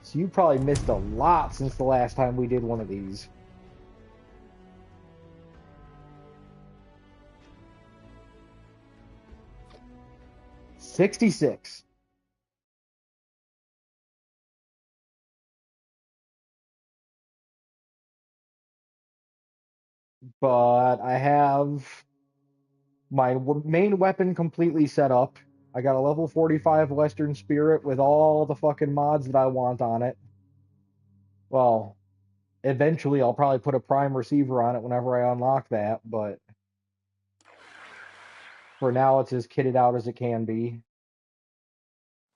So you probably missed a lot since the last time we did one of these. 66. But I have my main weapon completely set up. I got a level 45 Western Spirit with all the fucking mods that I want on it. Well, eventually I'll probably put a Prime Receiver on it whenever I unlock that, but for now it's as kitted out as it can be.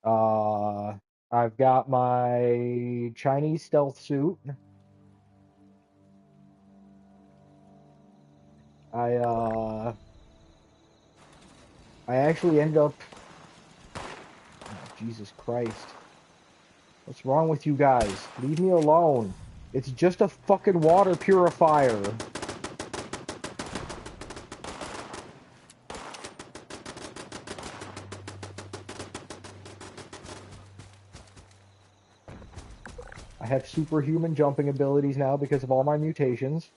Uh, I've got my Chinese stealth suit. I uh I actually ended up oh, Jesus Christ. What's wrong with you guys? Leave me alone. It's just a fucking water purifier. I have superhuman jumping abilities now because of all my mutations.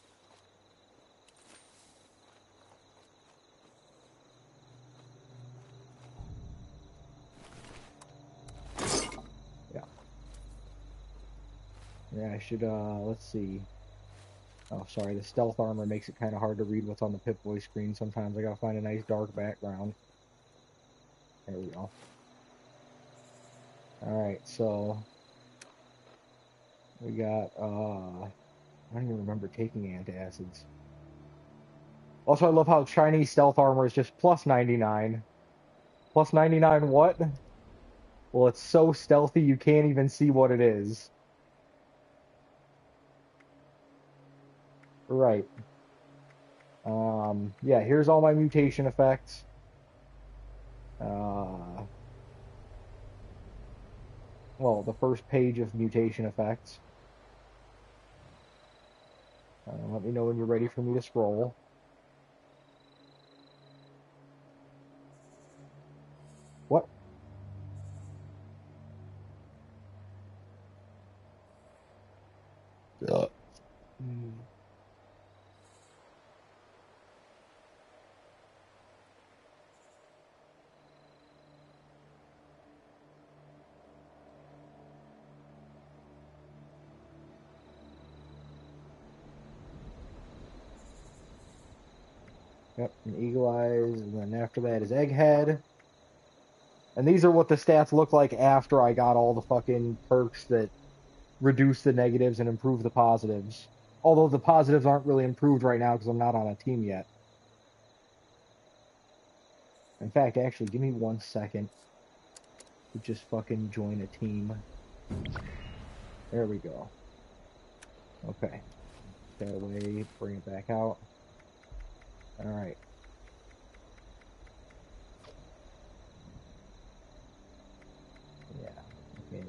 Yeah. Yeah, I should let's see. Oh, sorry, the stealth armor makes it kind of hard to read what's on the Pip-Boy screen. Sometimes I gotta find a nice dark background. There we go. Alright, so we got I don't even remember taking antacids. Also, I love how Chinese stealth armor is just plus 99. Plus 99 what? Well, it's so stealthy you can't even see what it is. Right. Yeah, here's all my mutation effects. Uh, well, the first page of mutation effects. Let me know when you're ready for me to scroll. What? Hmm. Yep, and Eagle Eyes, and then after that is Egghead. And these are what the stats look like after I got all the fucking perks that reduce the negatives and improve the positives. Although the positives aren't really improved right now because I'm not on a team yet. In fact, actually, give me 1 second to just fucking join a team. There we go. Okay. That away, bring it back out. Alright. Yeah. Okay.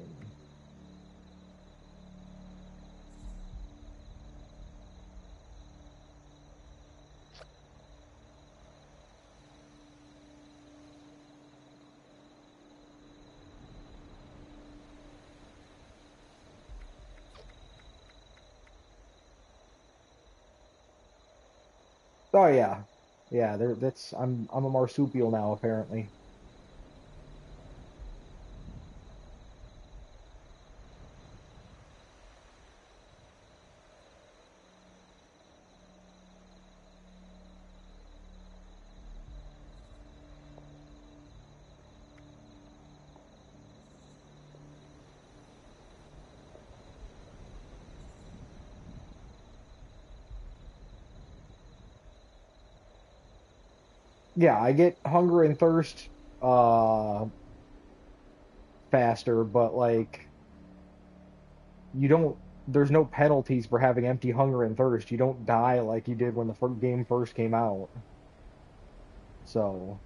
Oh yeah. Yeah, there that's I'm a marsupial now apparently. Yeah, I get hunger and thirst uh faster, but like you don't there's no penalties for having empty hunger and thirst. You don't die like you did when the game first came out. So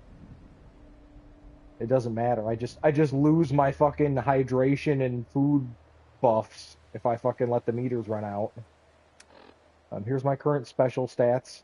it doesn't matter. I just lose my fucking hydration and food buffs if I fucking let the meters run out. Here's my current special stats.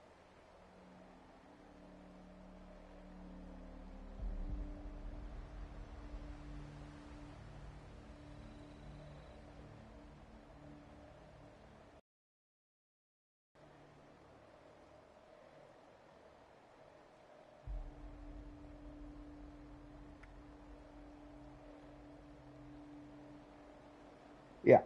Yeah.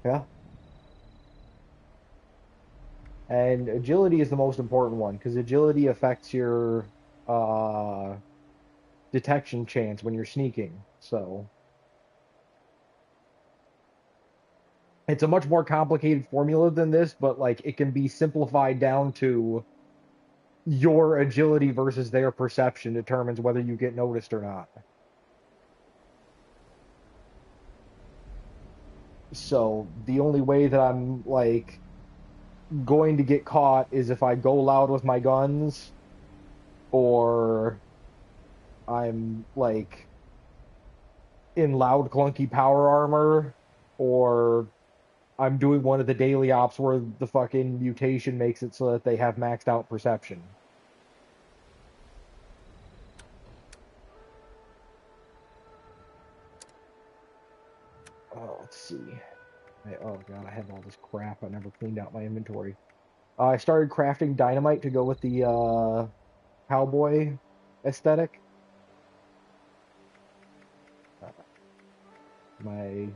Yeah. And agility is the most important one because agility affects your uh detection chance when you're sneaking. So it's a much more complicated formula than this, but like it can be simplified down to your agility versus their perception determines whether you get noticed or not. So the only way that I'm like going to get caught is if I go loud with my guns or I'm like in loud clunky power armor or I'm doing one of the daily ops where the fucking mutation makes it so that they have maxed out perception. Oh, let's see. Oh god, I have all this crap. I never cleaned out my inventory. I started crafting dynamite to go with the cowboy aesthetic. Uh, my,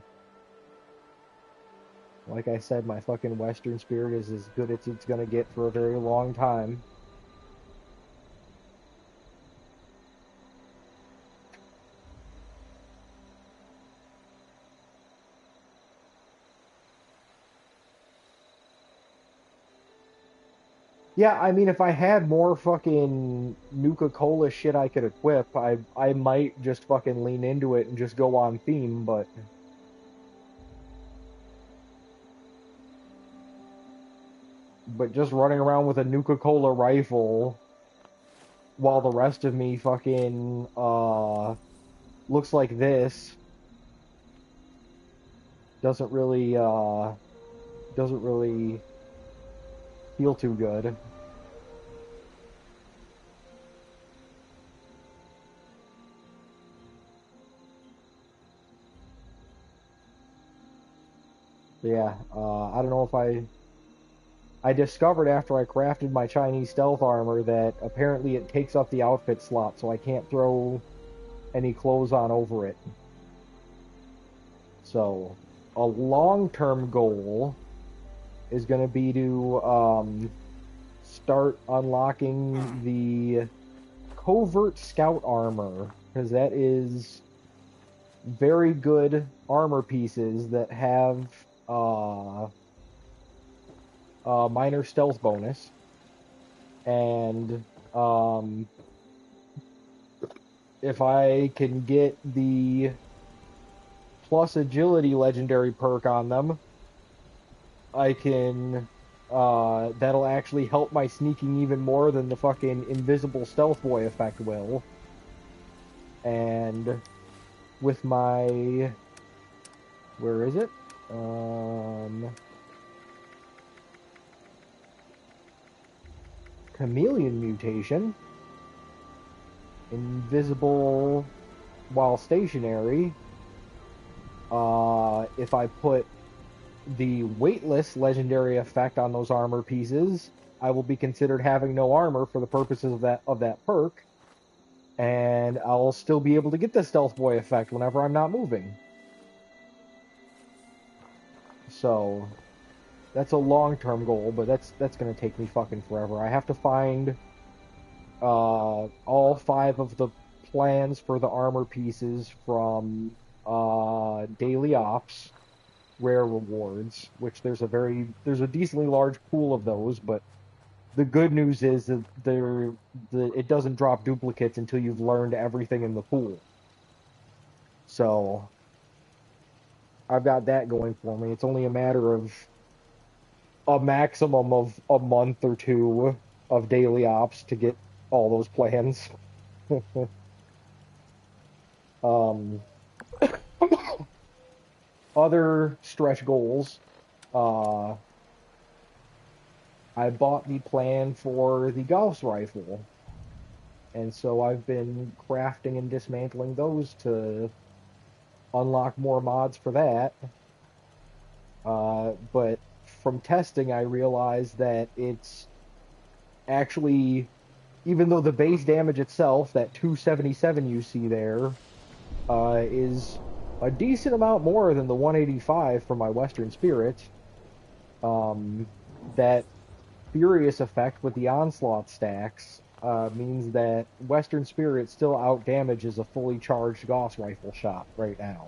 like I said, my fucking Western spirit is as good as it's gonna get for a very long time. Yeah, I mean, if I had more fucking Nuka-Cola shit I could equip, I might just fucking lean into it and just go on theme, but just running around with a Nuka-Cola rifle while the rest of me fucking looks like this doesn't really doesn't really feel too good. Yeah, I don't know if I discovered after I crafted my Chinese stealth armor that apparently it takes up the outfit slot, so I can't throw any clothes on over it. So, a long-term goal is going to be to start unlocking the covert scout armor, because that is very good armor pieces that have a minor stealth bonus. And if I can get the plus agility legendary perk on them, I can that'll actually help my sneaking even more than the fucking invisible stealth boy effect will. And with my where is it? Chameleon mutation, invisible while stationary. If I put the weightless legendary effect on those armor pieces, I will be considered having no armor for the purposes of that perk, and I'll still be able to get the stealth boy effect whenever I'm not moving. So that's a long-term goal, but that's gonna take me fucking forever. I have to find all 5 of the plans for the armor pieces from daily ops rare rewards, which there's a decently large pool of those, but the good news is that it doesn't drop duplicates until you've learned everything in the pool. So I've got that going for me. It's only a matter of a maximum of a month or two of daily ops to get all those plans. um, Other stretch goals. Uh, I bought the plan for the Gauss rifle, and so I've been crafting and dismantling those to unlock more mods for that. But from testing, I realized that it's actually, even though the base damage itself, that 277 you see there, is a decent amount more than the 185 from my Western Spirit. That Furious effect with the Onslaught stacks means that Western Spirit still outdamages a fully charged Gauss rifle shot right now.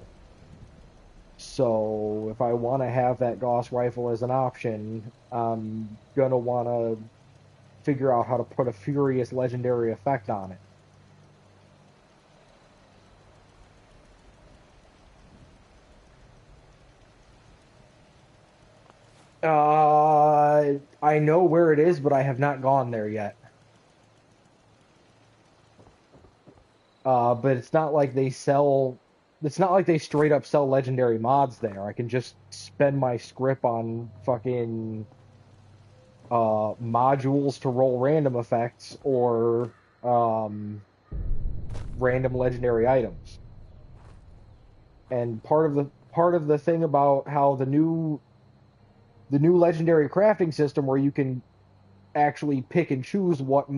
So if I want to have that Gauss rifle as an option, I'm going to want to figure out how to put a Furious legendary effect on it. I know where it is, but I have not gone there yet. But it's not like they sell. It's not like they straight up sell legendary mods there. I can just spend my script on fucking modules to roll random effects or random legendary items. And part of the thing about how the new legendary crafting system, where you can actually pick and choose what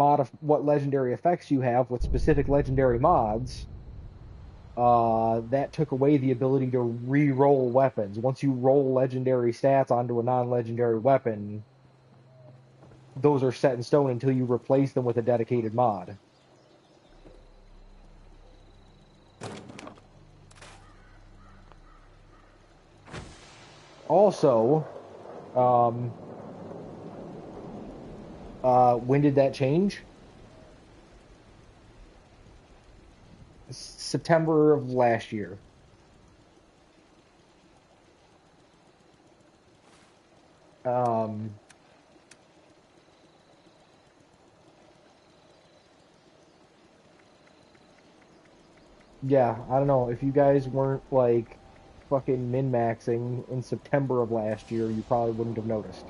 legendary effects you have with specific legendary mods, that took away the ability to re-roll weapons. Once you roll legendary stats onto a non-legendary weapon, those are set in stone until you replace them with a dedicated mod. Also, when did that change? September of last year. Yeah, I don't know. If you guys weren't like fucking min-maxing in September of last year, you probably wouldn't have noticed.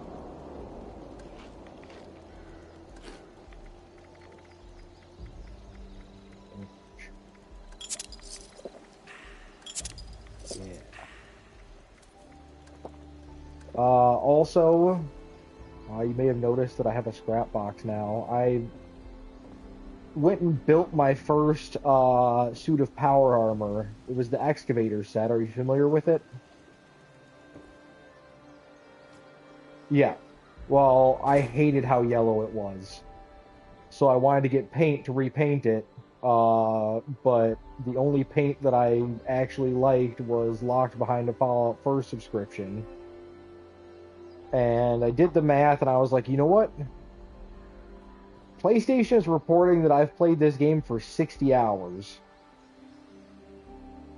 Yeah. Also, you may have noticed that I have a scrap box now. I went and built my first suit of power armor. It was the excavator set. Are you familiar with it? Yeah. Well, I hated how yellow it was. So I wanted to get paint to repaint it. But the only paint that I actually liked was locked behind a Fallout 1 subscription. And I did the math and I was like, you know what? PlayStation is reporting that I've played this game for 60 hours.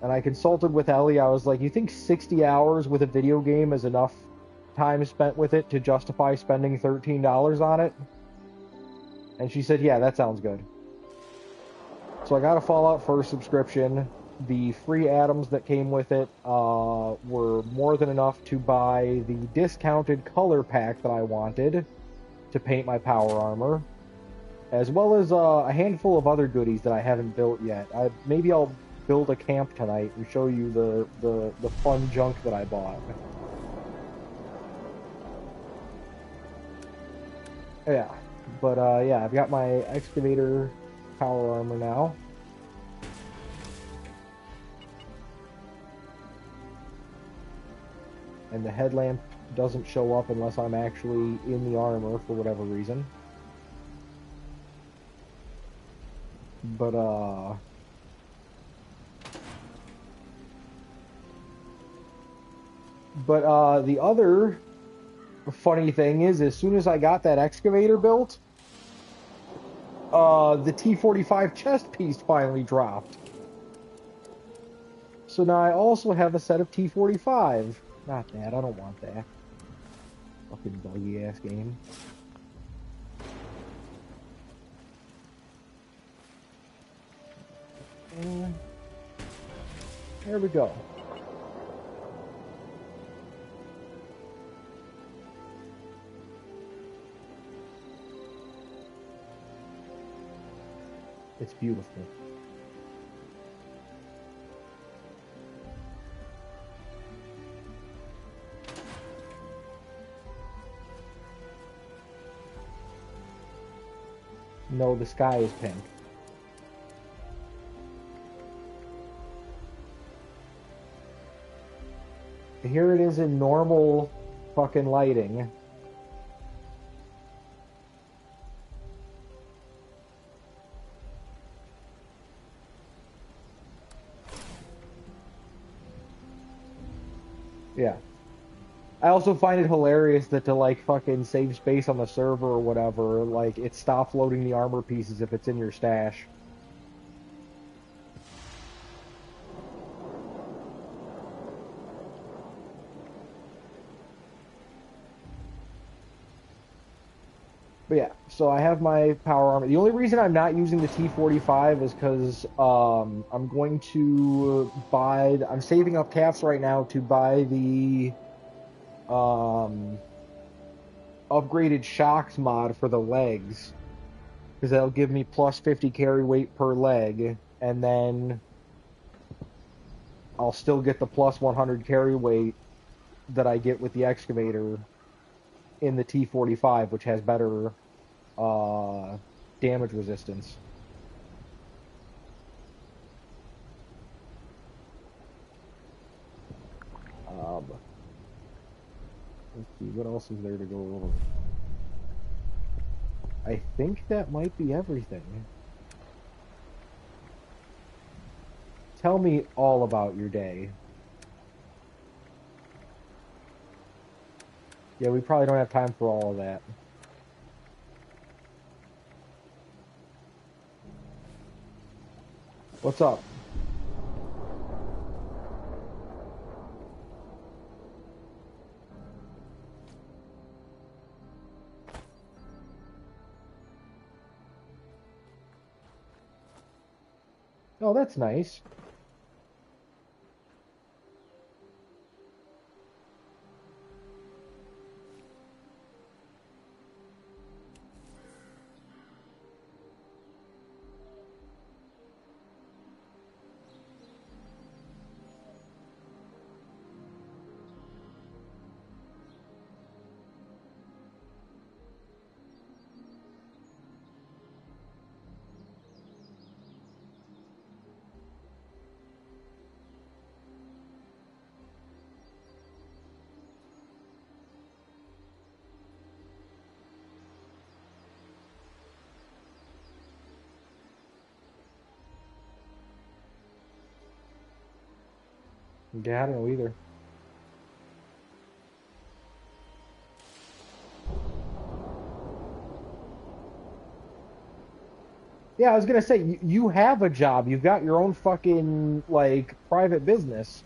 And I consulted with Ellie. I was like, you think 60 hours with a video game is enough time spent with it to justify spending $13 on it? And she said, yeah, that sounds good. So I got a Fallout 1 subscription. The free atoms that came with it were more than enough to buy the discounted color pack that I wanted to paint my power armor, as well as a handful of other goodies that I haven't built yet. Maybe I'll build a camp tonight and show you the fun junk that I bought. Yeah, but yeah, I've got my excavator power armor now. And the headlamp doesn't show up unless I'm actually in the armor for whatever reason. But the other funny thing is, as soon as I got that excavator built, the T-45 chest piece finally dropped. So now I also have a set of T-45. Not that, I don't want that. Fucking buggy ass game. And there we go. It's beautiful. No, the sky is pink. Here it is in normal fucking lighting. Yeah. I also find it hilarious that to like fucking save space on the server or whatever, like it stops loading the armor pieces if it's in your stash. But yeah, so I have my power armor. The only reason I'm not using the T45 is because I'm going to buy. I'm saving up caps right now to buy the um, upgraded shocks mod for the legs because that'll give me plus 50 carry weight per leg, and then I'll still get the plus 100 carry weight that I get with the excavator in the T45, which has better uh, damage resistance. Um, let's see, what else is there to go over? I think that might be everything. Tell me all about your day. Yeah, we probably don't have time for all of that. What's up? Oh, that's nice. Yeah, I don't know either. Yeah, I was gonna say you have a job. You've got your own fucking like private business.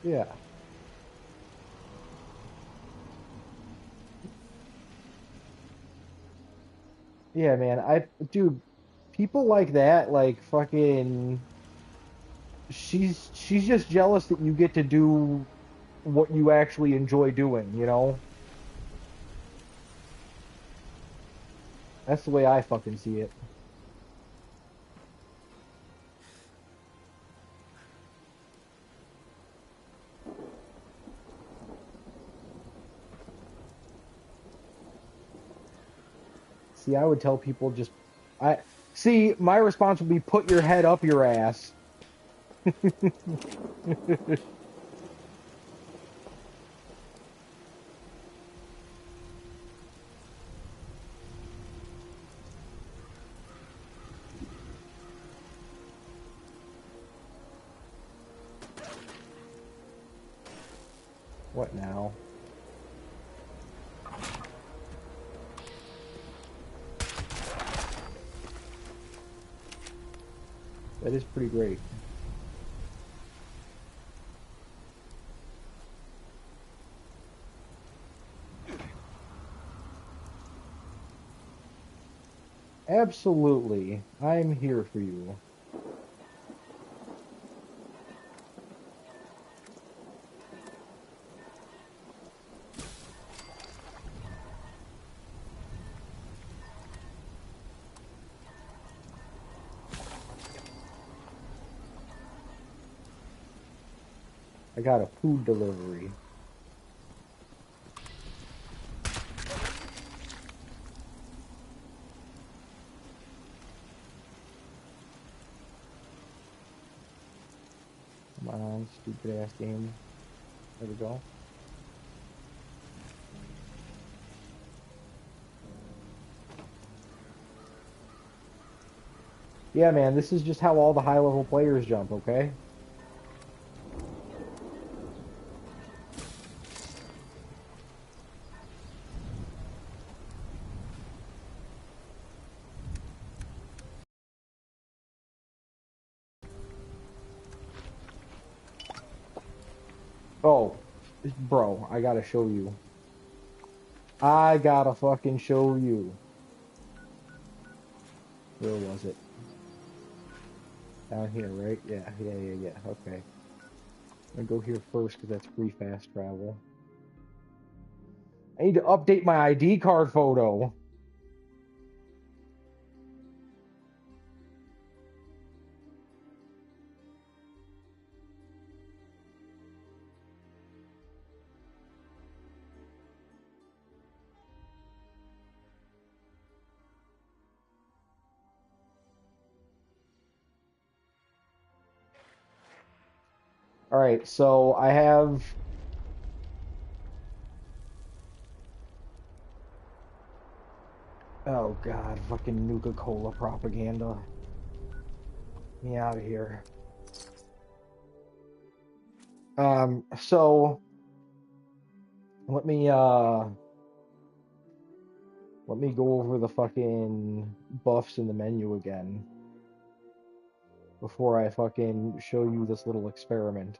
Yeah. Yeah, man. Dude, people like that, like fucking she's just jealous that you get to do what you actually enjoy doing, you know? That's the way I fucking see it. See, I would tell people just I see my response would be put your head up your ass. What now? That is pretty great. Absolutely. I'm here for you. I got a food delivery. Come on, stupid ass game. There we go. Yeah, man, this is just how all the high level players jump, okay? Oh, bro, I gotta show you. I gotta fucking show you. Where was it? Down here, right? Yeah. Okay. I'm gonna go here first because that's free fast travel. I need to update my ID card photo. All right, so I have. Oh God, fucking Nuka-Cola propaganda. Get me out of here. So let me go over the fucking buffs in the menu again before I fucking show you this little experiment.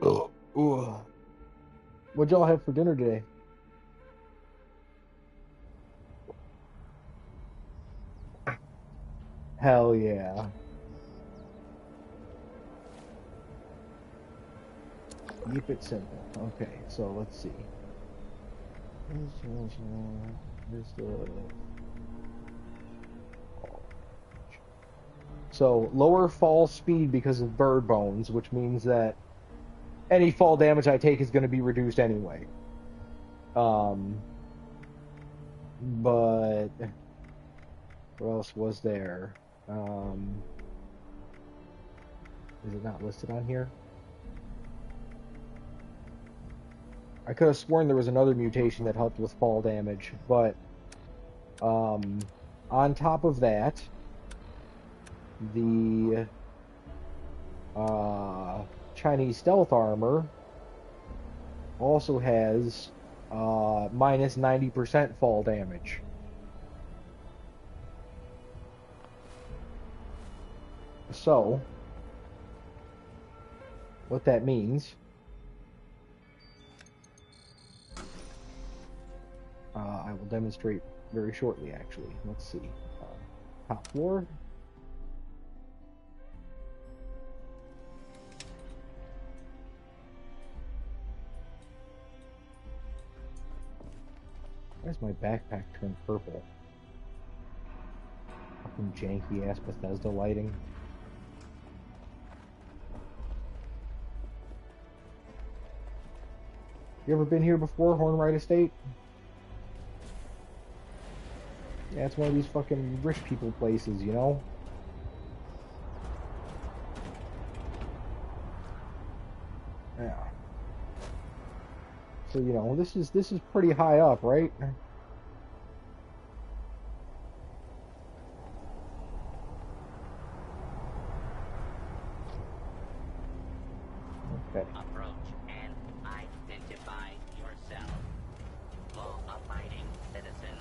Ugh. Ugh. What'd y'all have for dinner today? Hell yeah. Keep it simple. Okay, so let's see. So lower fall speed because of bird bones, which means that any fall damage I take is going to be reduced anyway. But what else was there? Is it not listed on here? I could have sworn there was another mutation that helped with fall damage, but on top of that, the Chinese stealth armor also has minus 90% fall damage. So, what that means, I will demonstrate very shortly, actually. Let's see. Top floor. Why's my backpack turned purple? Fucking janky ass Bethesda lighting. You ever been here before, Hornwright Estate? Yeah, it's one of these fucking rich people places, you know? Yeah. So, you know, this is pretty high up, right? Okay. Approach and identify yourself. Law-abiding citizen.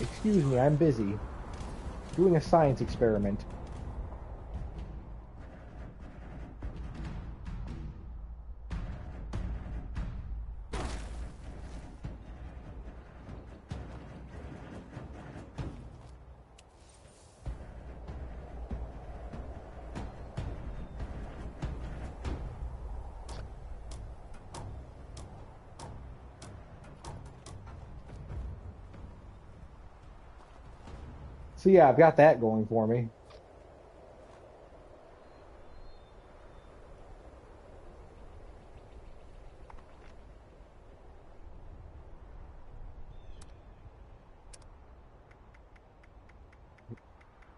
Excuse me, I'm busy. Doing a science experiment. So yeah, I've got that going for me.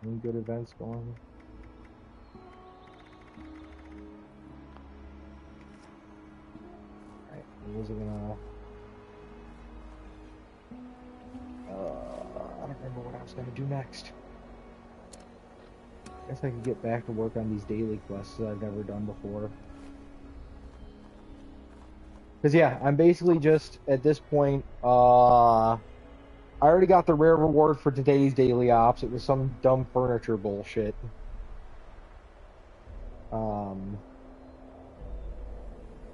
Any good events going? Alright, I wasn't gonna... I don't remember what I was gonna do next. Guess I could get back to work on these daily quests that I've never done before. Because, yeah, I'm basically just, at this point, I already got the rare reward for today's daily ops. It was some dumb furniture bullshit.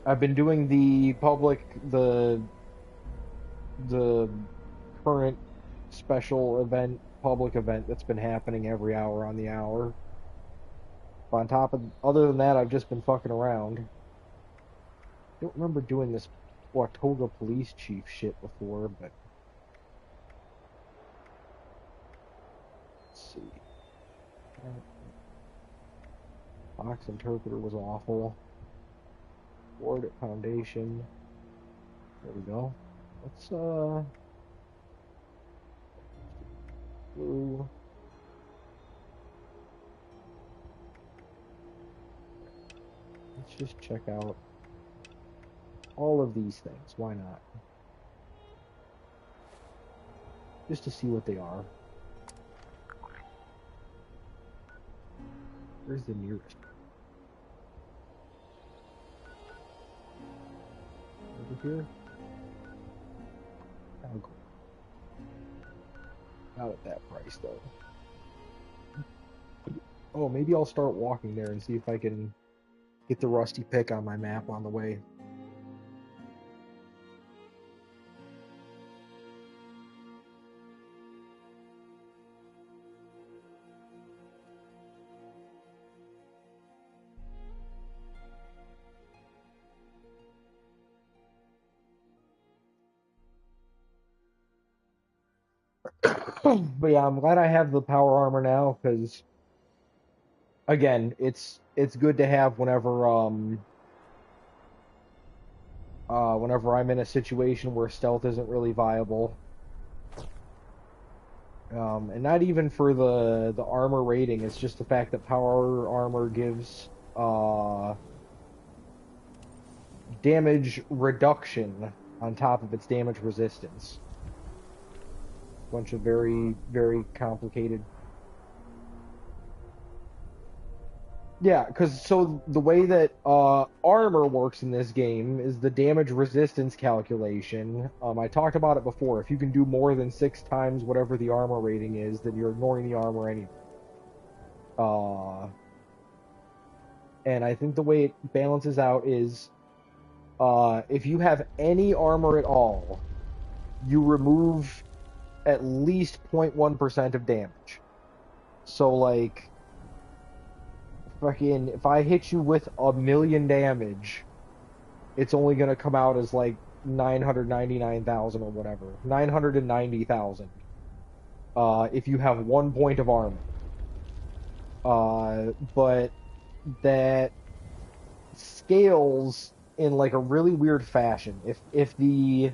I've been doing the current special event, public event that's been happening every hour on the hour. On top of, other than that, I've just been fucking around. I don't remember doing this Watoga police chief shit before, but let's see. Fox Interpreter was awful. Ward at Foundation. There we go. Let's blue. Let's just check out all of these things. Why not? Just to see what they are. Where's the nearest? Over here? Oh, cool. Not at that price, though. Oh, maybe I'll start walking there and see if I can get the rusty pick on my map on the way. But yeah, I'm glad I have the power armor now, because again, it's good to have whenever whenever I'm in a situation where stealth isn't really viable. And not even for the armor rating, it's just the fact that power armor gives damage reduction on top of its damage resistance. Bunch of very, very complicated. Yeah, because so the way that armor works in this game is the damage resistance calculation. I talked about it before. If you can do more than 6 times whatever the armor rating is, then you're ignoring the armor anyway. And I think the way it balances out is if you have any armor at all, you remove at least 0.1% of damage. So, like, fucking, if I hit you with 1,000,000 damage, it's only gonna come out as, like, 999,000 or whatever. 990,000. If you have 1 point of armor. But that scales in, like, a really weird fashion. If the...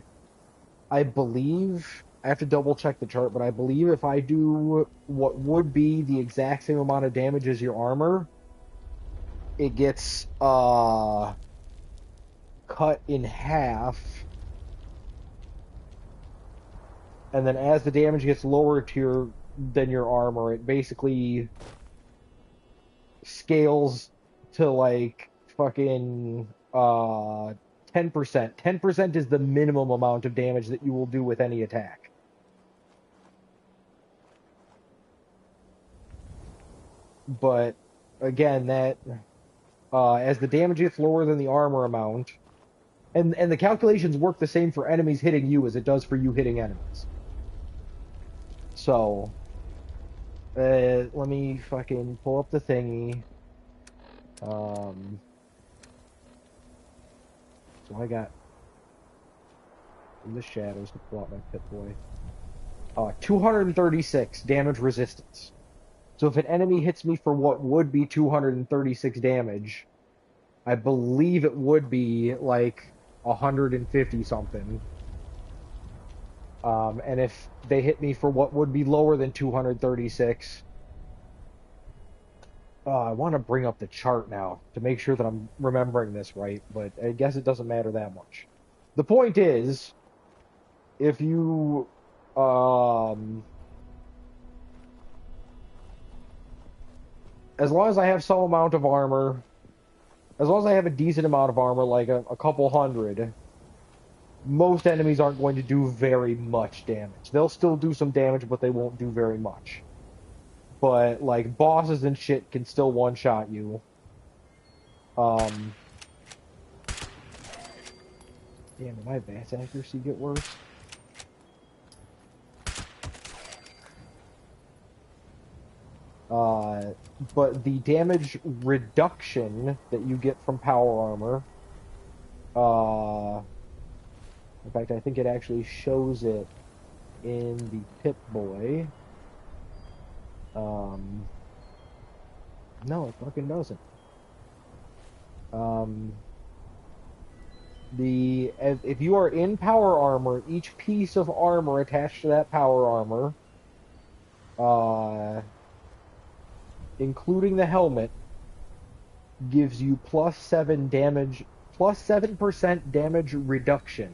I believe... I have to double check the chart, but I believe if I do what would be the exact same amount of damage as your armor, it gets cut in half. And then as the damage gets lower than your armor, it basically scales to like fucking 10%. 10% is the minimum amount of damage that you will do with any attack. But again, that as the damage gets lower than the armor amount, and the calculations work the same for enemies hitting you as it does for you hitting enemies. So, let me fucking pull up the thingy. So I got in the shadows to pull out my Pip-Boy. 236 damage resistance. So if an enemy hits me for what would be 236 damage, I believe it would be like 150 something. And if they hit me for what would be lower than 236, I want to bring up the chart now to make sure that I'm remembering this right, but I guess it doesn't matter that much. The point is, if you as long as I have some amount of armor, as long as I have a decent amount of armor, like a couple hundred, most enemies aren't going to do very much damage. They'll still do some damage, but they won't do very much. But like bosses and shit can still one-shot you. Um, Damn, did my advanced accuracy get worse? Uh, but the damage reduction that you get from power armor, uh, in fact, I think it actually shows it in the Pip-Boy. No, it fucking doesn't. Um, if you are in power armor, each piece of armor attached to that power armor, uh, including the helmet, gives you +7% damage reduction.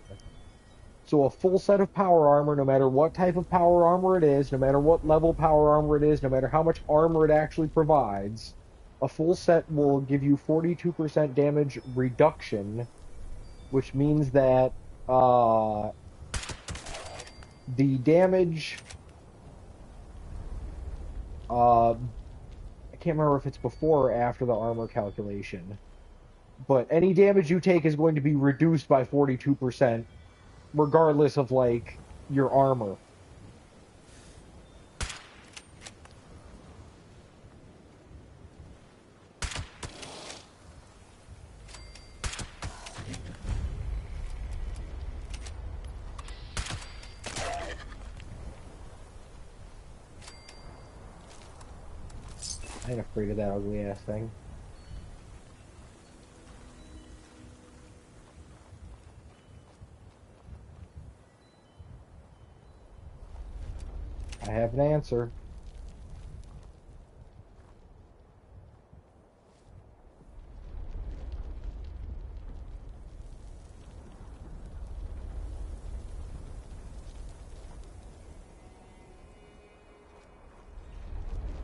So a full set of power armor, no matter what type of power armor it is, no matter what level power armor it is, no matter how much armor it actually provides, a full set will give you 42% damage reduction, which means that the damage, I can't remember if it's before or after the armor calculation, but any damage you take is going to be reduced by 42%, regardless of like your armor. I ain't afraid of that ugly ass thing. I have an answer.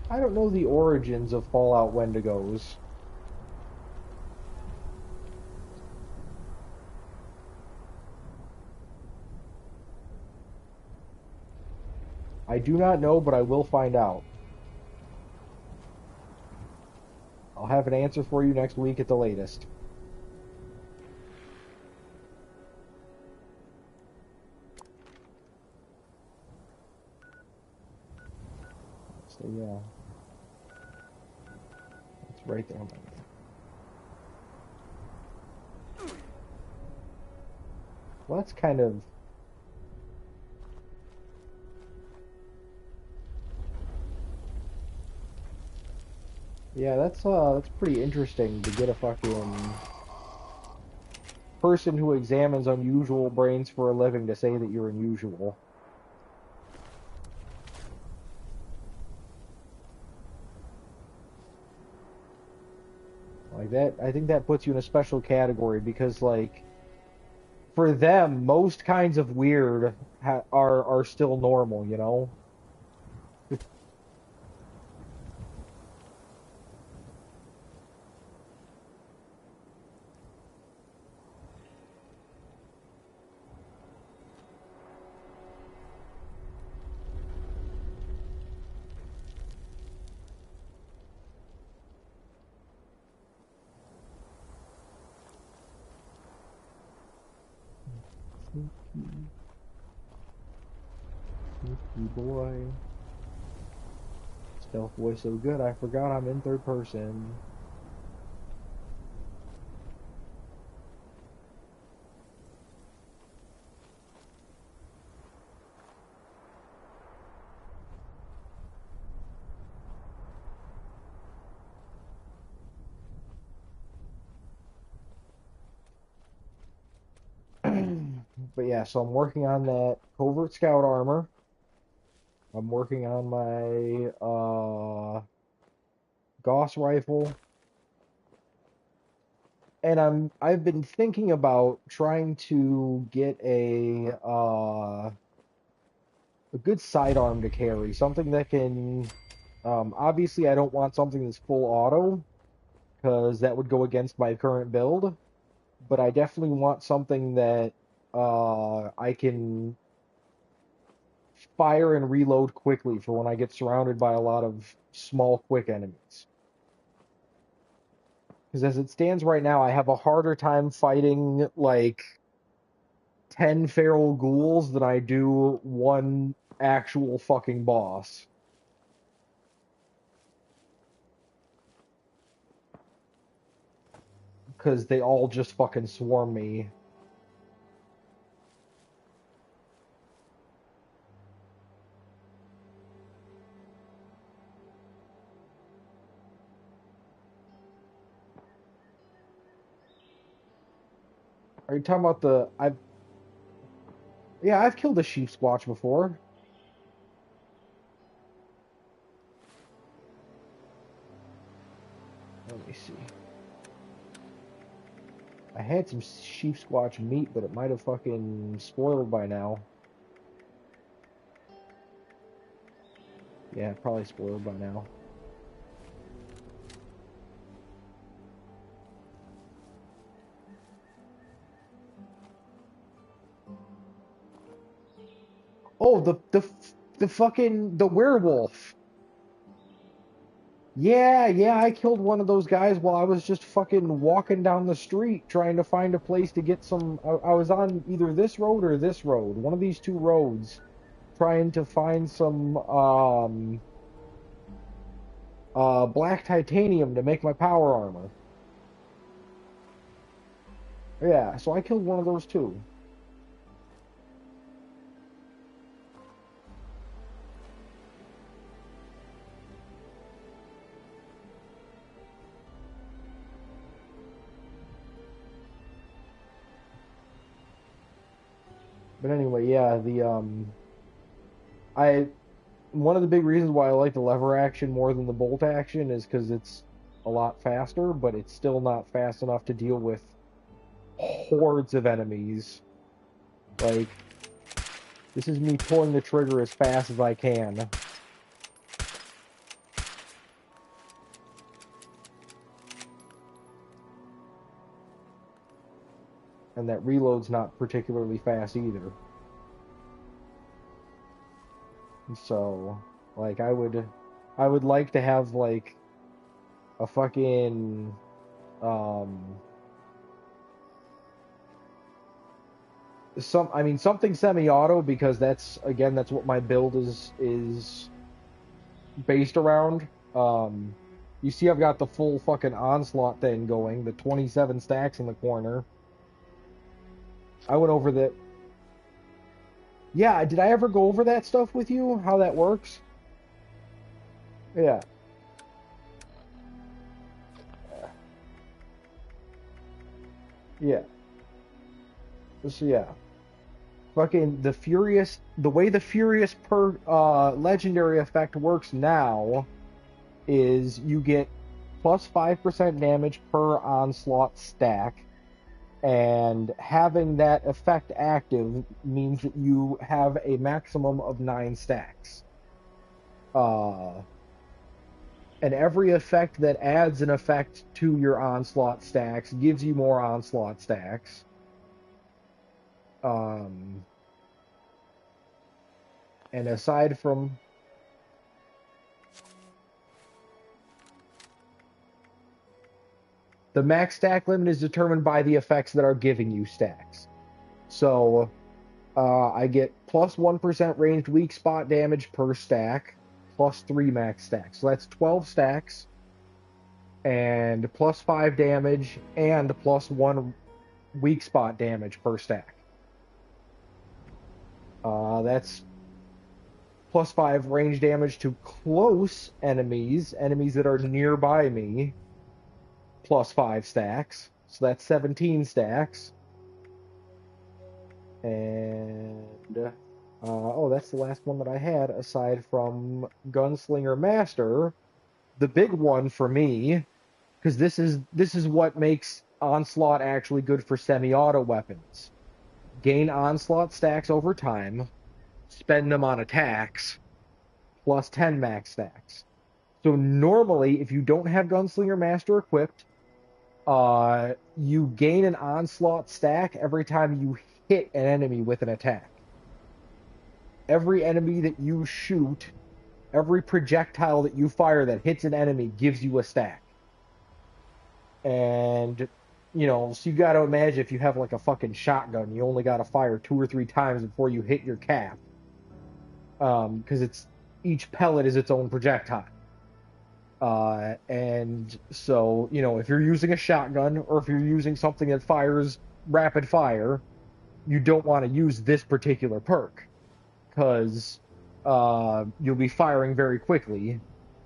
I don't know the origins of Fallout Wendigos. I do not know, but I will find out. I'll have an answer for you next week at the latest. So yeah, it's right there. Well, that's kind of. Yeah, that's pretty interesting to get a fucking person who examines unusual brains for a living to say that you're unusual. Like that, I think that puts you in a special category because like for them, most kinds of weird are still normal, you know? Sneaky, sneaky boy. Stealth voice so good, I forgot I'm in third person. But yeah, so I'm working on that covert scout armor. I'm working on my Gauss rifle. And I've been thinking about trying to get a good sidearm to carry, something that can obviously I don't want something that's full auto because that would go against my current build, but I definitely want something that I can fire and reload quickly for when I get surrounded by a lot of small quick enemies. Because as it stands right now, I have a harder time fighting like 10 feral ghouls than I do one actual fucking boss. Because they all just fucking swarm me. Are you talking about yeah, I've killed a sheep squatch before. Let me see. I had some sheep squatch meat, but it might have fucking spoiled by now. Yeah, probably spoiled by now. Oh, the fucking the werewolf. Yeah, I killed one of those guys while I was just fucking walking down the street trying to find a place to get some. I was on either this road or this road, one of these two roads, trying to find some black titanium to make my power armor. Yeah, so I killed one of those too. But anyway, yeah, I one of the big reasons why I like the lever action more than the bolt action is because it's a lot faster, but it's still not fast enough to deal with hordes of enemies. Like, this is me pulling the trigger as fast as I can. And that reload's not particularly fast either. So, like, I would like to have, like, a fucking, something semi-auto, because that's what my build is based around. You see I've got the full fucking onslaught thing going, the 27 stacks in the corner. I went over that. Yeah, did I ever go over that stuff with you? How that works? Yeah. Yeah. So yeah. Fucking the way the Furious per legendary effect works now is you get plus 5% damage per onslaught stack, and having that effect active means that you have a maximum of 9 stacks. And every effect that adds an effect to your onslaught stacks gives you more onslaught stacks. Um, and aside from the max stack limit is determined by the effects that are giving you stacks. So I get plus 1% ranged weak spot damage per stack, plus 3 max stacks. So that's 12 stacks, and plus 5 damage, and plus 1 weak spot damage per stack. That's plus 5 range damage to close enemies, enemies that are nearby me, plus 5 stacks. So that's 17 stacks. And oh, that's the last one that I had aside from Gunslinger Master, the big one for me, because this is what makes Onslaught actually good for semi-auto weapons. Gain Onslaught stacks over time, spend them on attacks, plus 10 max stacks. So normally, if you don't have Gunslinger Master equipped, you gain an Onslaught stack every time you hit an enemy with an attack. Every enemy that you shoot, every projectile that you fire that hits an enemy gives you a stack. And, so you got to imagine if you have like a fucking shotgun, you only got to fire 2 or 3 times before you hit your cap. Because each pellet is its own projectile. And so, if you're using a shotgun or if you're using something that fires rapid fire, you don't want to use this particular perk because you'll be firing very quickly,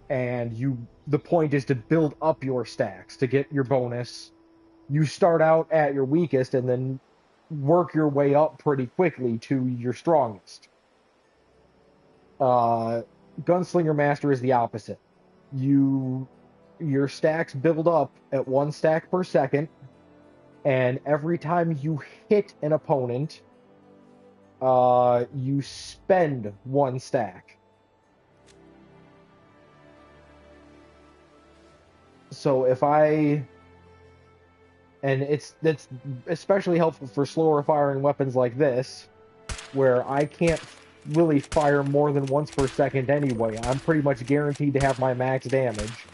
and the point is to build up your stacks to get your bonus. You start out at your weakest and then work your way up pretty quickly to your strongest. Gunslinger Master is the opposite. Your stacks build up at 1 stack per second, and every time you hit an opponent, you spend 1 stack. So that's especially helpful for slower firing weapons like this, where I can't really fire more than once per second anyway. I'm pretty much guaranteed to have my max damage,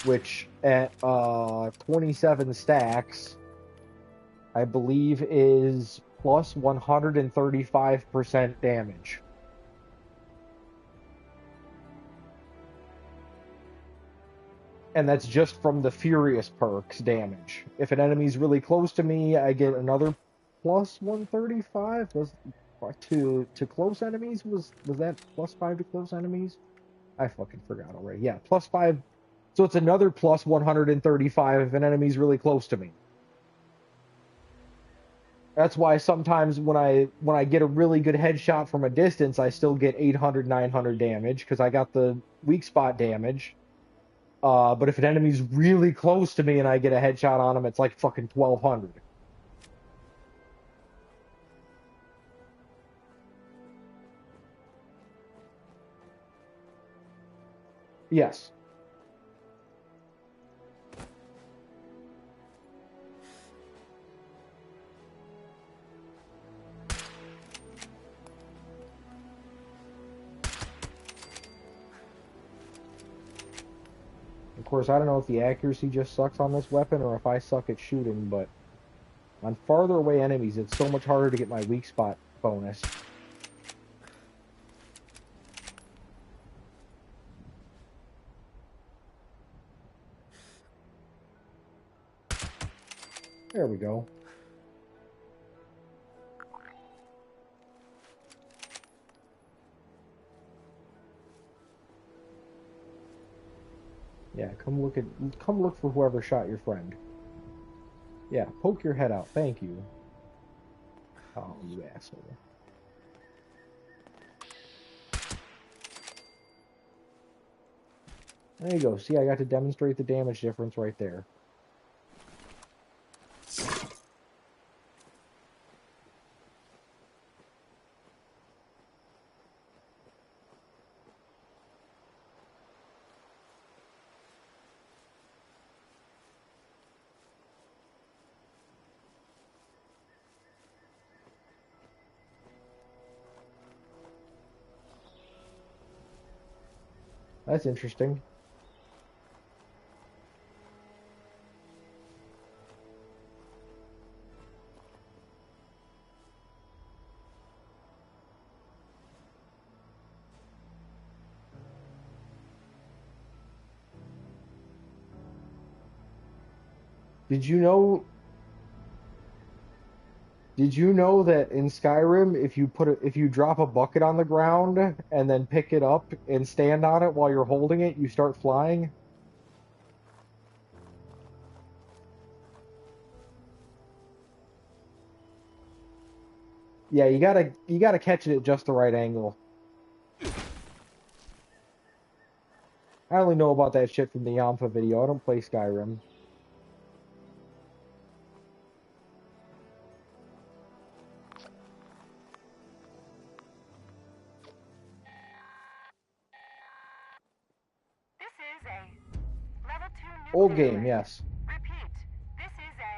which at 27 stacks, I believe is plus 135% damage. And that's just from the Furious perks damage. If an enemy's really close to me, I get another plus 135. Was to close enemies? Was that plus 5 to close enemies? I fucking forgot already. Yeah, plus 5. So it's another plus 135 if an enemy's really close to me. That's why sometimes when I get a really good headshot from a distance, I still get 800, 900 damage because I got the weak spot damage. But if an enemy's really close to me and I get a headshot on him, it's like fucking 1200. Yes. Of course, I don't know if the accuracy just sucks on this weapon or if I suck at shooting, but on farther away enemies, it's so much harder to get my weak spot bonus. There we go. Yeah, come look for whoever shot your friend. Yeah, poke your head out. Thank you. Oh, you asshole. There you go. See, I got to demonstrate the damage difference right there. That's interesting. Did you know that in Skyrim, if you drop a bucket on the ground and then pick it up and stand on it while you're holding it, you start flying? Yeah, you gotta catch it at just the right angle. I only know about that shit from the Yampa video. I don't play Skyrim. This is a level 2 Old nuclear game, alert. yes. Repeat, this is a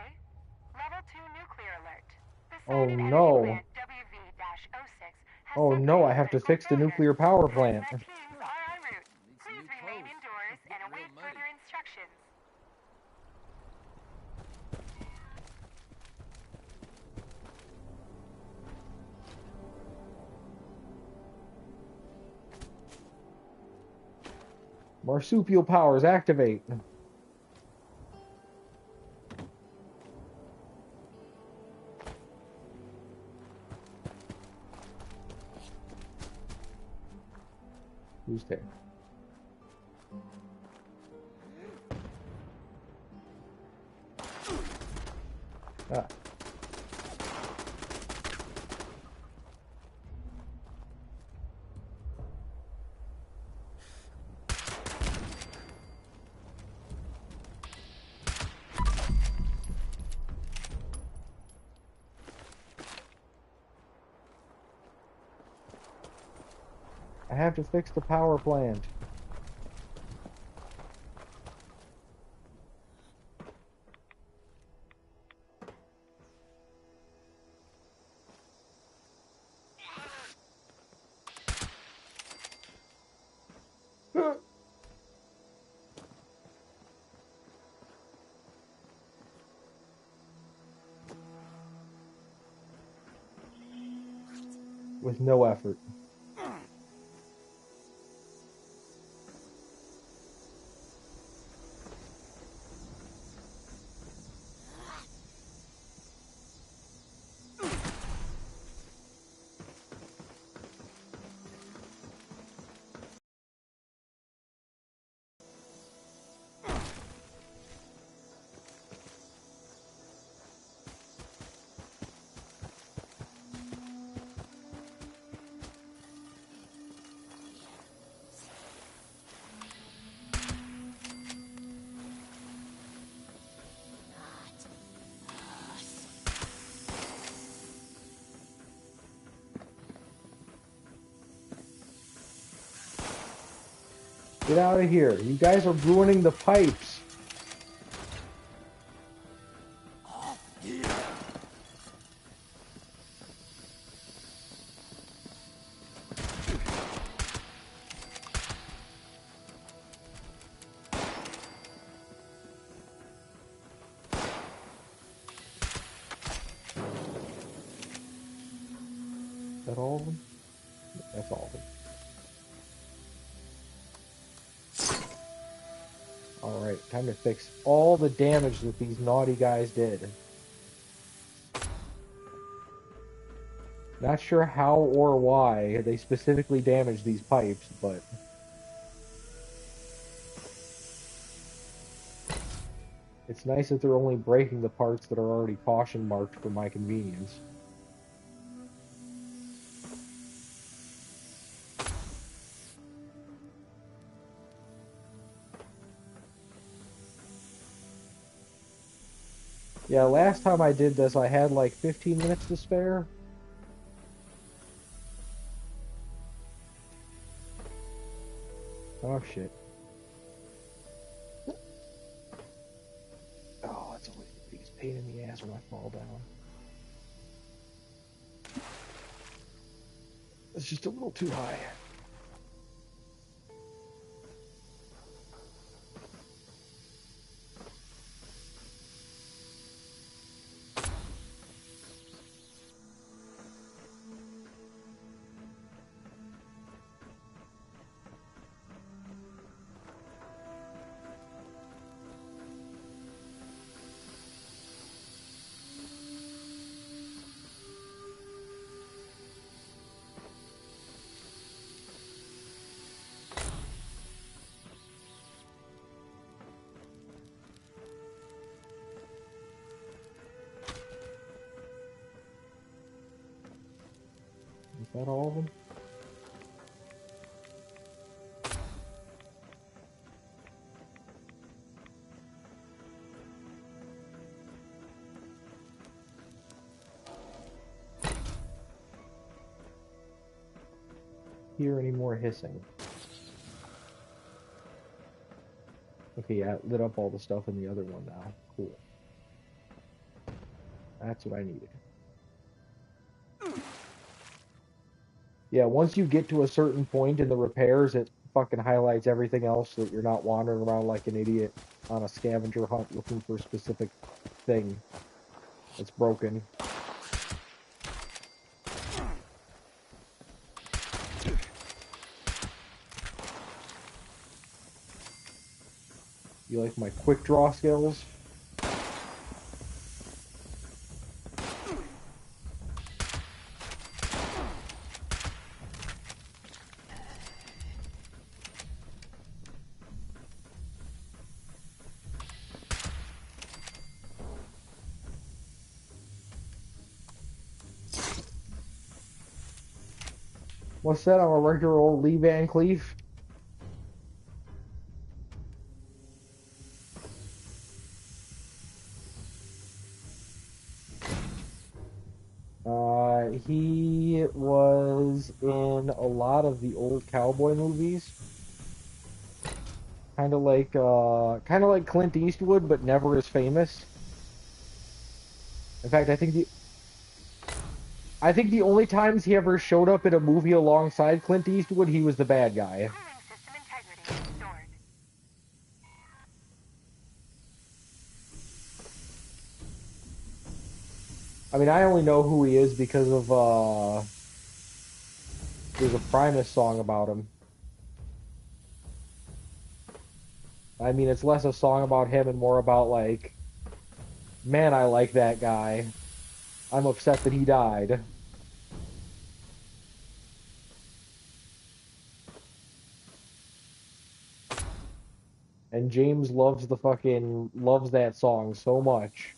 level 2 nuclear alert. The Oh site at Energy no. Plant WV-06 has Oh suffered no, a I have to critical fix the failure. nuclear power plant. HAZMAT teams are en route. Need some Please new remain clothes. indoors and Getting real await muddy. further instructions. Marsupial powers activate. Who's there? Ah. I have to fix the power plant. With no effort. Get out of here. You guys are ruining the pipes. Is that all of them? That's all of them. Alright, time to fix all the damage that these naughty guys did. Not sure how or why they specifically damaged these pipes, but... It's nice that they're only breaking the parts that are already caution marked for my convenience. Yeah, last time I did this, I had like 15 minutes to spare. Oh, shit. Oh, that's always the biggest pain in the ass when I fall down. It's just a little too high. Is that all of them? hear any more hissing. Okay, yeah, it lit up all the stuff in the other one now. Cool. That's what I needed. Yeah, once you get to a certain point in the repairs, it fucking highlights everything else so that you're not wandering around like an idiot on a scavenger hunt looking for a specific thing that's broken. You like my quick draw skills? What's that? I'm a regular old Lee Van Cleef. He was in a lot of the old cowboy movies. Kind of like Clint Eastwood, but never as famous. In fact, I think the only times he ever showed up in a movie alongside Clint Eastwood, he was the bad guy. Cooling system integrity restored. I mean, I only know who he is because of, there's a Primus song about him. I mean, it's less a song about him and more about, like, man, I like that guy. I'm upset that he died. And James loves that song so much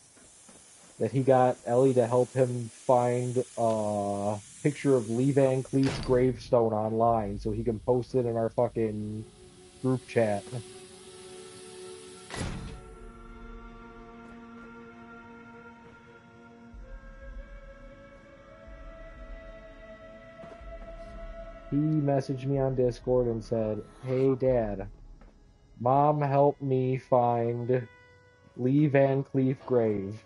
that he got Ellie to help him find a picture of Lee Van Cleef's gravestone online so he can post it in our fucking group chat. He messaged me on Discord and said, "Hey Dad, Mom helped me find Lee Van Cleef grave."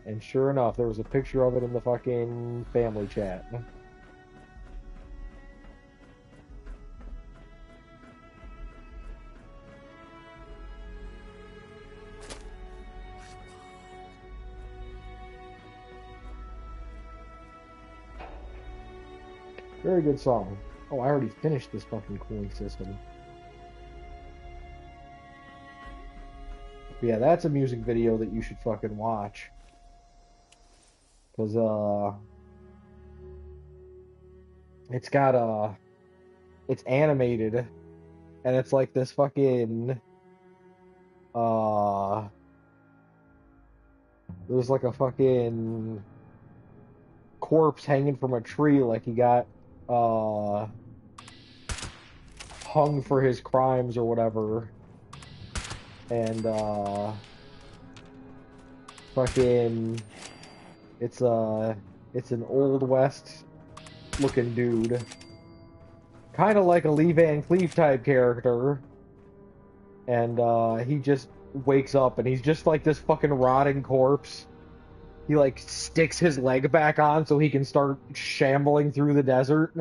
And sure enough, there was a picture of it in the fucking family chat. Very good song. Oh, I already finished this fucking cooling system. But yeah, that's a music video that you should fucking watch. Cause it's got it's animated, and it's like this fucking there's like a fucking corpse hanging from a tree, like he got hung for his crimes or whatever, and fucking it's an old west looking dude, kind of like a Lee Van Cleef type character, and he just wakes up and he's just like this fucking rotting corpse. He like sticks his leg back on so he can start shambling through the desert.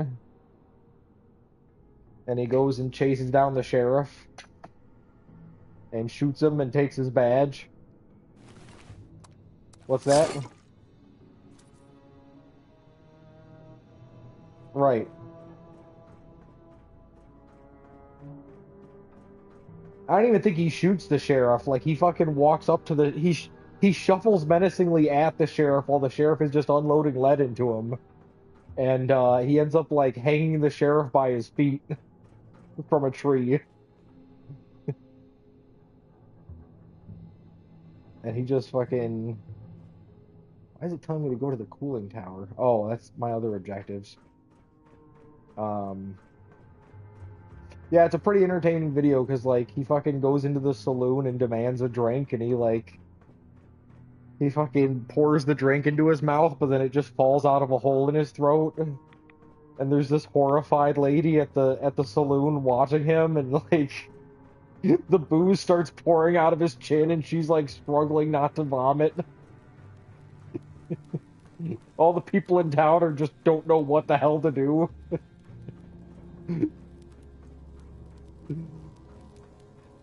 And he goes and chases down the sheriff and shoots him and takes his badge. What's that? Right. I don't even think he shoots the sheriff. Like, he fucking walks up to the... He shuffles menacingly at the sheriff while the sheriff is just unloading lead into him. And he ends up, like, hanging the sheriff by his feet from a tree. And he just fucking... Why is it telling me to go to the cooling tower? Oh, that's my other objectives. Yeah, it's a pretty entertaining video because, like, he fucking goes into the saloon and demands a drink, and he He fucking pours the drink into his mouth, but then it just falls out of a hole in his throat. And there's this horrified lady at the saloon watching him, and like the booze starts pouring out of his chin, and she's like struggling not to vomit. All the people in town are just don't know what the hell to do.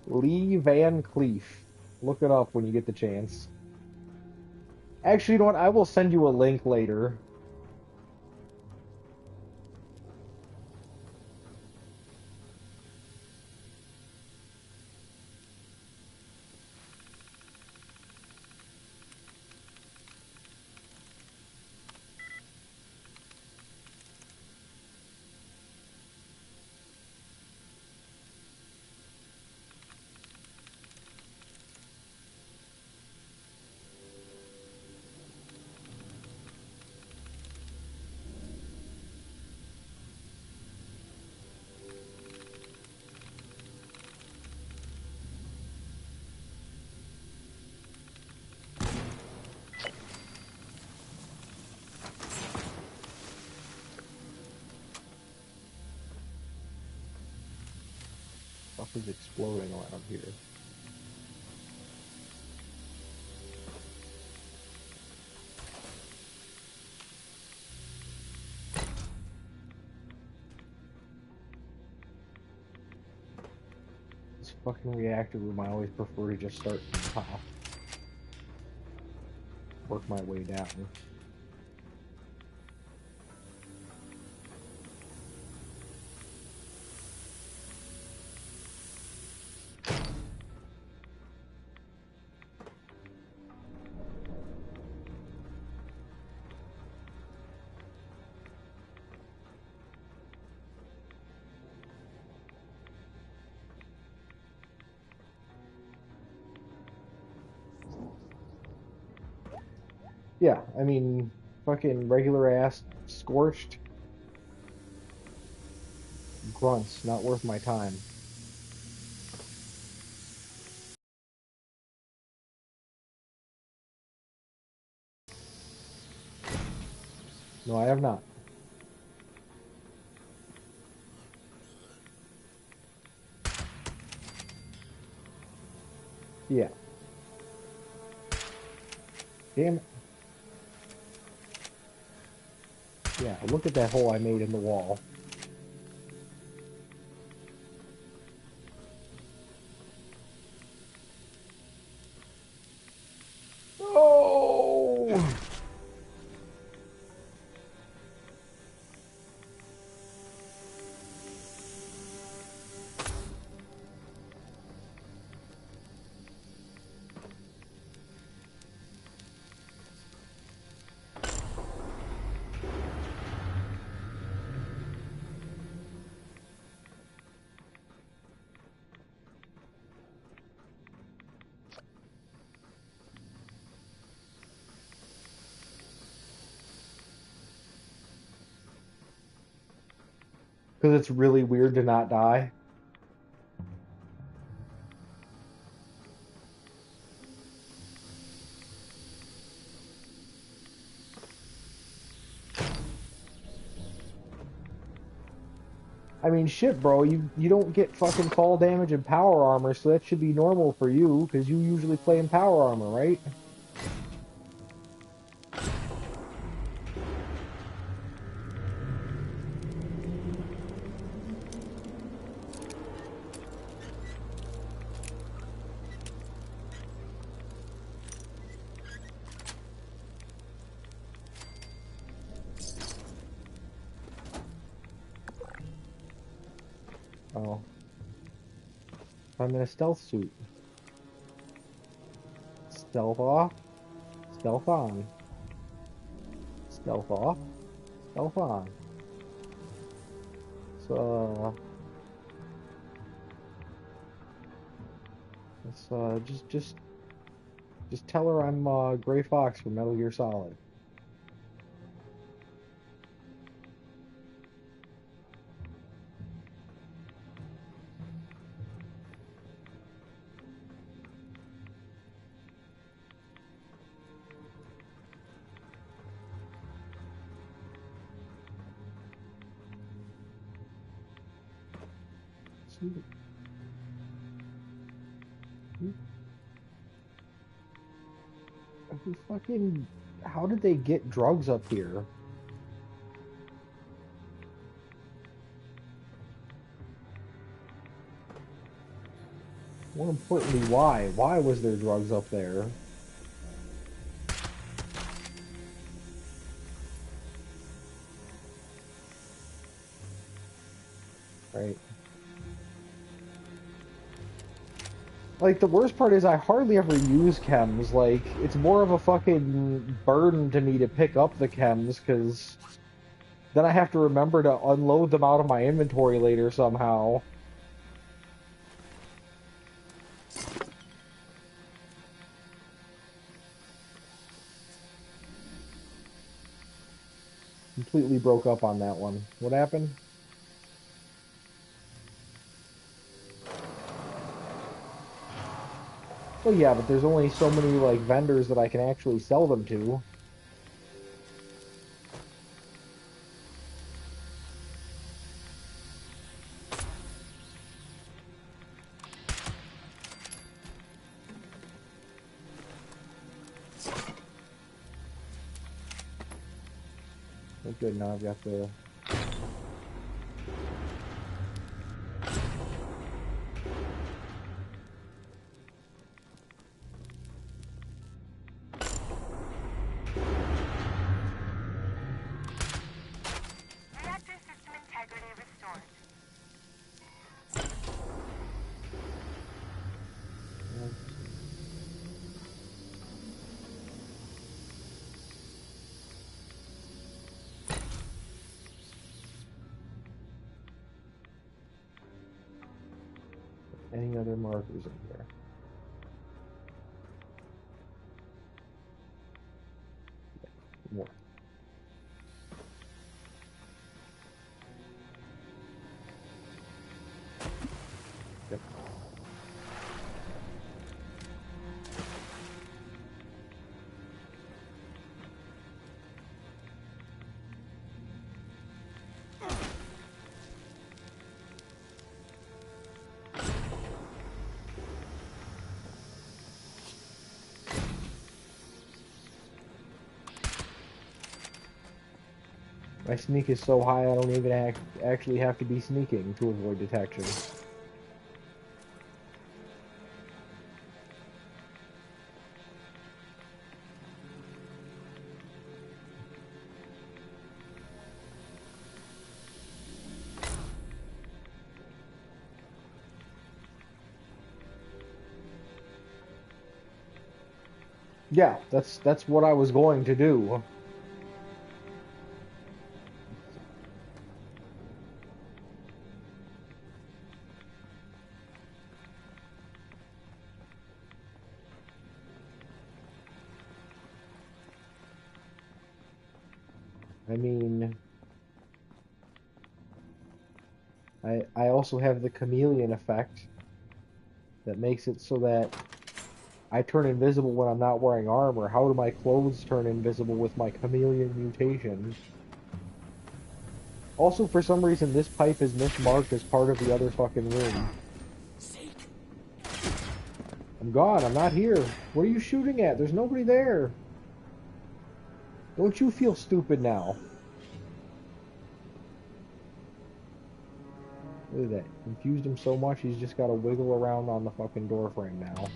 Lee Van Cleef. Look it up when you get the chance. Actually, you know what? I will send you a link later. Stuff is exploding around here. This fucking reactor room, I always prefer to just start from the top. Work my way down. Yeah, I mean, fucking regular ass scorched grunts, not worth my time. No, I have not. Yeah. Damn it. Yeah, look at that hole I made in the wall. Oh! Because it's really weird to not die. I mean, shit, bro, you don't get fucking fall damage and power armor, so that should be normal for you, because you usually play in power armor, right? Oh. I'm in a stealth suit. Stealth off, stealth on. Stealth off, stealth on. So, let's just tell her I'm Gray Fox from Metal Gear Solid. Who fucking... How did they get drugs up here? More importantly, why? Why was there drugs up there? Right. Like, the worst part is I hardly ever use chems. Like, it's more of a fucking burden to me to pick up the chems, because then I have to remember to unload them out of my inventory later somehow. Completely broke up on that one. What happened? Well, yeah, but there's only so many, like, vendors that I can actually sell them to. Oh, good, now I've got the... Reactor system integrity restored. Any other markers in here? More. Yep. My sneak is so high I don't even actually have to be sneaking to avoid detection. Yeah, that's what I was going to do. I mean, I also have the chameleon effect that makes it so that I turn invisible when I'm not wearing armor. How do my clothes turn invisible with my chameleon mutation? Also, for some reason, this pipe is mismarked as part of the other fucking room. I'm gone. I'm not here. What are you shooting at? There's nobody there. Don't you feel stupid now? Look at that. Confused him so much, he's just got to wiggle around on the fucking door frame now.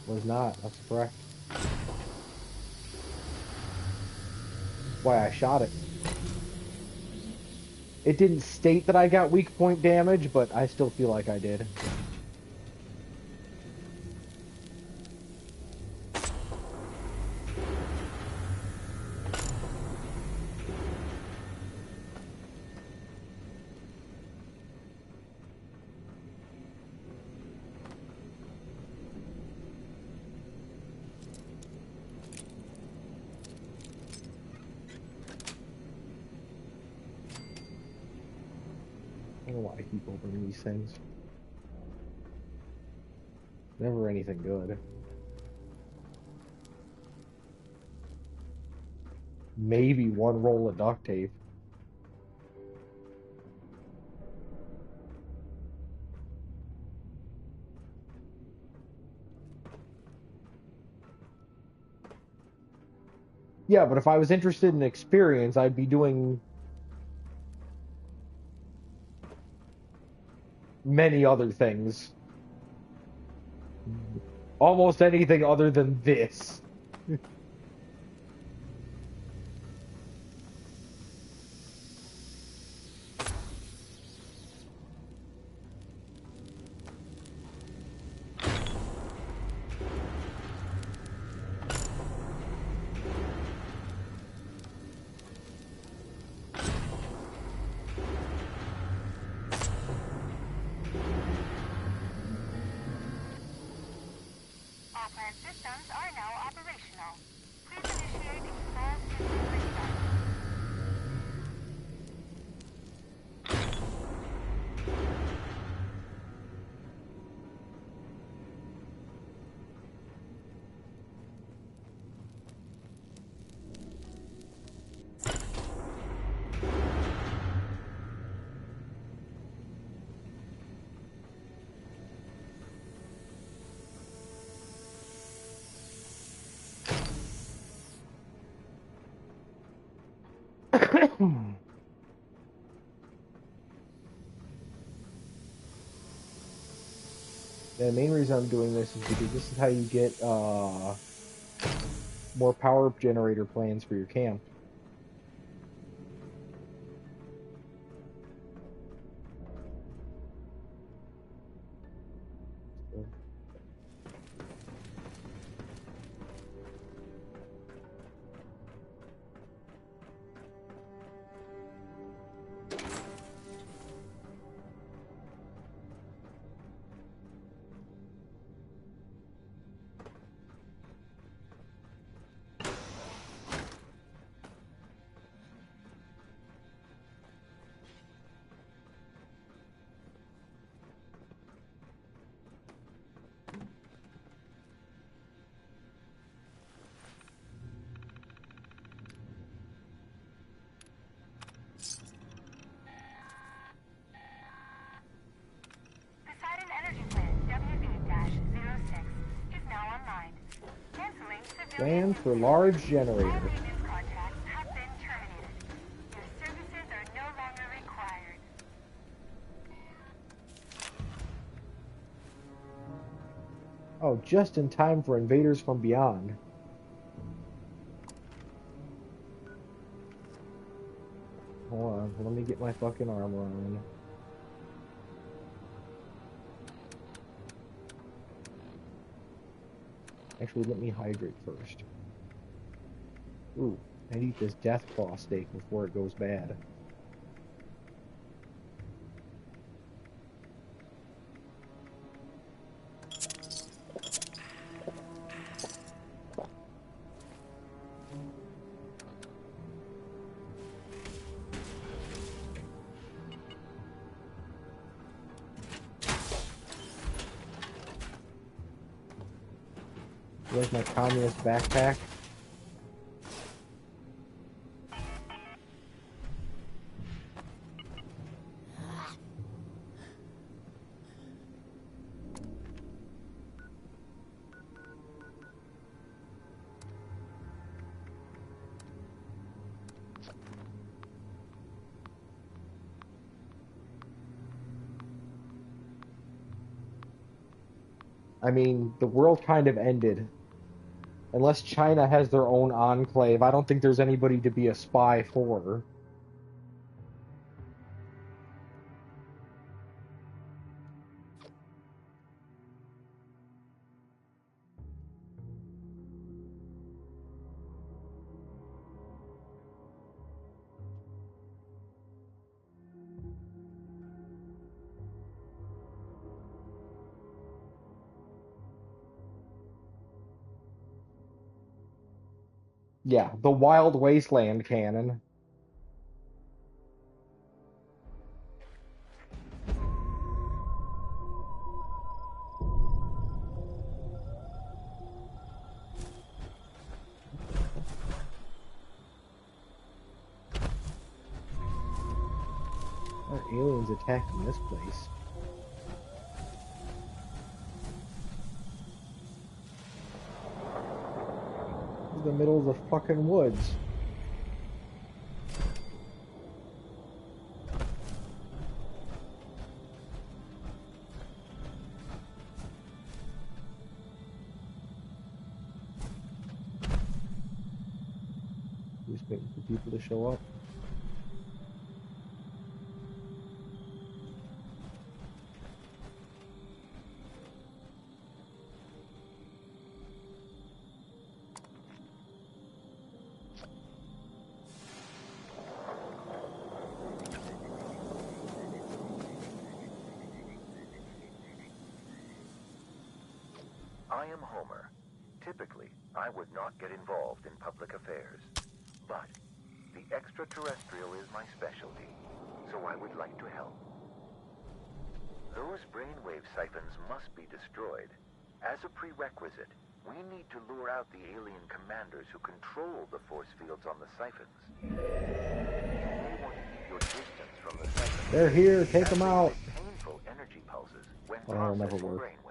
Was not. That's correct. Why I shot it. It didn't state that I got weak point damage, but I still feel like I did. I don't know why I keep opening these things. Never anything good. Maybe one roll of duct tape. Yeah, but if I was interested in experience, I'd be doing many other things. Almost anything other than this. All plant systems are now operational. Please initiate a full system restart. The main reason I'm doing this is because this is how you get more power generator plans for your camp. Poseidon Energy Plan WV-06 is now online. Canceling civilian Plans for usage. large All generator. maintenance contracts have been terminated. Your services are no longer required. Oh, just in time for invaders from beyond. Hold on, let me get my fucking armor on. Actually, let me hydrate first. Ooh, I eat this death claw steak before it goes bad. Where's my communist backpack? I mean, the world kind of ended. Unless China has their own enclave, I don't think there's anybody to be a spy for. Yeah, the Wild Wasteland canon. Are aliens attacking this place? In the middle of the fucking woods. Just waiting for people to show up. I am Homer. Typically, I would not get involved in public affairs. But the extraterrestrial is my specialty, so I would like to help. Those brainwave siphons must be destroyed. As a prerequisite, we need to lure out the alien commanders who control the force fields on the siphons. You may want to keep your distance from the siphons. They're here, take them out. Painful energy pulses when Oh, that'll never processing work. brainwaves.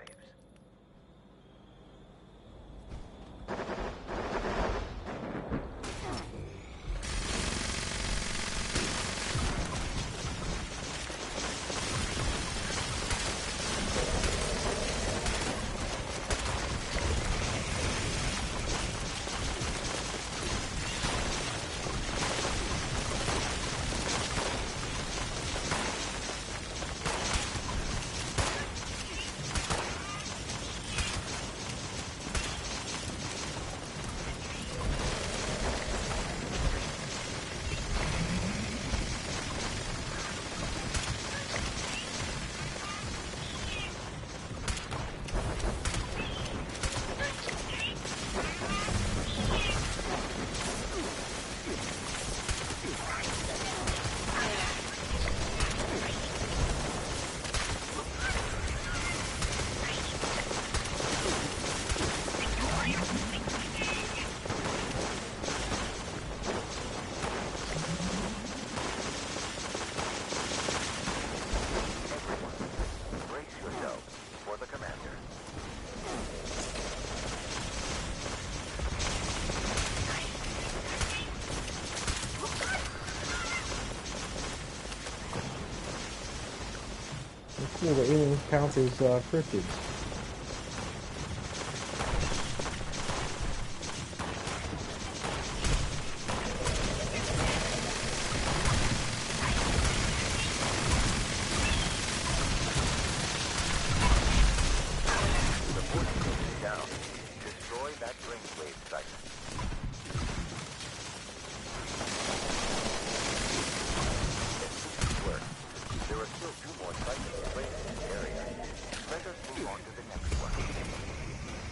Cool, the aliens count as cryptids.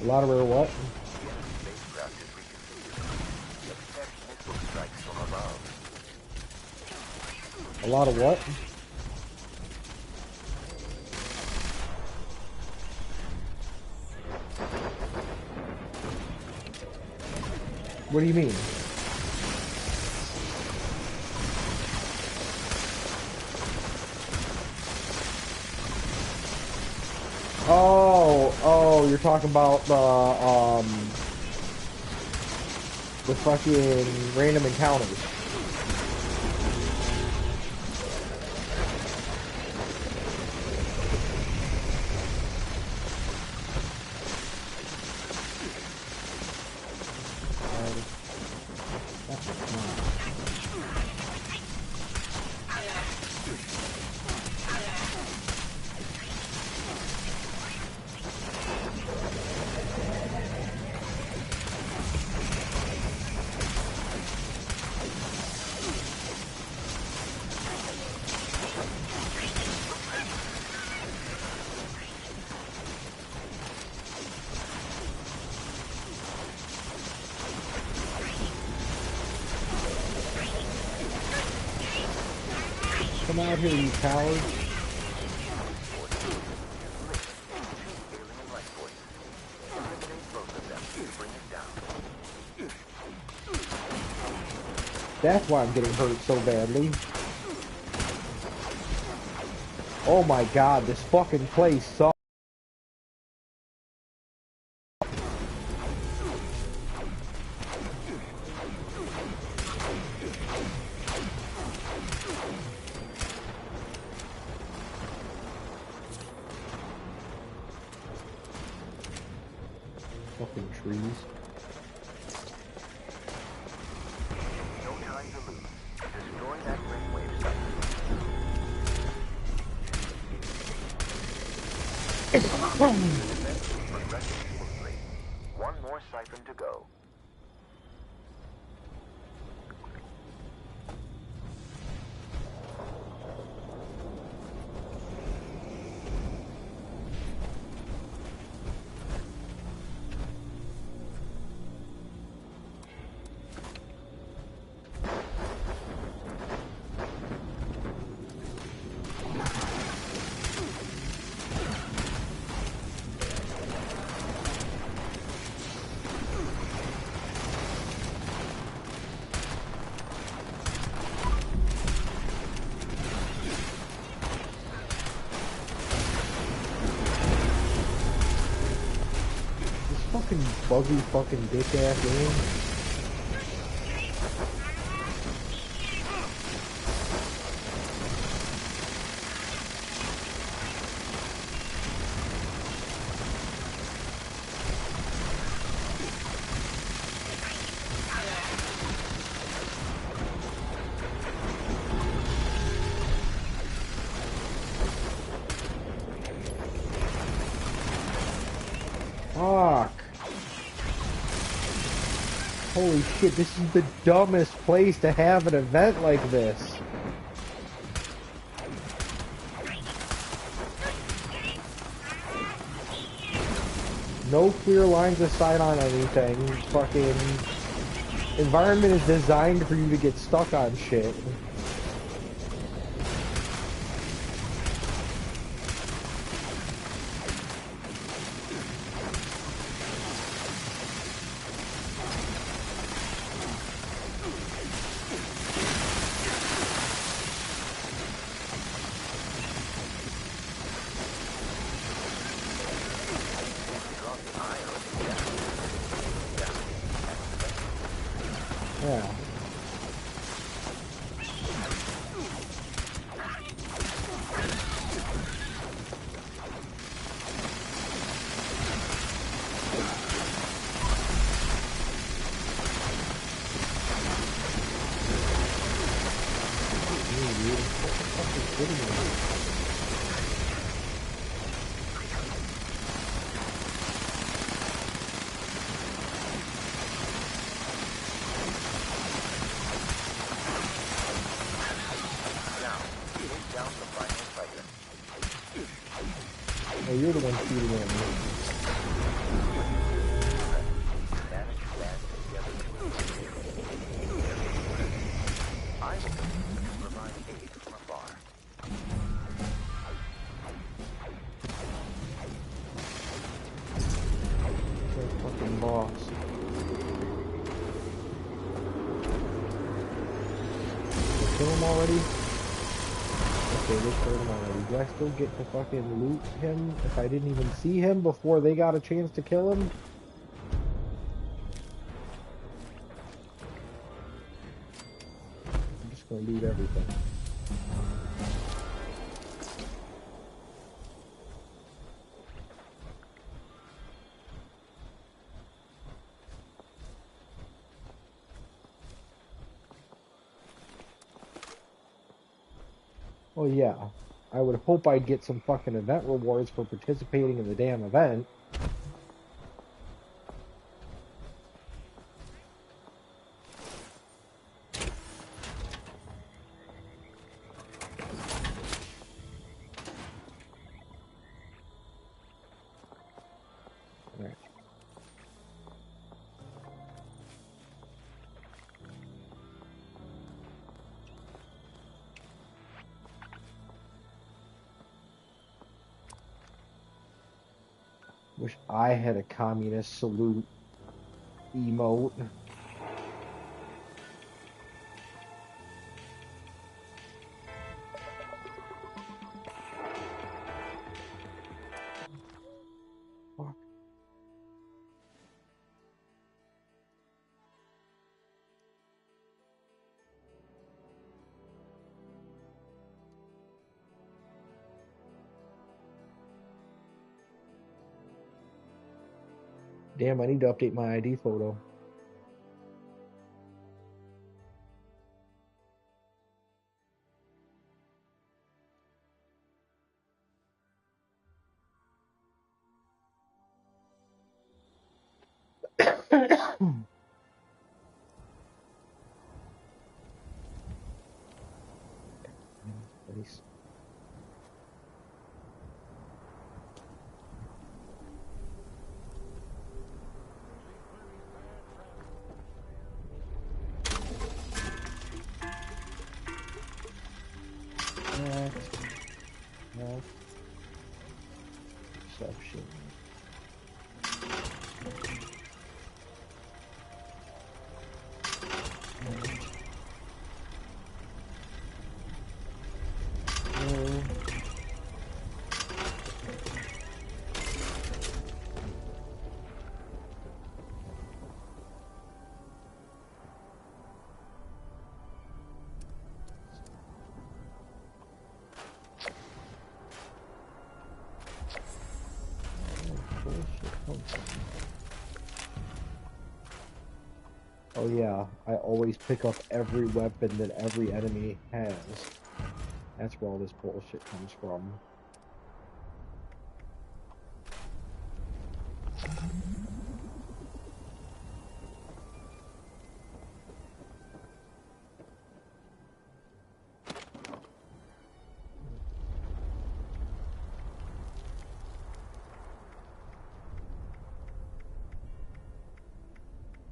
A lot of rare what? A lot of what? What do you mean? Oh, you're talking about the fucking random encounters. Come out here, you coward. That's why I'm getting hurt so badly. Oh my god, this fucking place sucks. Fucking trees. No time to lose. Destroy that brainwave siphon. Progressing smoothly. One more siphon to go. Fucking buggy fucking dick ass game. Fuck. Holy shit, this is the dumbest place to have an event like this. No clear lines of sight on anything. Fucking environment is designed for you to get stuck on shit. Yeah. Oh, you're the one feeding at me. I will provide aid from afar. That fucking boss. Kill him already? Okay, they killed him already. Do I still get to fucking loot him if I didn't even see him before they got a chance to kill him? I'm just gonna loot everything. Oh yeah, I would hope I'd get some fucking event rewards for participating in the damn event. Alright. Wish I had a communist salute emote. Fuck. Damn, I need to update my ID photo. Nice. Next. Next. Perception. Oh yeah, I always pick up every weapon that every enemy has. That's where all this bullshit comes from.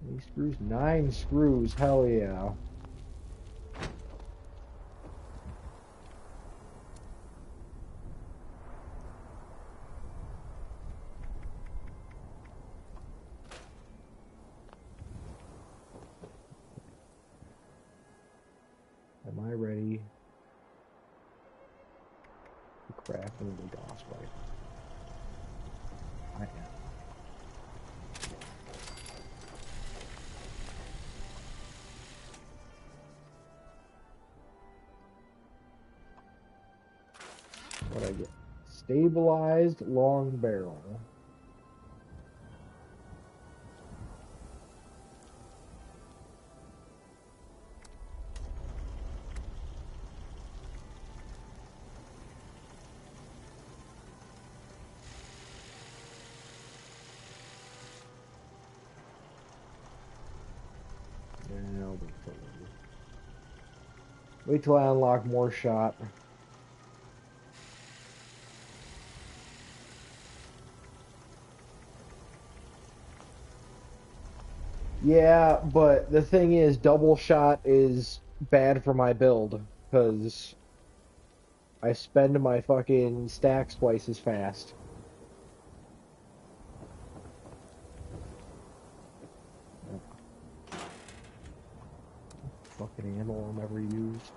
These screws? 9 screws, hell yeah. Am I ready to craft another DOS rifle? I am. What I get? Stabilized long barrel. Yeah, I'll wait till I unlock more shot. Yeah, but the thing is, double shot is bad for my build, because I spend my fucking stacks twice as fast. Fucking ammo I'm ever used.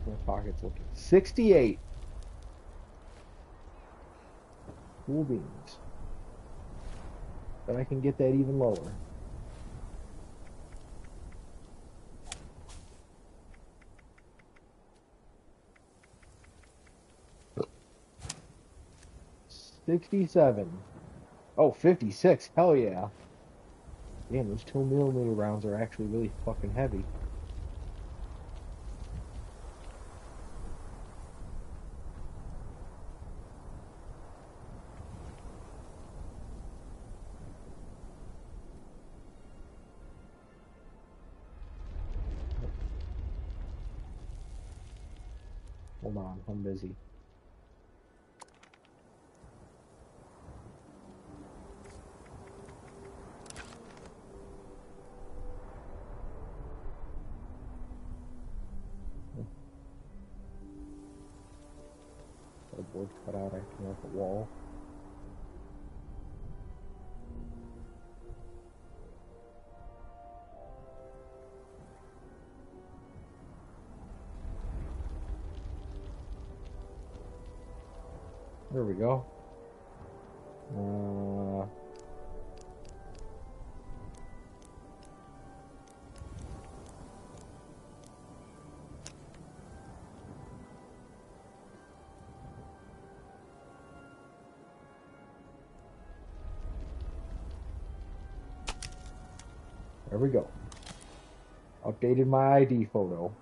My pocket's looking 68. Cool beans. But I can get that even lower. $67. Oh, 56. Hell yeah. Damn, those 2mm rounds are actually really fucking heavy. Hold on, I'm busy. Board cut out acting like a wall. There we go. There we go. Updated my ID photo.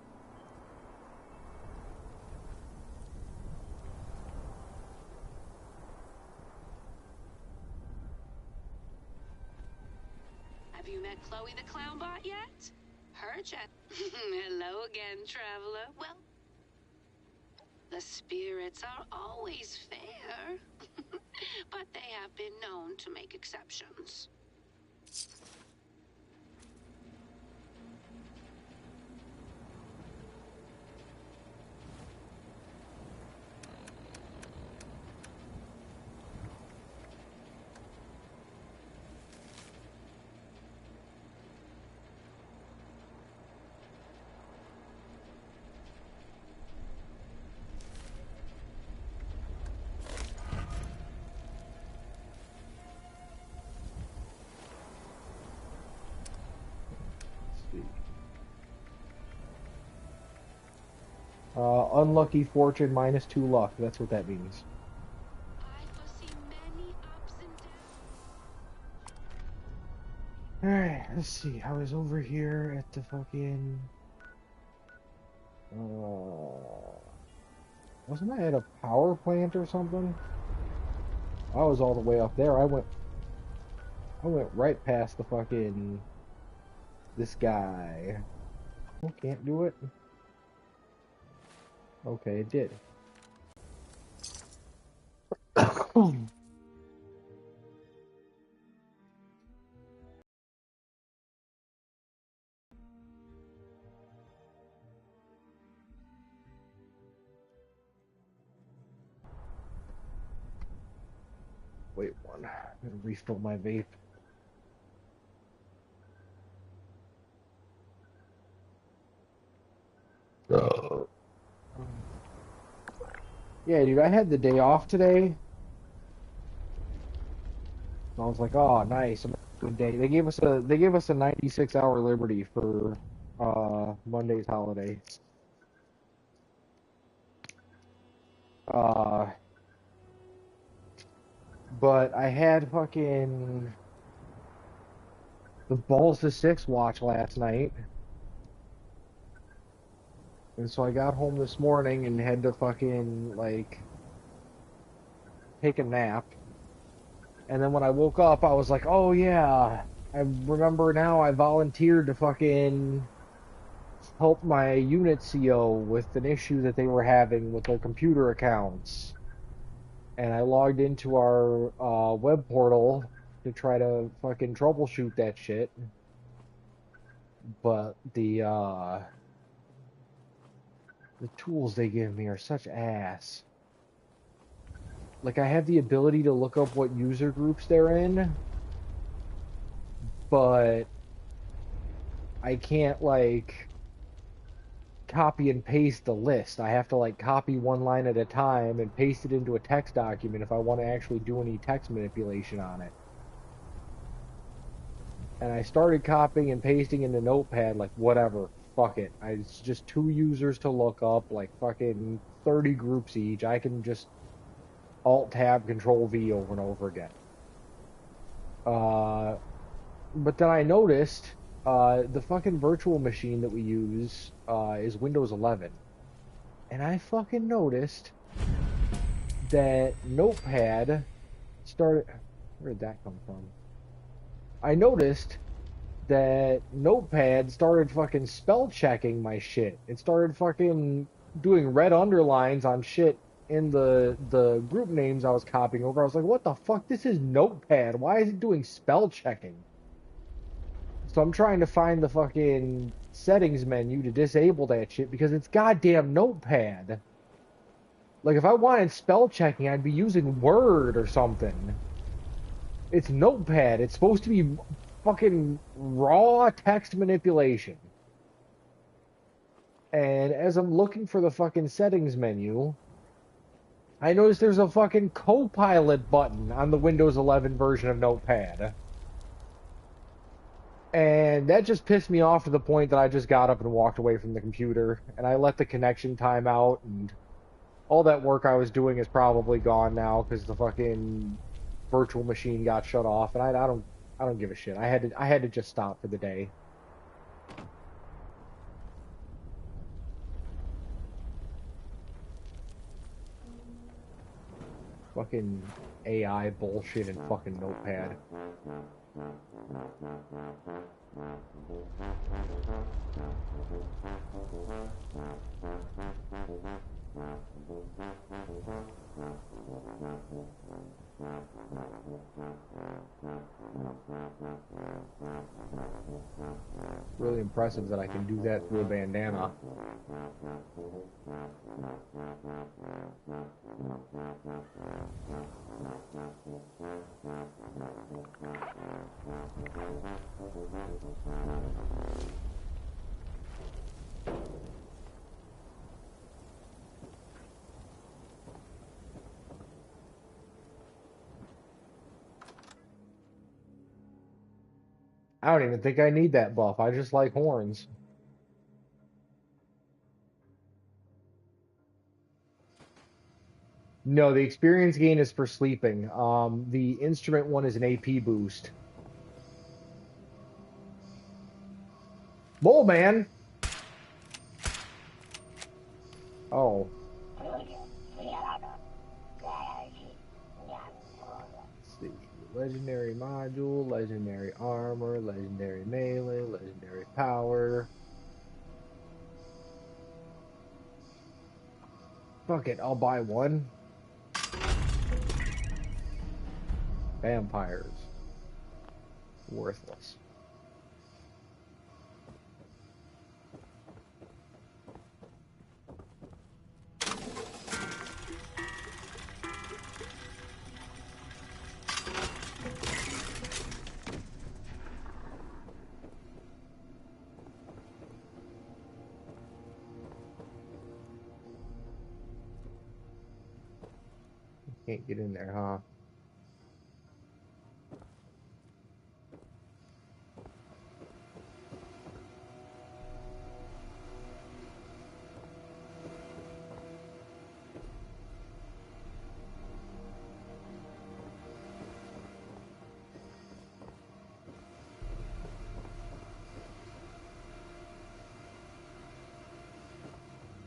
Have you met Chloe the Clownbot yet? Her chat. Hello again, traveler. Well, the spirits are always fair, but they have been known to make exceptions. Unlucky fortune -2 luck. That's what that means. I foresee many ups and downs. Alright, let's see. I was over here at the fucking... wasn't I at a power plant or something? I was all the way up there. I went right past the fucking... this guy. Oh, can't do it? Okay, it did. Wait one. I'm gonna refill my vape. Yeah, dude, I had the day off today. I was like, oh, nice, I'm having a good day. They gave us a 96-hour liberty for Monday's holiday. But I had fucking the Balls to Six watch last night. And so I got home this morning and had to fucking, like, take a nap. And then when I woke up, I was like, oh yeah, I remember now I volunteered to fucking help my unit CO with an issue that they were having with their computer accounts. And I logged into our web portal to try to fucking troubleshoot that shit. But the tools they give me are such ass. Like, I have the ability to look up what user groups they're in, but I can't, like, copy and paste the list. I have to, like, copy one line at a time and paste it into a text document if I want to actually do any text manipulation on it. And I started copying and pasting into Notepad, like, whatever, fuck it. It's just 2 users to look up, like, fucking 30 groups each. I can just Alt-Tab, Control-V over and over again. But then I noticed the fucking virtual machine that we use is Windows 11. And I fucking noticed that Notepad started... Where did that come from? I noticed that Notepad started fucking spell checking my shit. It started fucking doing red underlines on shit in the group names I was copying over. I was like, what the fuck? This is Notepad. Why is it doing spell checking? So I'm trying to find the fucking settings menu to disable that shit because it's goddamn Notepad. Like, if I wanted spell checking, I'd be using Word or something. It's Notepad. It's supposed to be fucking raw text manipulation. And as I'm looking for the fucking settings menu, I noticed there's a fucking Copilot button on the Windows 11 version of Notepad. And that just pissed me off to the point that I just got up and walked away from the computer. And I let the connection time out, and all that work I was doing is probably gone now because the fucking virtual machine got shut off. And I don't give a shit. I had to just stop for the day. Fucking AI bullshit and fucking Notepad. Really impressive that I can do that through a bandana. I don't even think I need that buff. I just like horns. No, the experience gain is for sleeping. The instrument one is an AP boost. Mole man! Oh. Let's see. Legendary module, legendary armor, legendary melee, legendary power. Fuck it, I'll buy one. Vampires. Worthless. Can't get in there, huh?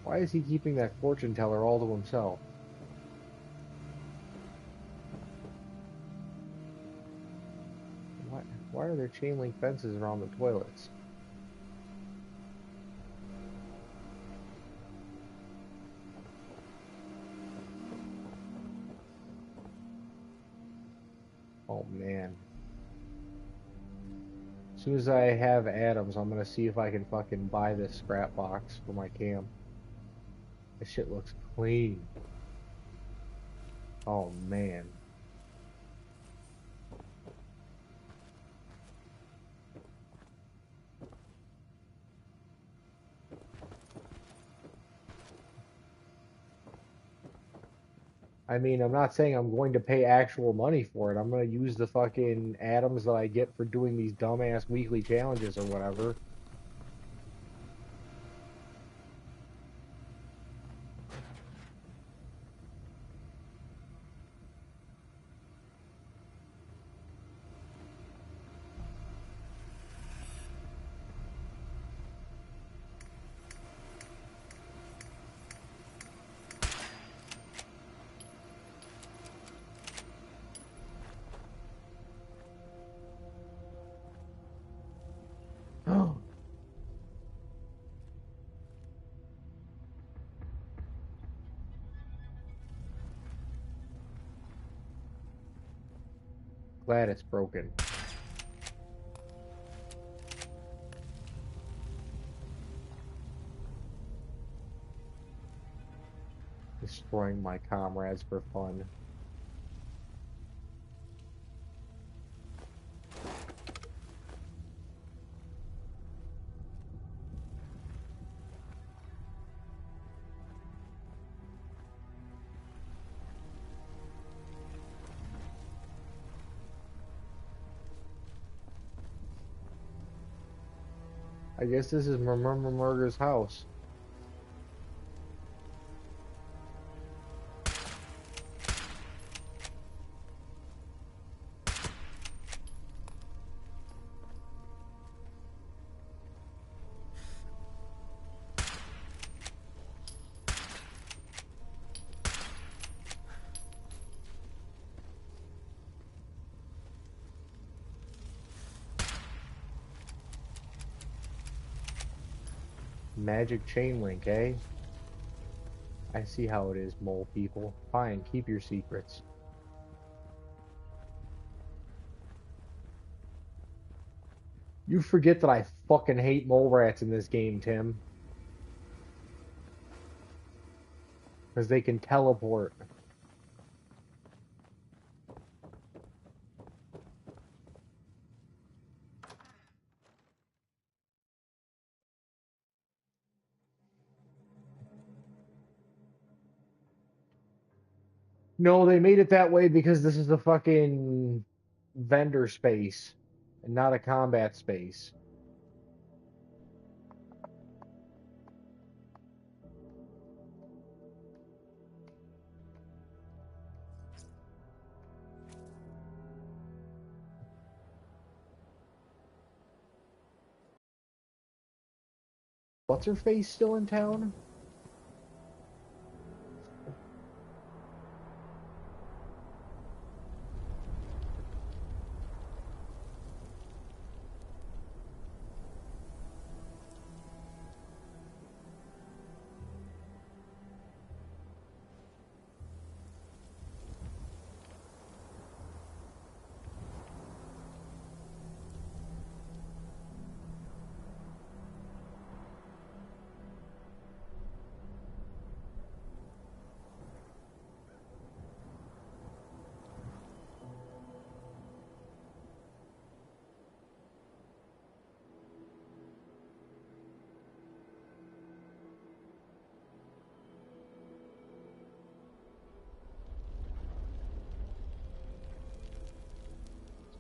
Why is he keeping that fortune teller all to himself? Why are there chain link fences around the toilets? Oh man. As soon as I have Adams, I'm gonna see if I can fucking buy this scrap box for my cam. This shit looks clean. Oh man. I mean, I'm not saying I'm going to pay actual money for it. I'm going to use the fucking atoms that I get for doing these dumbass weekly challenges or whatever. glad it's broken. Destroying my comrades for fun. I guess this is Murder's house. Magic chain link, eh? I see how it is, mole people. Fine, keep your secrets. You forget that I fucking hate mole rats in this game, Tim. Because they can teleport. No, they made it that way because this is a fucking vendor space and not a combat space. What's her face still in town?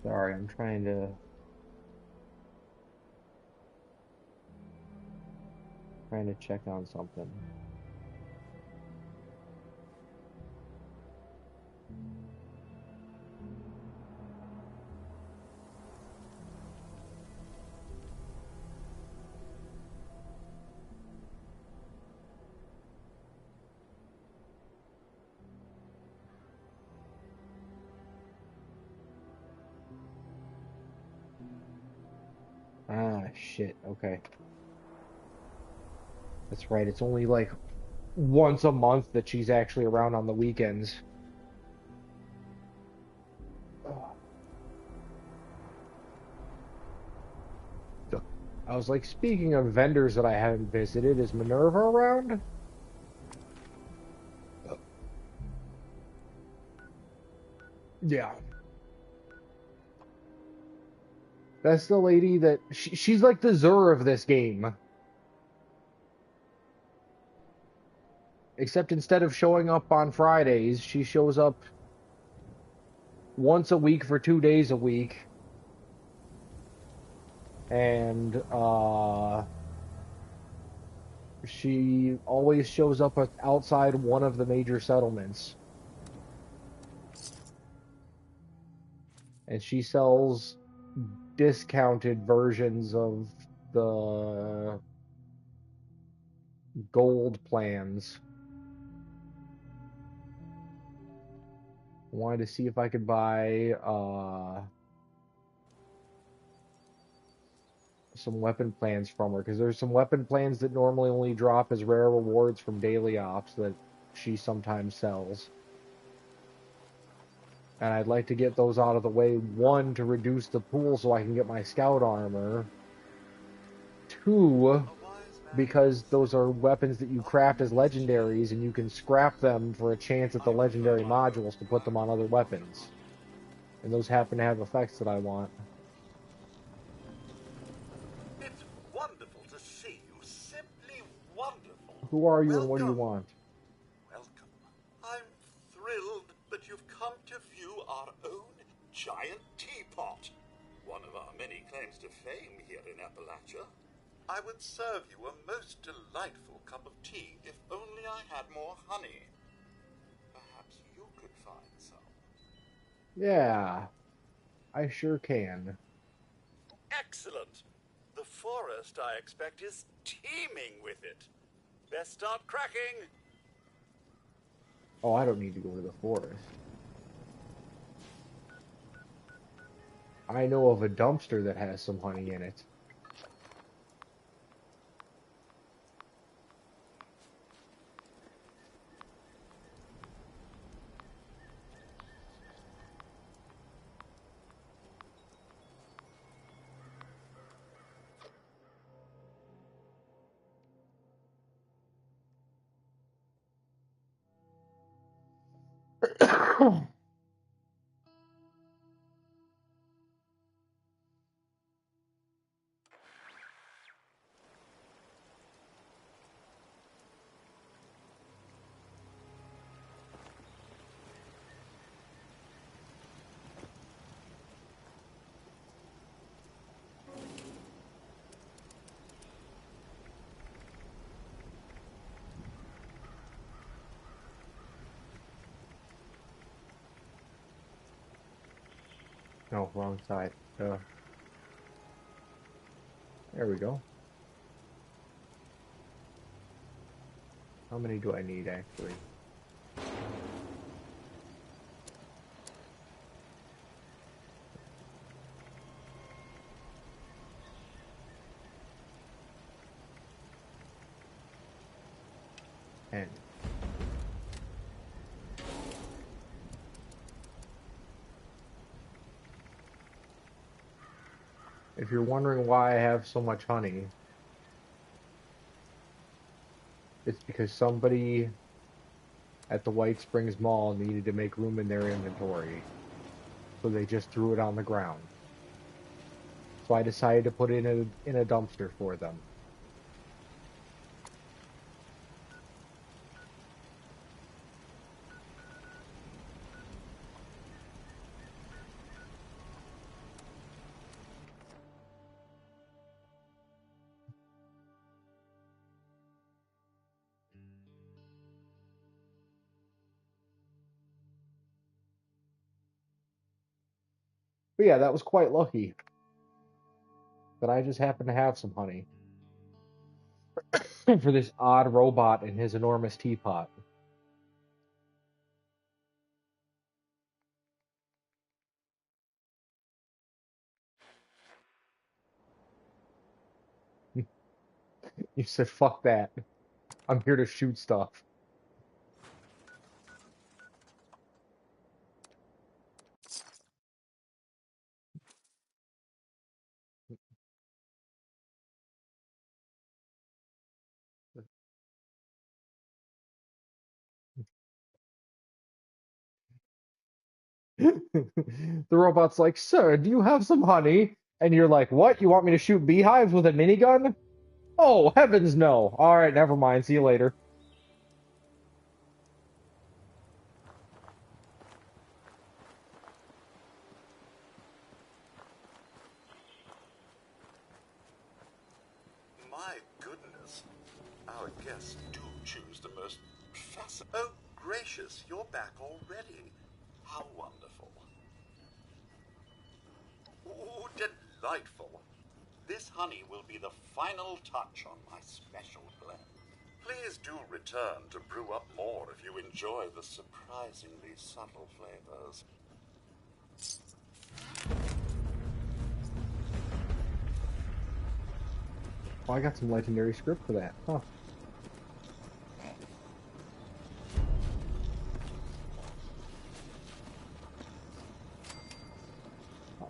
Sorry, I'm trying to check on something. Ah, shit. Okay. That's right. It's only like once a month that she's actually around on the weekends. I was like, speaking of vendors that I haven't visited, is Minerva around? Yeah. That's the lady that... she's like the Zur of this game. Except instead of showing up on Fridays, she shows up once a week for 2 days a week. And, she always shows up outside one of the major settlements. And she sells discounted versions of the gold plans. I wanted to see if I could buy some weapon plans from her, because there's some weapon plans that normally only drop as rare rewards from daily ops that she sometimes sells. And I'd like to get those out of the way. One, to reduce the pool so I can get my scout armor. Two, because those are weapons that you craft as legendaries, and you can scrap them for a chance at the legendary modules to put them on other weapons. And those happen to have effects that I want. It's wonderful to see you. Simply wonderful. Who are you and what do you want? Welcome. I'm thrilled that you've come to view our own giant teapot. One of our many claims to fame here in Appalachia. I would serve you a most delightful cup of tea if only I had more honey. Perhaps you could find some. Yeah, I sure can. Excellent. The forest, I expect, is teeming with it. Best start cracking. Oh, I don't need to go to the forest. I know of a dumpster that has some honey in it. No, wrong side. There we go. How many do I need, actually? And if you're wondering why I have so much honey, it's because somebody at the White Springs Mall needed to make room in their inventory. So they just threw it on the ground. So I decided to put it in a dumpster for them. But yeah, that was quite lucky. That I just happened to have some honey. For this odd robot in his enormous teapot. You said, fuck that. I'm here to shoot stuff. The robot's like, sir, do you have some honey? And you're like, what? You want me to shoot beehives with a minigun? Oh, heavens no. Alright, never mind. See you later. My goodness. Our guests do choose the most fascinating. Oh, gracious, you're back already. How wonderful. Ooh, delightful. This honey will be the final touch on my special blend. Please do return to brew up more if you enjoy the surprisingly subtle flavors. Oh, I got some legendary script for that. Huh.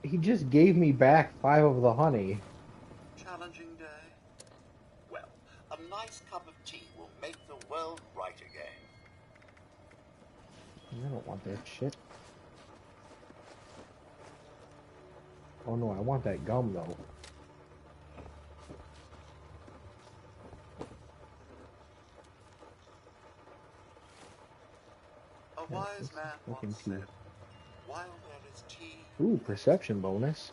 He just gave me back 5 of the honey. Challenging day? Well, a nice cup of tea will make the world right again. I don't want that shit. Oh no, I want that gum though. A Yeah, wise this man fucking once tea. said, while there is tea, Ooh, perception bonus.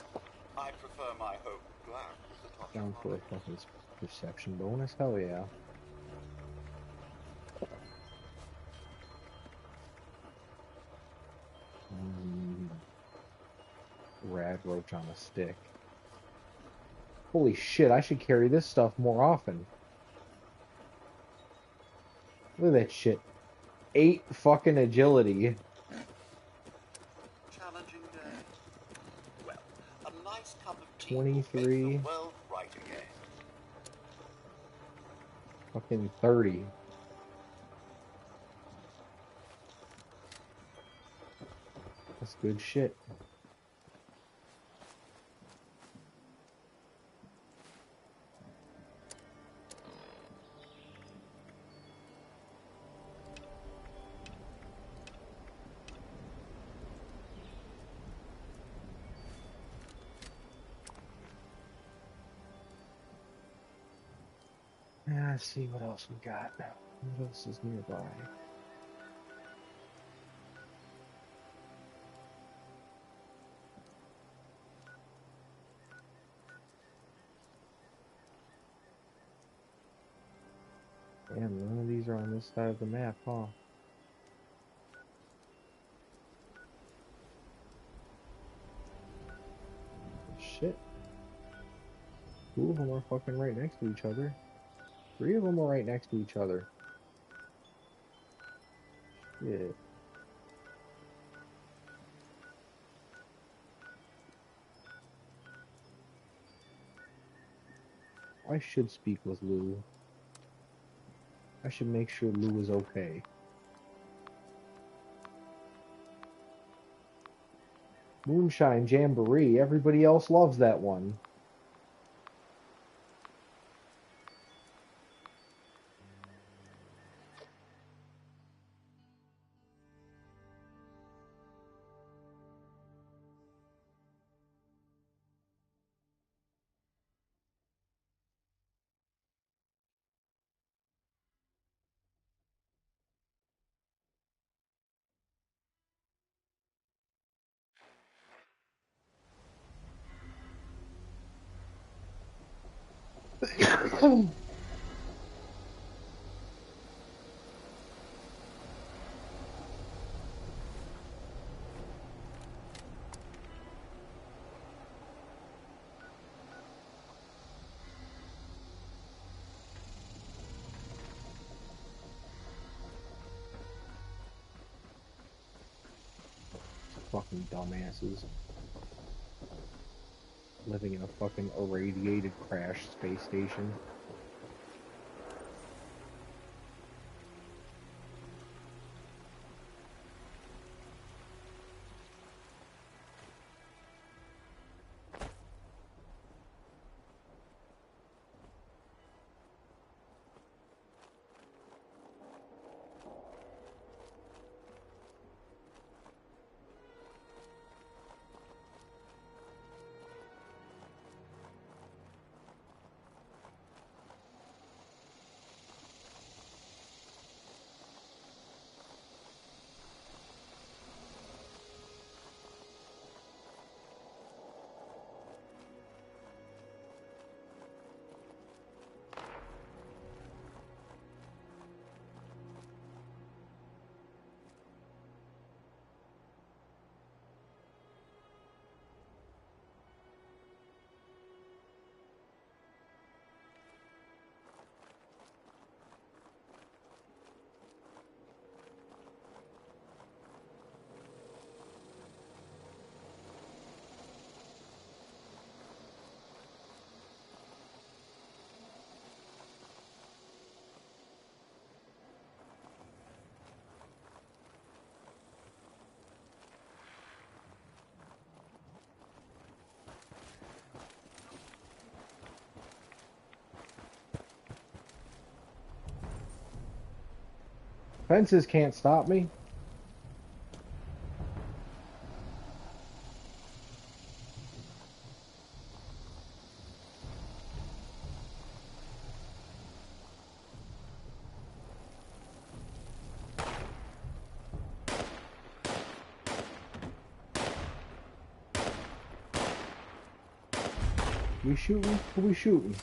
I prefer my home glad with the touch Down of for a honey. fucking perception bonus. Hell yeah. Rad roach on a stick. Holy shit, I should carry this stuff more often. Look at that shit. 8 fucking agility. Challenging day? Well, a nice cup of tea will make 23. the world right again. Fucking 30. That's good shit. Let's see what else we got. What else is nearby? Damn, none of these are on this side of the map, huh? Shit. 2 of them are fucking right next to each other. 3 of them are right next to each other. Shit. I should speak with Lou. I should make sure Lou is okay. Moonshine Jamboree. Everybody else loves that one. Fucking dumbasses. Living in a fucking irradiated crash space station. Fences can't stop me. We shooting? Who we shooting?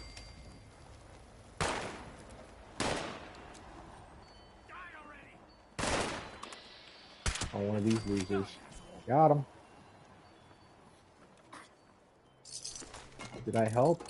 Oh, one of these losers. Got him. Did I help?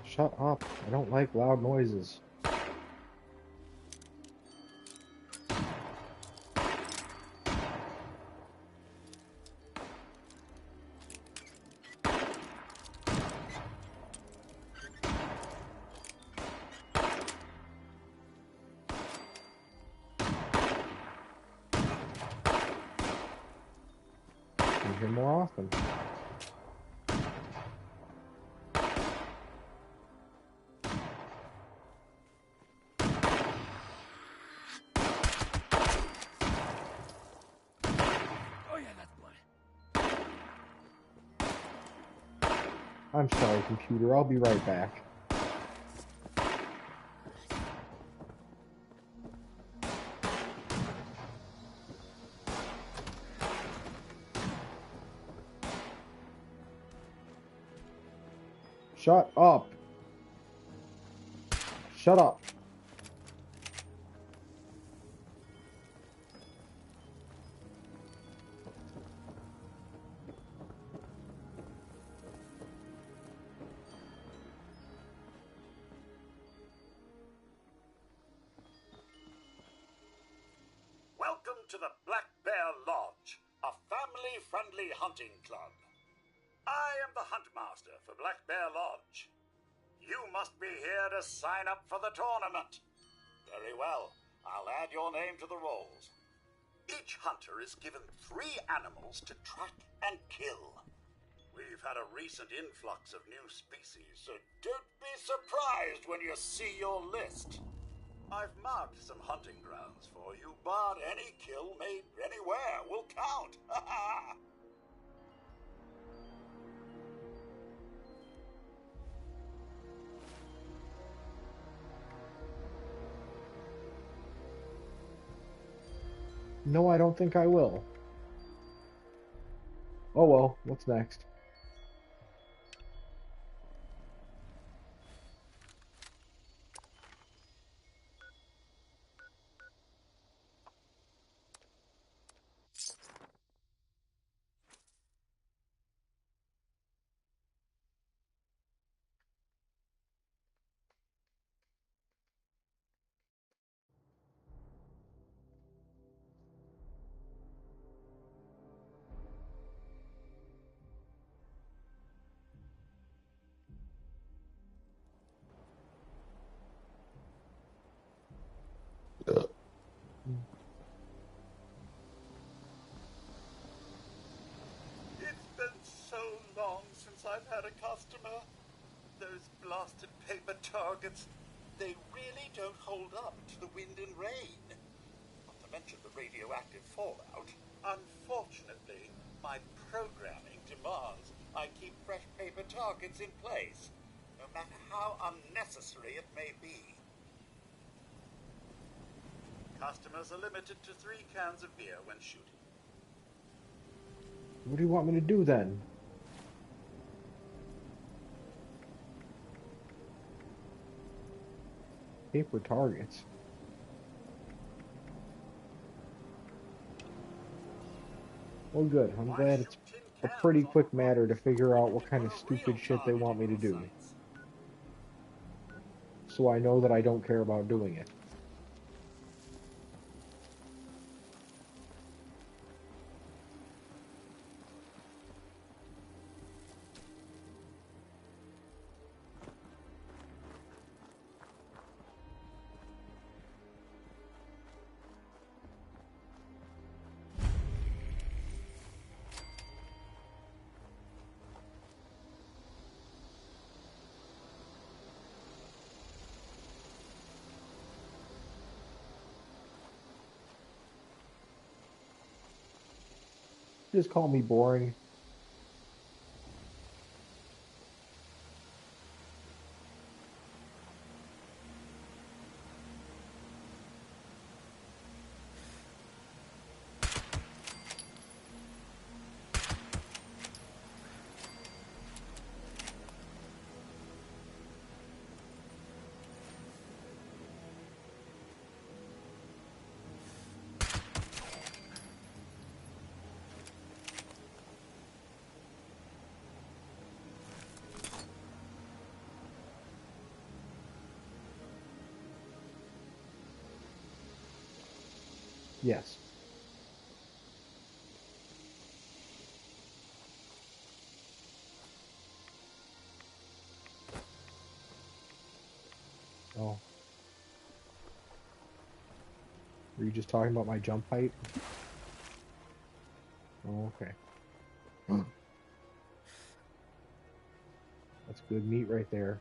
Shut up. I don't like loud noises. Be here more often. I'm sorry, computer. I'll be right back. Shut up. Shut up. Welcome to the Black Bear Lodge, a family-friendly hunting club. I am the Huntmaster for Black Bear Lodge. You must be here to sign up for the tournament. Very well. I'll add your name to the rolls. Each hunter is given 3 animals to track and kill. We've had a recent influx of new species, so don't be surprised when you see your list. I've marked some hunting grounds for you, but any kill made anywhere will count. No, I don't think I will. Oh well, what's next? It's been so long since I've had a customer. Those blasted paper targets, they really don't hold up to the wind and rain. Not to mention the radioactive fallout. Unfortunately, my programming demands I keep fresh paper targets in place, no matter how unnecessary it may be. Customers are limited to 3 cans of beer when shooting. What do you want me to do then? Paper targets. Well, good. I'm glad it's a pretty quick matter to figure out what kind of stupid shit they want me to do. so I know that I don't care about doing it. Just call me boring. Yes. Oh. Were you just talking about my jump height? Oh, okay. That's good meat right there.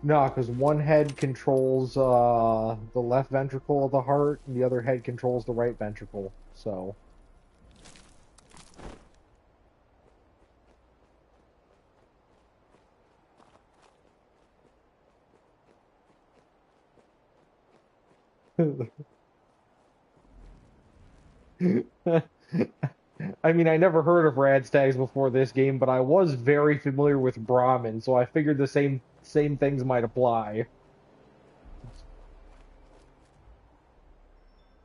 No, because one head controls the left ventricle of the heart, and the other head controls the right ventricle. So, I mean, I never heard of Radstags before this game, but I was very familiar with Brahmin, so I figured the same things might apply.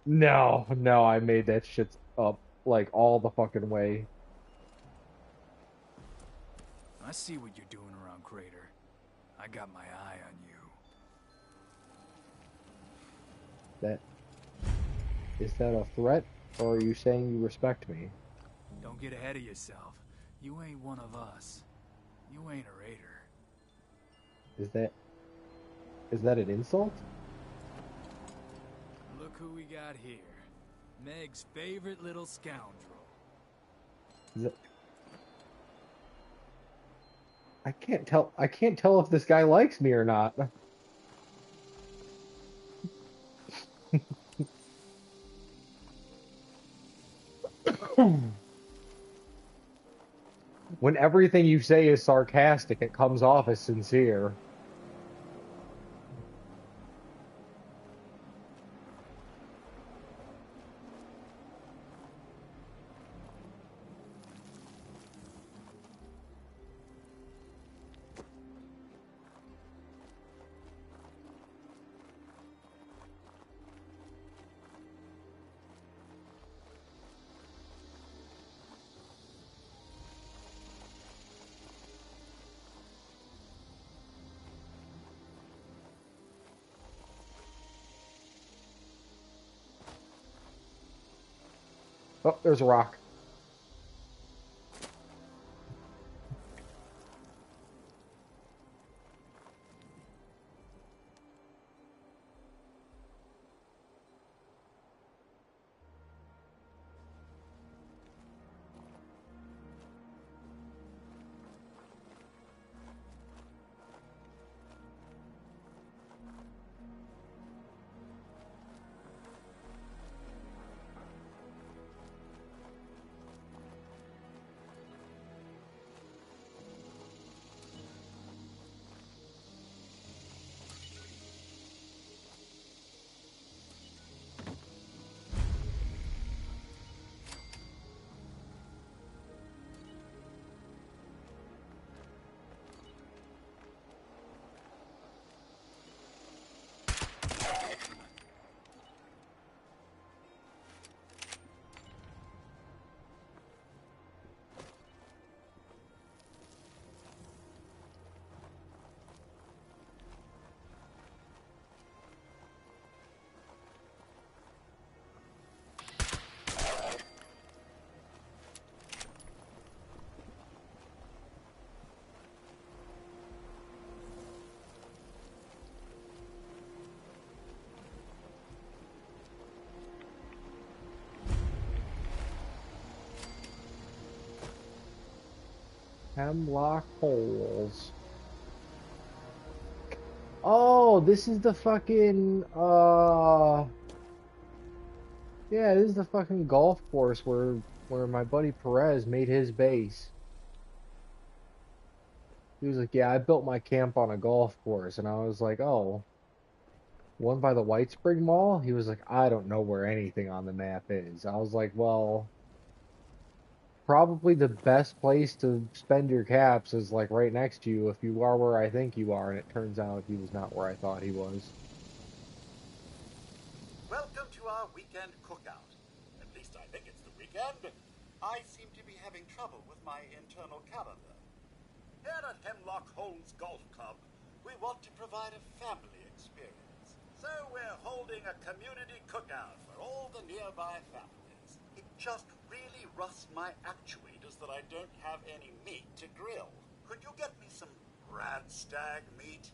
No, no, I made that shit up like all the fucking way. I see what you're doing around Crater. I got my eye on you. That is that a threat, or are you saying you respect me? Don't get ahead of yourself. You ain't one of us. You ain't a raider. Is that an insult? Look who we got here. Meg's favorite little scoundrel. Is that... I can't tell if this guy likes me or not. When everything you say is sarcastic, it comes off as sincere. Oh, there's a rock. Hemlock Holes. Oh, this is the fucking, yeah, this is the fucking golf course where my buddy Perez made his base. He was like, yeah, I built my camp on a golf course. And I was like, oh, one by the White Spring Mall? He was like, I don't know where anything on the map is. I was like, well, probably the best place to spend your caps is like right next to you if you are where I think you are. And it turns out he was not where I thought he was. Welcome to our weekend cookout. At least I think it's the weekend. I seem to be having trouble with my internal calendar. Here at Hemlock Holes Golf Club, we want to provide a family experience. So we're holding a community cookout for all the nearby families. It just really rusts my actuators that I don't have any meat to grill. Could you get me some rad stag meat?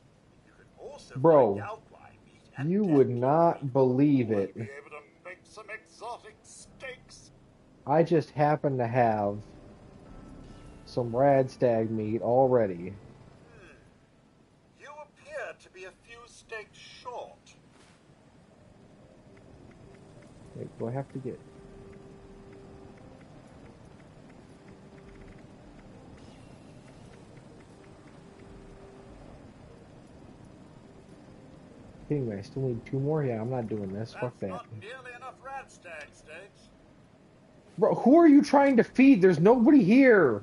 You could also Bro, buy Yao meat and you dead would meat. not believe We'll it. be able to make some exotic steaks. I just happen to have some rad stag meat already. You appear to be a few steaks short. Wait, do I have to get... Anyway, I still need 2 more? Yeah, I'm not doing this. Fuck That's that. not nearly enough rad stag steaks. Bro, who are you trying to feed? There's nobody here!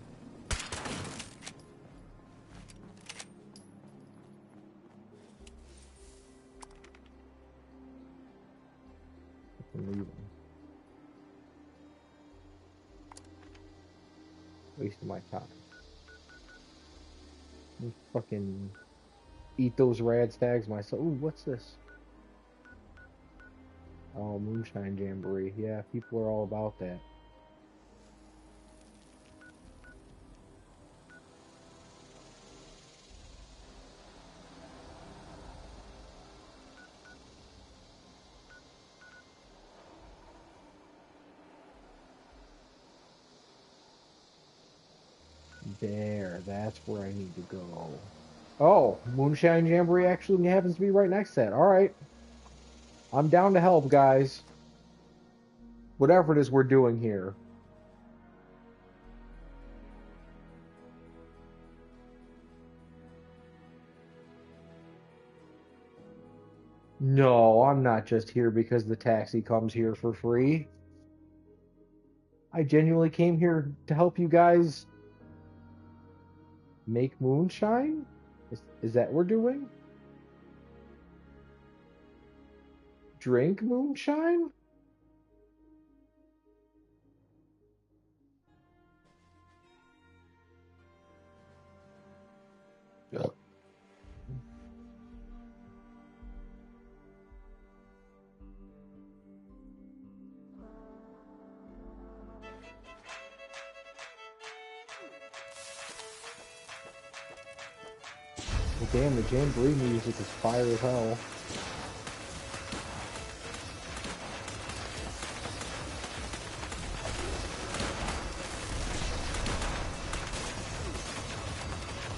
I'm leaving. Wasting my time. Let me fucking eat those rad stags myself. Ooh, what's this? Oh, Moonshine Jamboree. Yeah, people are all about that. There, that's where I need to go. Oh, Moonshine Jamboree actually happens to be right next to that. Alright. I'm down to help, guys. Whatever it is we're doing here. No, I'm not just here because the taxi comes here for free. I genuinely came here to help you guys make moonshine? Is that what we're doing? Drink moonshine? Yeah. Well, damn, the Jamboree music is fire as hell.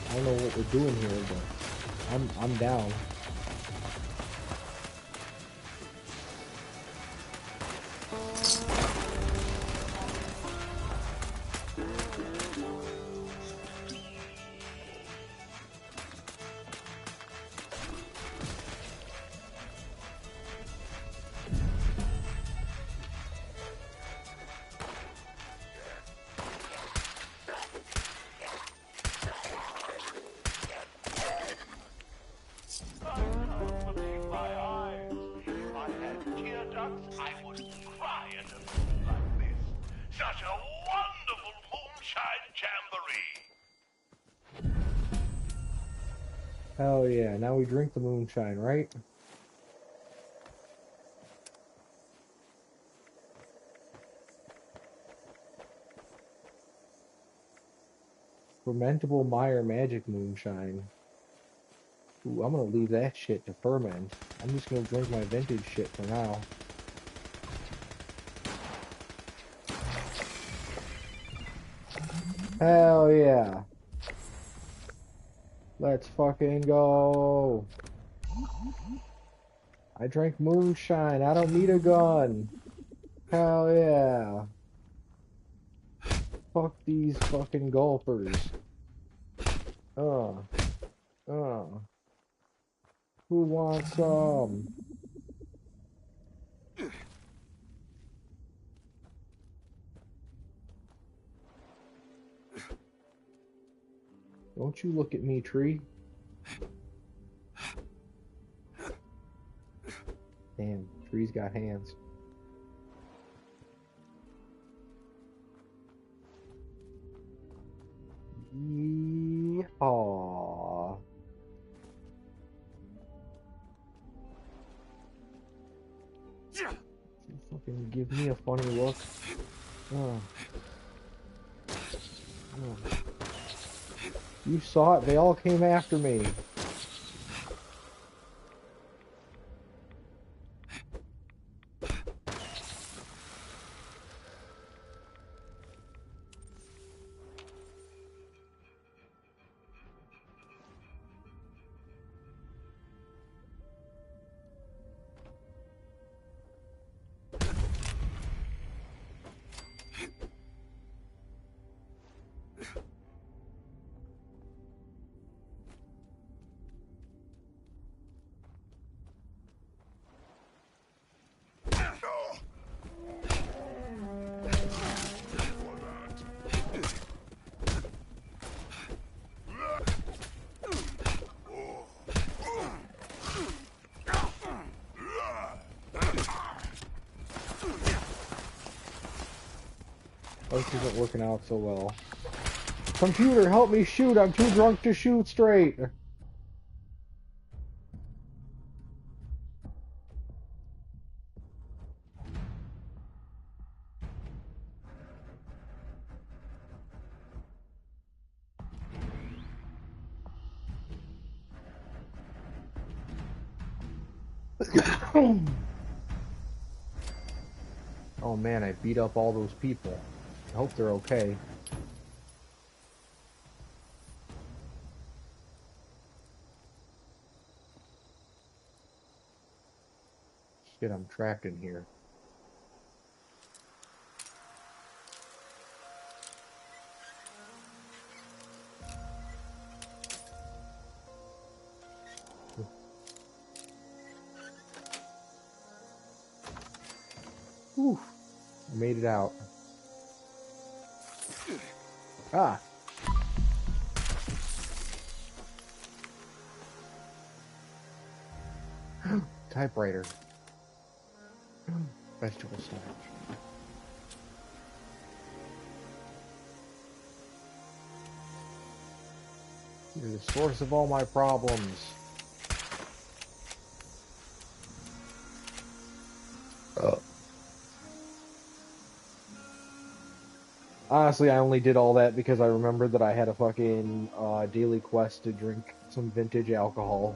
I don't know what we're doing here, but I'm down. Hell yeah, now we drink the moonshine, right? Fermentable Meyer Magic Moonshine. Ooh, I'm gonna leave that shit to ferment. I'm just gonna drink my vintage shit for now. Hell yeah. Let's fucking go. I drank moonshine. I don't need a gun. Hell yeah. Fuck these fucking golfers. Uh. Who wants some? Don't you look at me, tree. Damn, tree's got hands. Yeehaw. Fucking give me a funny look. Oh. You saw it, they all came after me. This isn't working out so well. Computer, help me shoot! I'm too drunk to shoot straight! Oh man, I beat up all those people. I hope they're okay. Shit, I'm trapped in here. Whew. I made it out. Ah! Typewriter. Vegetable starch. You're the source of all my problems. Honestly, I only did all that because I remembered that I had a fucking daily quest to drink some vintage alcohol.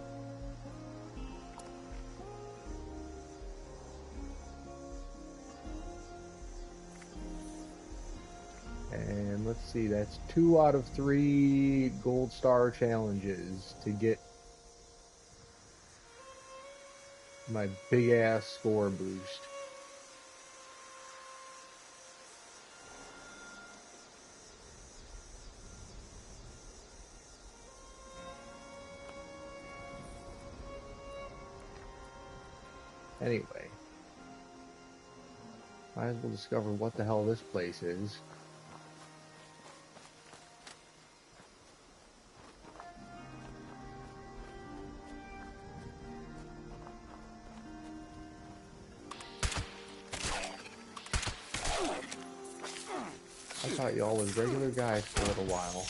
And let's see, that's 2 out of 3 gold star challenges to get my big ass score boost. Anyway, might as well discover what the hell this place is. I thought y'all was regular guys for a little while.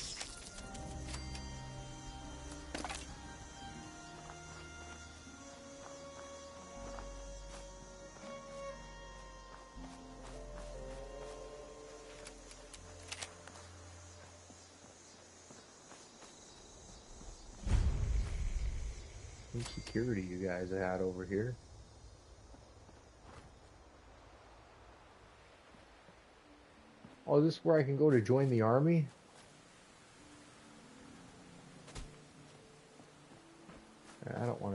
What security you guys had over here? Oh, is this where I can go to join the army?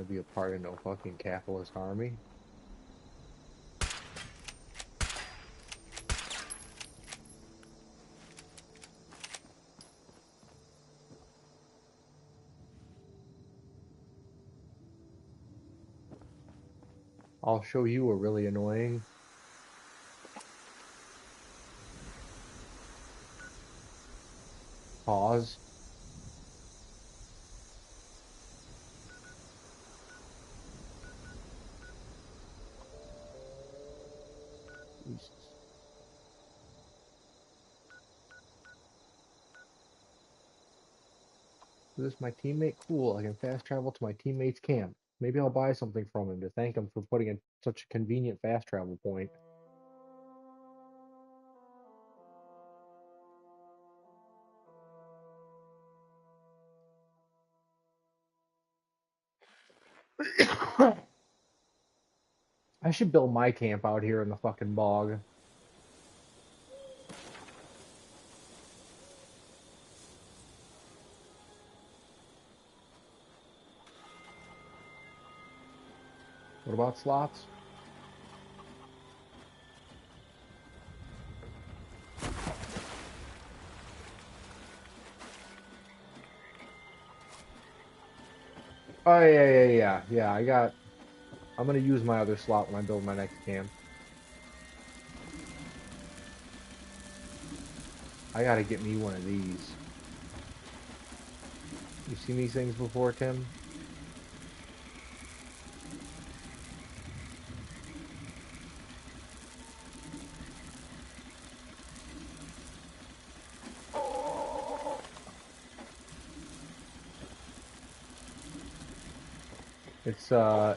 to be a part of no fucking capitalist army. I'll show you a really annoying. Pause. Jesus. This is my teammate. Cool. I can fast travel to my teammate's camp. Maybe I'll buy something from him to thank him for putting in such a convenient fast travel point. I should build my camp out here in the fucking bog. What about slots? Oh yeah. I'm gonna use my other slot when I build my next camp. I gotta get me one of these. You seen these things before, Tim?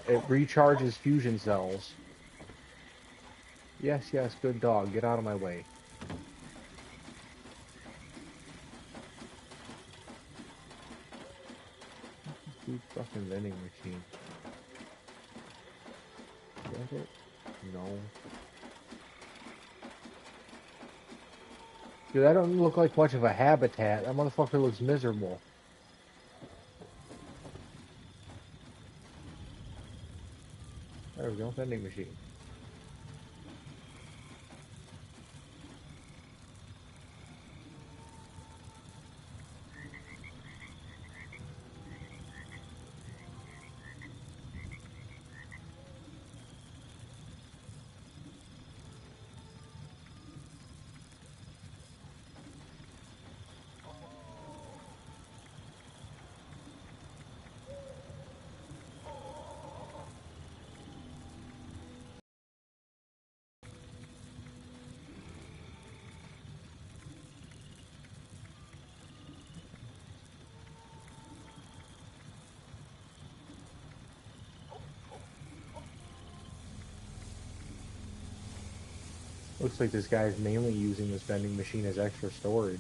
It recharges fusion cells. Yes, good dog. Get out of my way. Dude, fucking vending machine. Get it? No. Dude, that don't look like much of a habitat. That motherfucker looks miserable. There we go, vending machine. Looks like this guy's mainly using this vending machine as extra storage.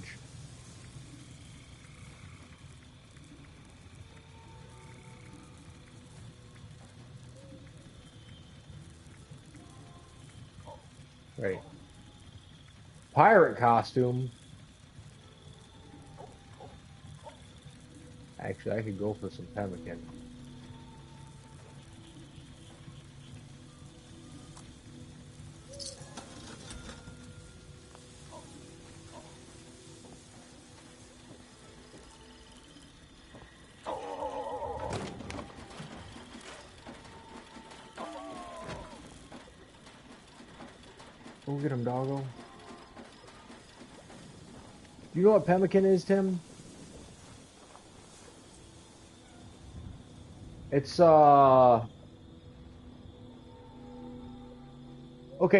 Right. Pirate costume. Actually, I could go for some pemmican. Go get him, doggo. You know what pemmican is, Tim? It's okay,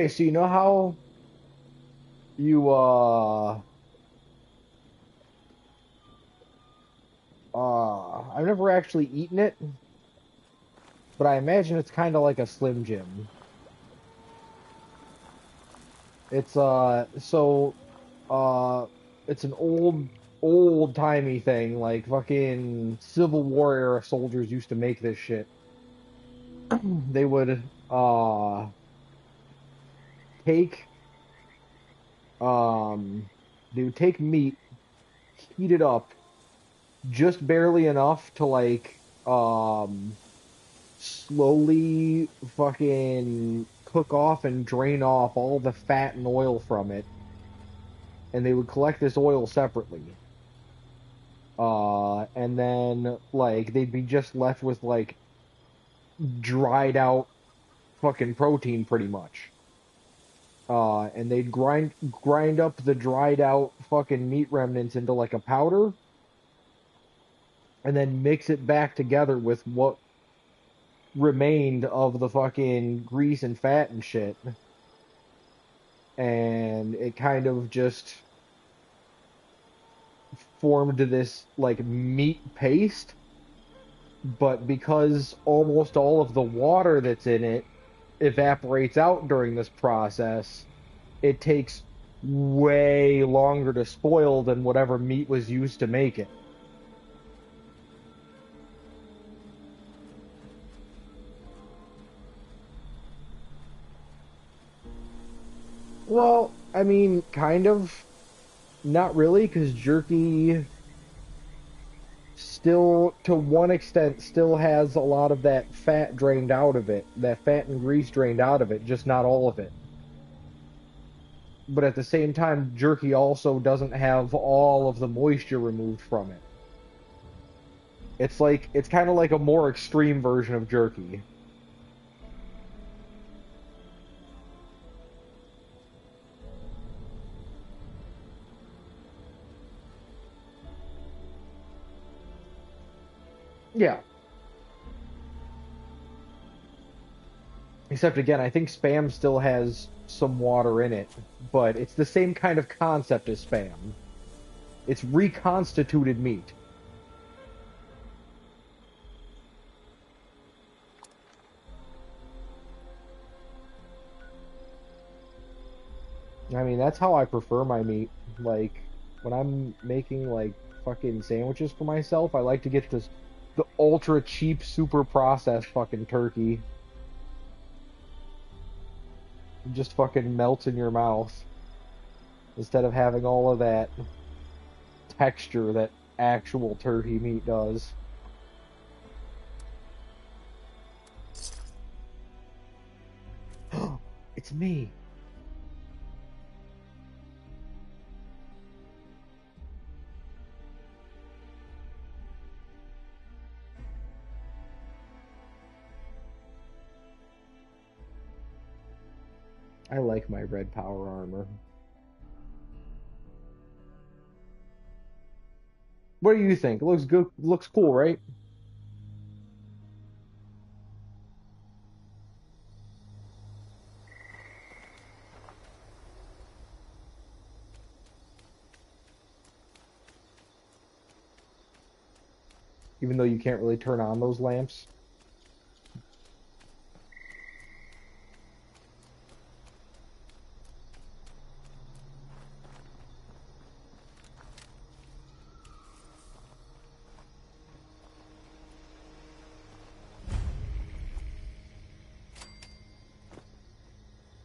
so you know how you I've never actually eaten it, but I imagine it's kind of like a Slim Jim. It's it's an old timey thing, like fucking Civil War era soldiers used to make this shit. They would take they would take meat, heat it up just barely enough to like slowly fucking cook off and drain off all the fat and oil from it, and they would collect this oil separately. And then like they'd be just left with like dried out fucking protein pretty much. And they'd grind up the dried out fucking meat remnants into like a powder, and then mix it back together with what remained of the fucking grease and fat and shit. And it kind of just formed this like meat paste, but because almost all of the water that's in it evaporates out during this process, it takes way longer to spoil than whatever meat was used to make it. Well, I mean, kind of. Not really, because jerky still, to one extent, still has a lot of that fat drained out of it. That fat and grease drained out of it, just not all of it. But at the same time, jerky also doesn't have all of the moisture removed from it. It's kind of like a more extreme version of jerky. Yeah. Except again, I think Spam still has some water in it, but it's the same kind of concept as Spam. It's reconstituted meat. I mean, that's how I prefer my meat. Like, when I'm making, like, fucking sandwiches for myself, I like to get the ultra cheap, super processed fucking turkey. It just fucking melts in your mouth. Instead of having all of that texture that actual turkey meat does. It's me. I like my red power armor. What do you think? It looks good. Looks cool, right? Even though you can't really turn on those lamps.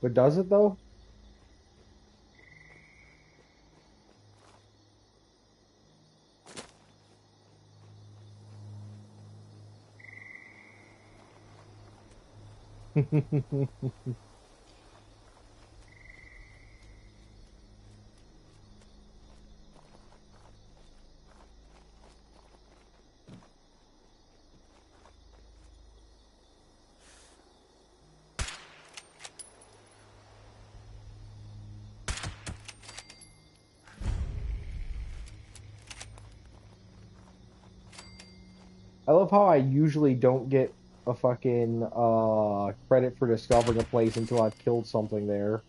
But does it though? I love how I usually don't get a fucking credit for discovering a place until I've killed something there.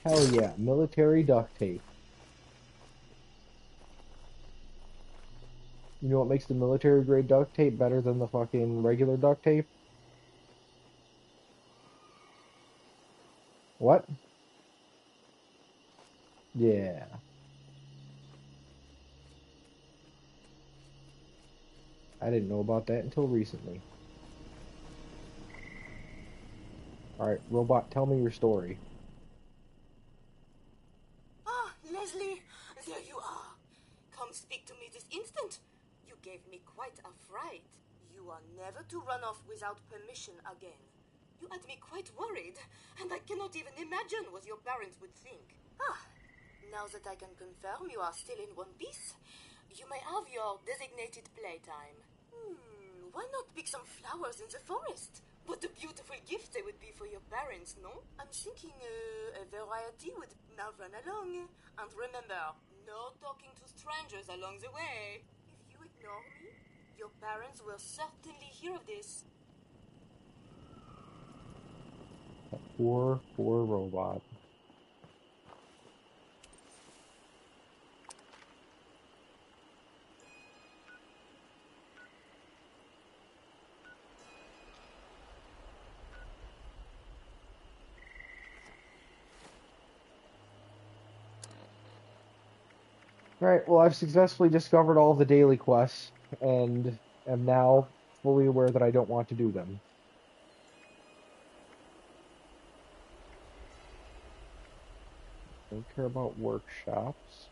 Hell yeah, military duct tape. You know what makes the military grade duct tape better than the fucking regular duct tape? What? Yeah. I didn't know about that until recently. Alright, robot, tell me your story. Ah, Leslie, there you are. Come speak to me this instant. You gave me quite a fright. You are never to run off without permission again. You had me quite worried, and I cannot even imagine what your parents would think. Ah, now that I can confirm you are still in one piece, you may have your designated playtime. Why not pick some flowers in the forest? What a beautiful gift they would be for your parents, no? I'm thinking a variety would now run along. And remember, no talking to strangers along the way. If you ignore me, your parents will certainly hear of this. Poor robot. Alright, well, I've successfully discovered all of the daily quests, and am now fully aware that I don't want to do them. Don't care about workshops.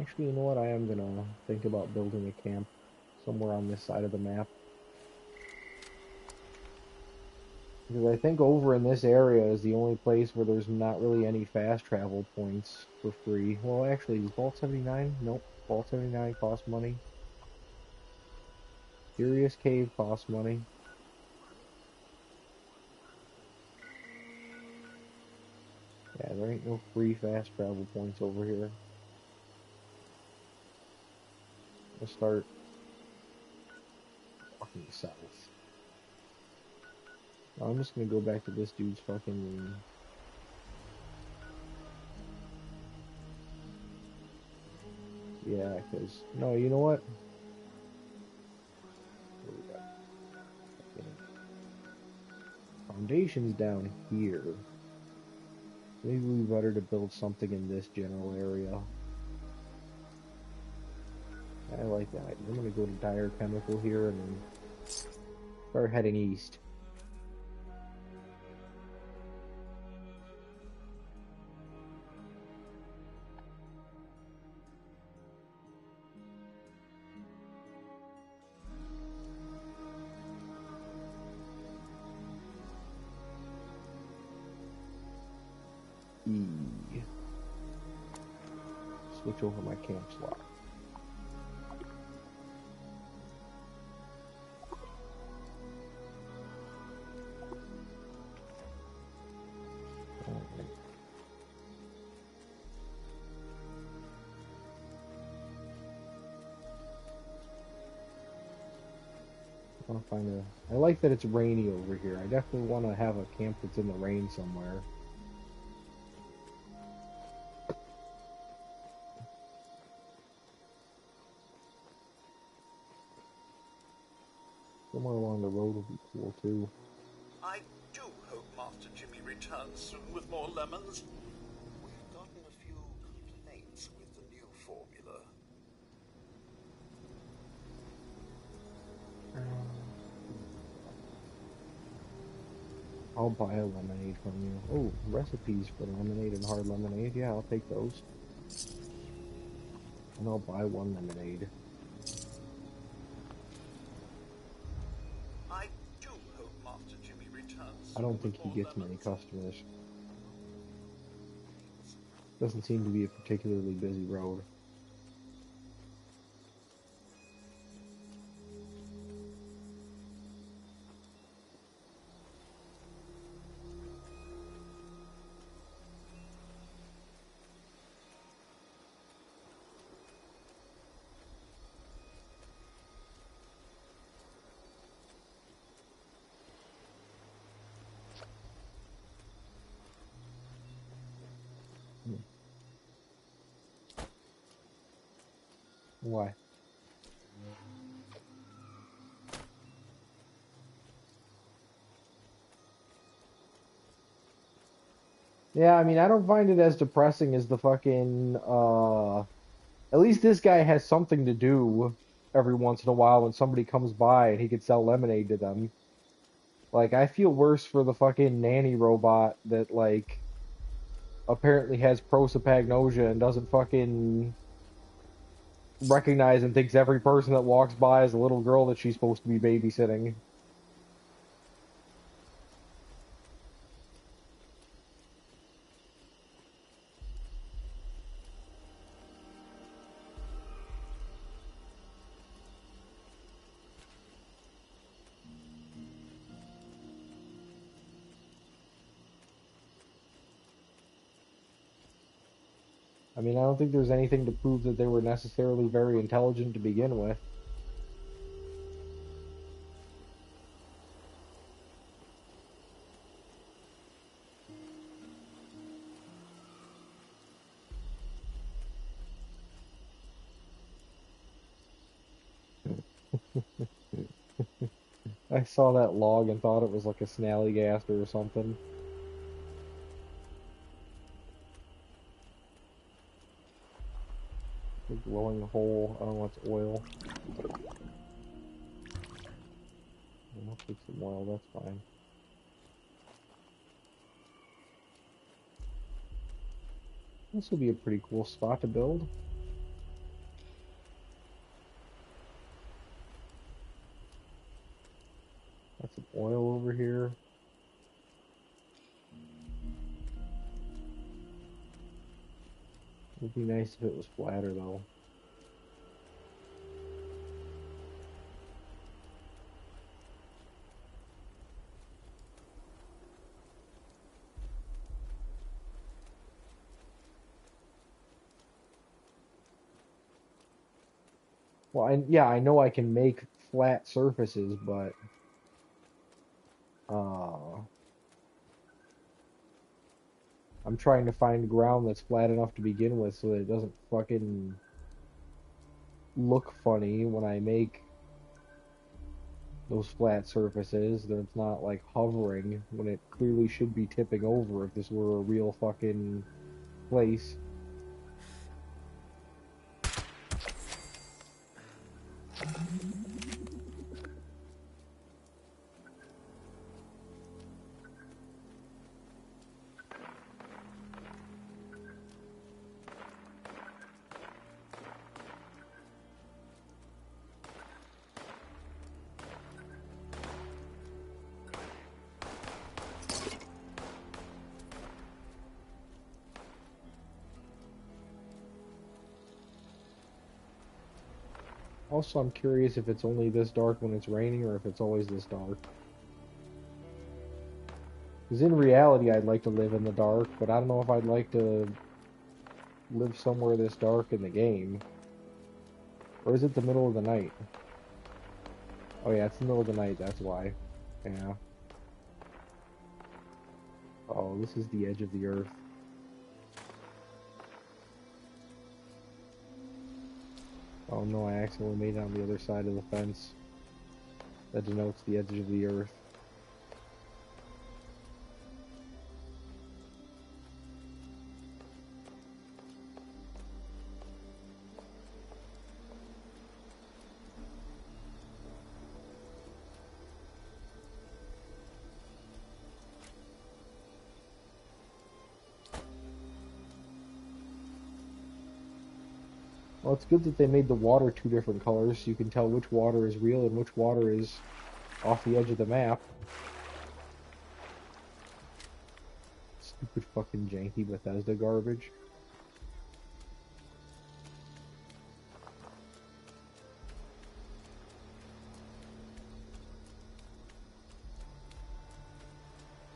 Actually, you know what? I am gonna think about building a camp somewhere on this side of the map. Because I think over in this area is the only place where there's not really any fast travel points for free. Well, actually, is Vault 79? Nope. Vault 79 costs money. Curious Cave costs money. Yeah, there ain't no free fast travel points over here. Let's start walking south. I'm just gonna go back to this dude's fucking room. Yeah, because... No, you know what? What do we got? Foundation's down here. Maybe we better to build something in this general area. I like that idea. I'm gonna go to Dire Chemical here and then start heading east. Switch over my camp slot. Alright. I want to find a... I like that it's rainy over here. I definitely want to have a camp that's in the rain somewhere. Somewhere along the road would be cool too. I do hope Master Jimmy returns soon with more lemons. We've gotten a few complaints with the new formula. I'll buy a lemonade from you. Oh, recipes for lemonade and hard lemonade. Yeah, I'll take those. And I'll buy one lemonade. I do hope Master Jimmy returns. I don't think he gets many customers. Doesn't seem to be a particularly busy road. Why? Yeah, I mean, I don't find it as depressing as the fucking, at least this guy has something to do every once in a while when somebody comes by and he could sell lemonade to them. Like, I feel worse for the fucking nanny robot that, like, apparently has prosopagnosia and doesn't fucking recognize and thinks every person that walks by is a little girl that she's supposed to be babysitting. I mean, I don't think there's anything to prove that they were necessarily very intelligent to begin with. I saw that log and thought it was like a snallygaster or something. A glowing hole. I don't know what's oil. I'll take some oil, that's fine. This will be a pretty cool spot to build. Got some oil over here. It would be nice if it was flatter though. Well, yeah, I know I can make flat surfaces, but I'm trying to find ground that's flat enough to begin with so that it doesn't fucking look funny when I make those flat surfaces, that it's not like hovering when it clearly should be tipping over if this were a real fucking place. Also, I'm curious if it's only this dark when it's raining or if it's always this dark. Because in reality, I'd like to live in the dark, but I don't know if I'd like to live somewhere this dark in the game. Or is it the middle of the night? Oh yeah, it's the middle of the night, that's why. Yeah. Oh, this is the edge of the earth. Oh no, I accidentally made it on the other side of the fence. That denotes the edge of the earth. Well, it's good that they made the water two different colors so you can tell which water is real and which water is off the edge of the map. Stupid fucking janky Bethesda garbage.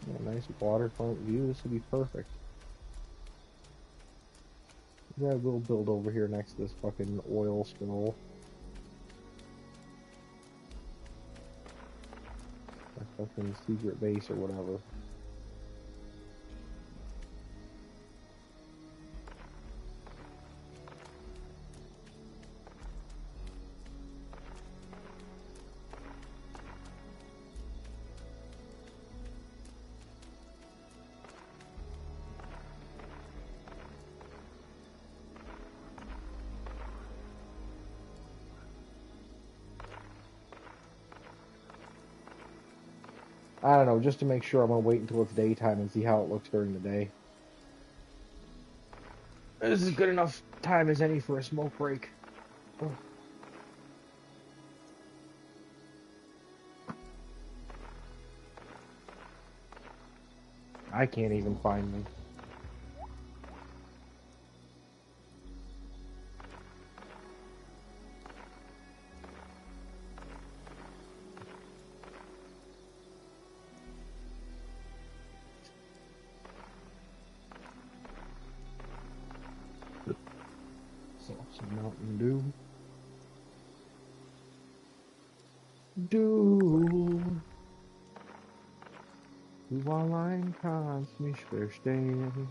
Yeah, nice waterfront view. This will be perfect. Yeah, we'll build over here next to this fucking oil scroll. A fucking secret base or whatever. I don't know, just to make sure, I'm gonna wait until it's daytime and see how it looks during the day. This is good enough time as any for a smoke break. Oh. I can't even find me. Some Mountain Dew. Du allein kannst mich verstehen.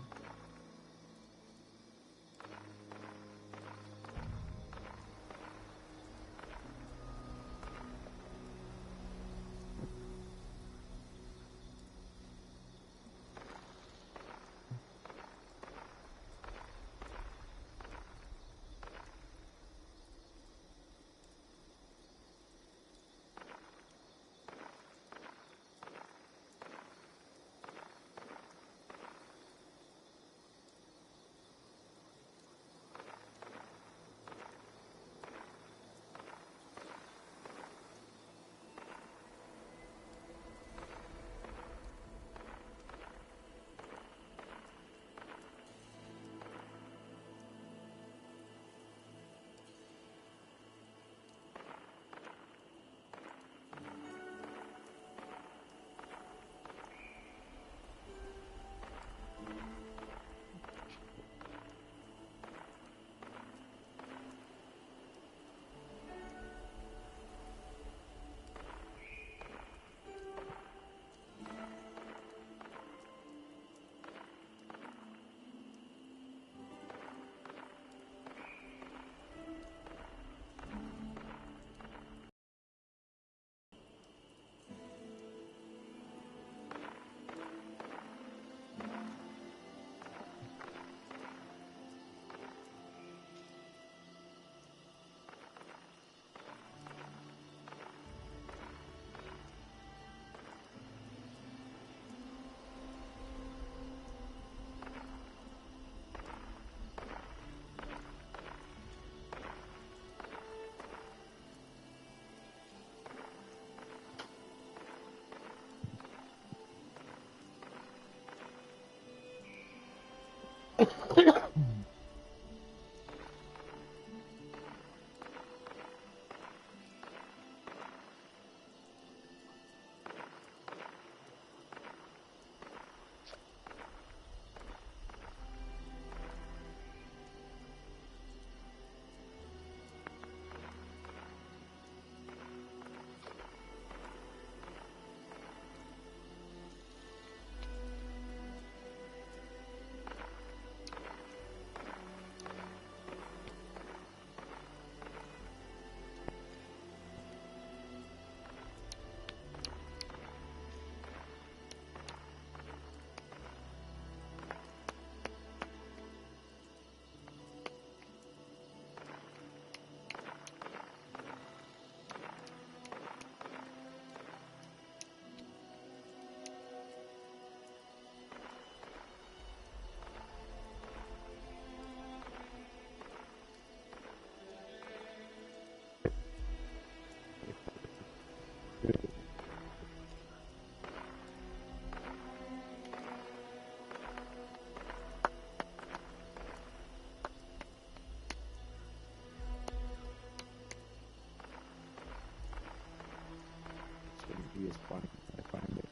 Be as fun as I find it.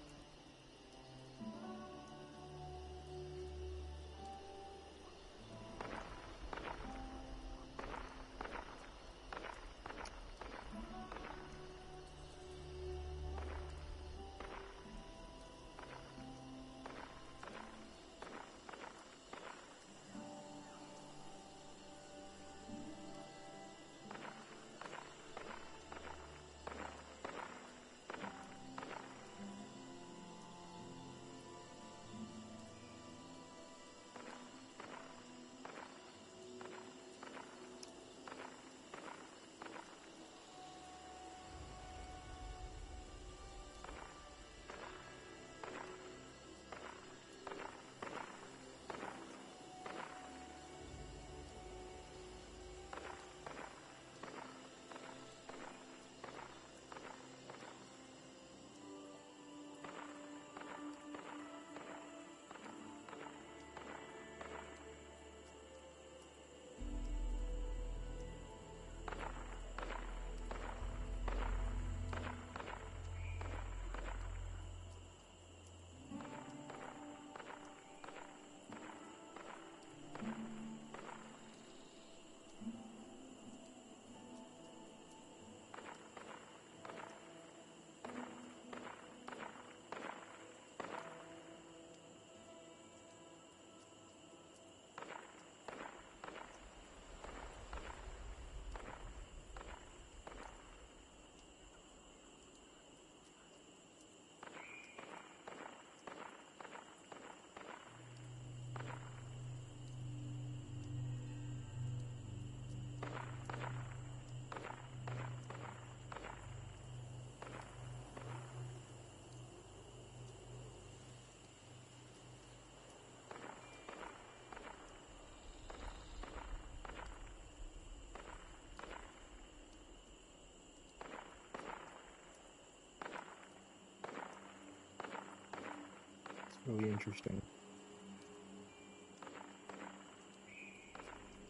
Really interesting.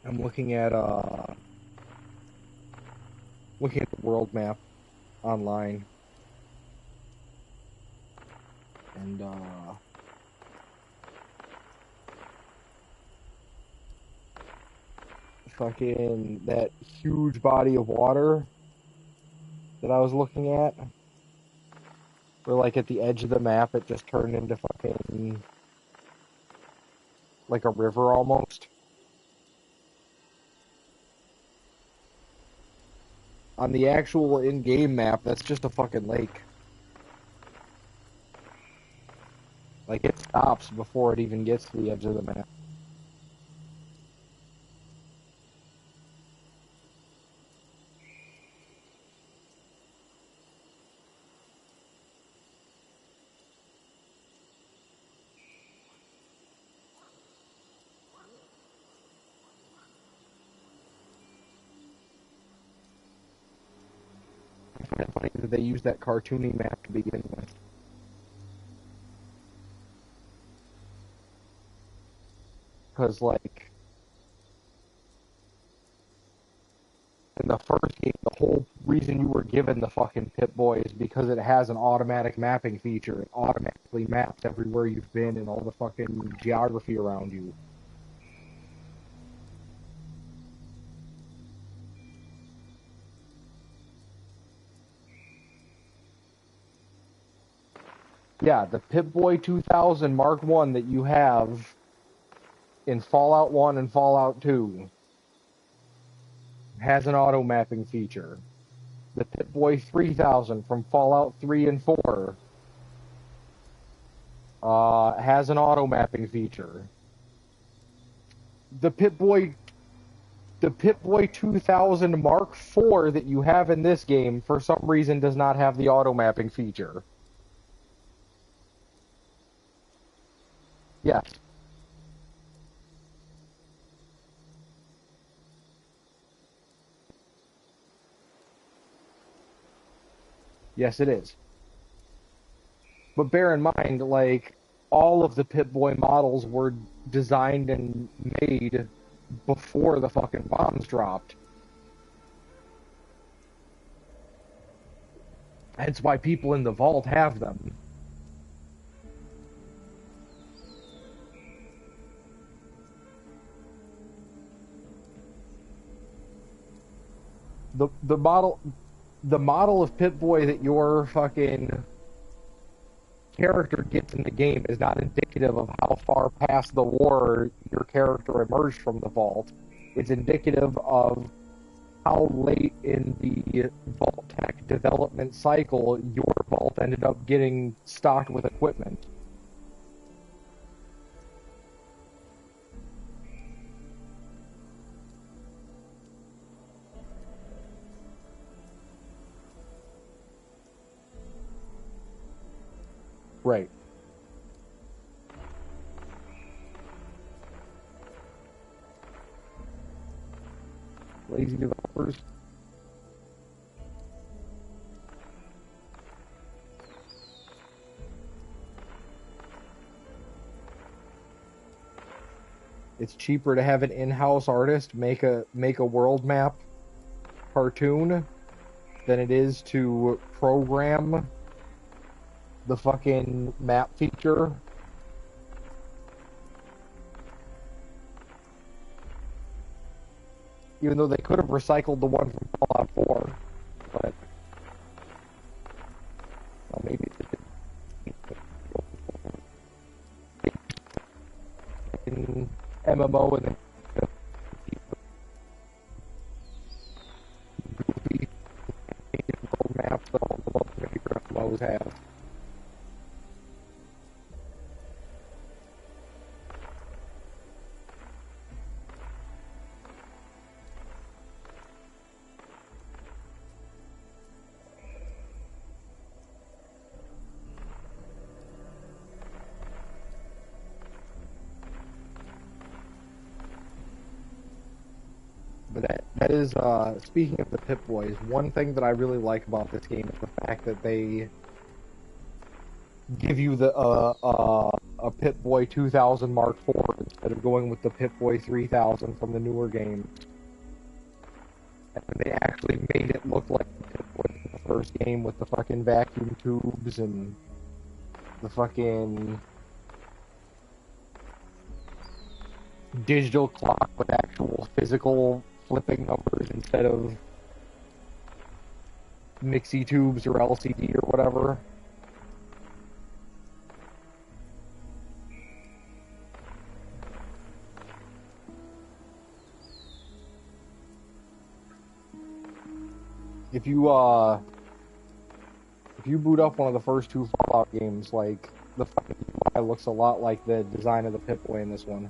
I'm looking at the world map online, and fucking that huge body of water that I was looking at, where like at the edge of the map it just turned into fucking like a river almost. On the actual in-game map, that's just a fucking lake. Like, it stops before it even gets to the edge of the map. I find it funny that they use that cartoony map to begin with. Because, like, in the first game, the whole reason you were given the fucking Pip-Boy is because it has an automatic mapping feature. It automatically maps everywhere you've been and all the fucking geography around you. Yeah, the Pip-Boy 2000 Mark I that you have in Fallout 1 and Fallout 2 has an auto mapping feature. The Pip-Boy 3000 from Fallout 3 and 4 has an auto mapping feature. The Pip-Boy 2000 Mark IV that you have in this game for some reason does not have the auto mapping feature. Yes. Yes, it is. But bear in mind, like, all of the Pip-Boy models were designed and made before the fucking bombs dropped. That's why people in the vault have them. The model of Pip-Boy that your fucking character gets in the game is not indicative of how far past the war your character emerged from the vault. It's indicative of how late in the Vault-Tec development cycle your vault ended up getting stocked with equipment. Right. Lazy developers. It's cheaper to have an in-house artist make a world map cartoon than it is to program the fucking map feature. Even though they could have recycled the one from Fallout 4, but well, maybe in MMO and then goofy world maps that all the multiplayer MMOs have. But that is, speaking of the Pip-Boys, one thing that I really like about this game is the fact that they give you the a Pip-Boy 2000 Mark IV instead of going with the Pip-Boy 3000 from the newer game. And they actually made it look like the Pip-Boy from the first game with the fucking vacuum tubes and the fucking digital clock with actual physical flipping numbers instead of Nixie tubes or LCD or whatever. If you boot up one of the first two Fallout games, like, the fucking UI looks a lot like the design of the Pip-Boy in this one.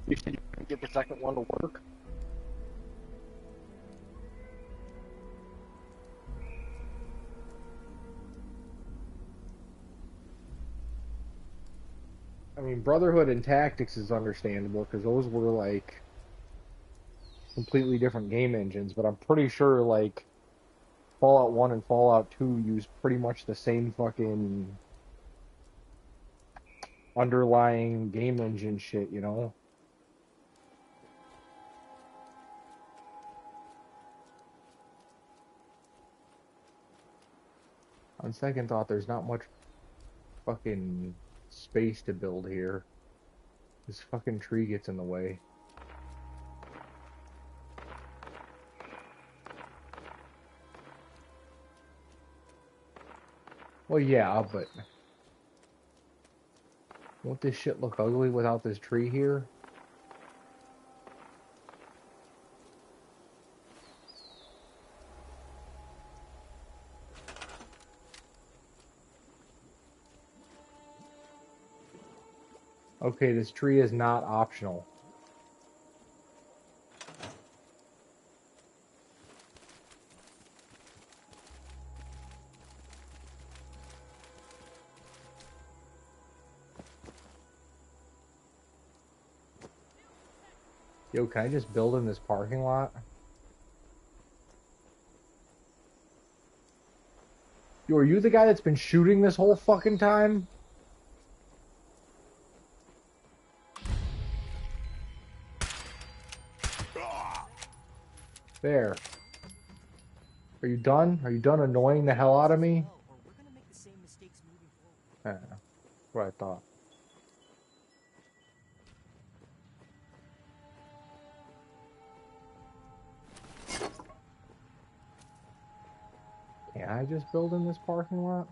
You said you couldn't get the second one to work? I mean, Brotherhood and Tactics is understandable, because those were, like, completely different game engines, but I'm pretty sure, like, Fallout 1 and Fallout 2 use pretty much the same fucking underlying game engine shit, you know? On second thought, there's not much fucking space to build here. This fucking tree gets in the way. Well, yeah, but won't this shit look ugly without this tree here? Okay, this tree is not optional. Yo, can I just build in this parking lot? Yo, are you the guy that's been shooting this whole fucking time? There. Are you done? Are you done annoying the hell out of me? That's what I thought. Can I just build in this parking lot?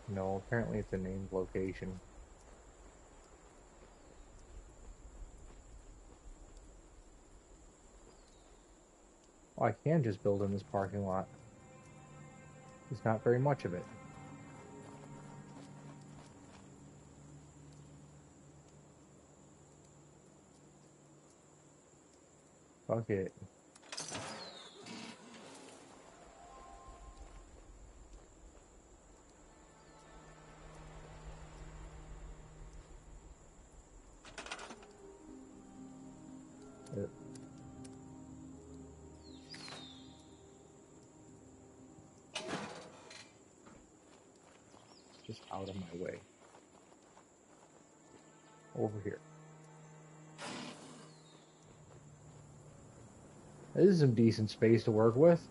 No, apparently it's a named location. Oh, I can just build in this parking lot. There's not very much of it. Fuck it. Just out of my way. Over here. This is some decent space to work with.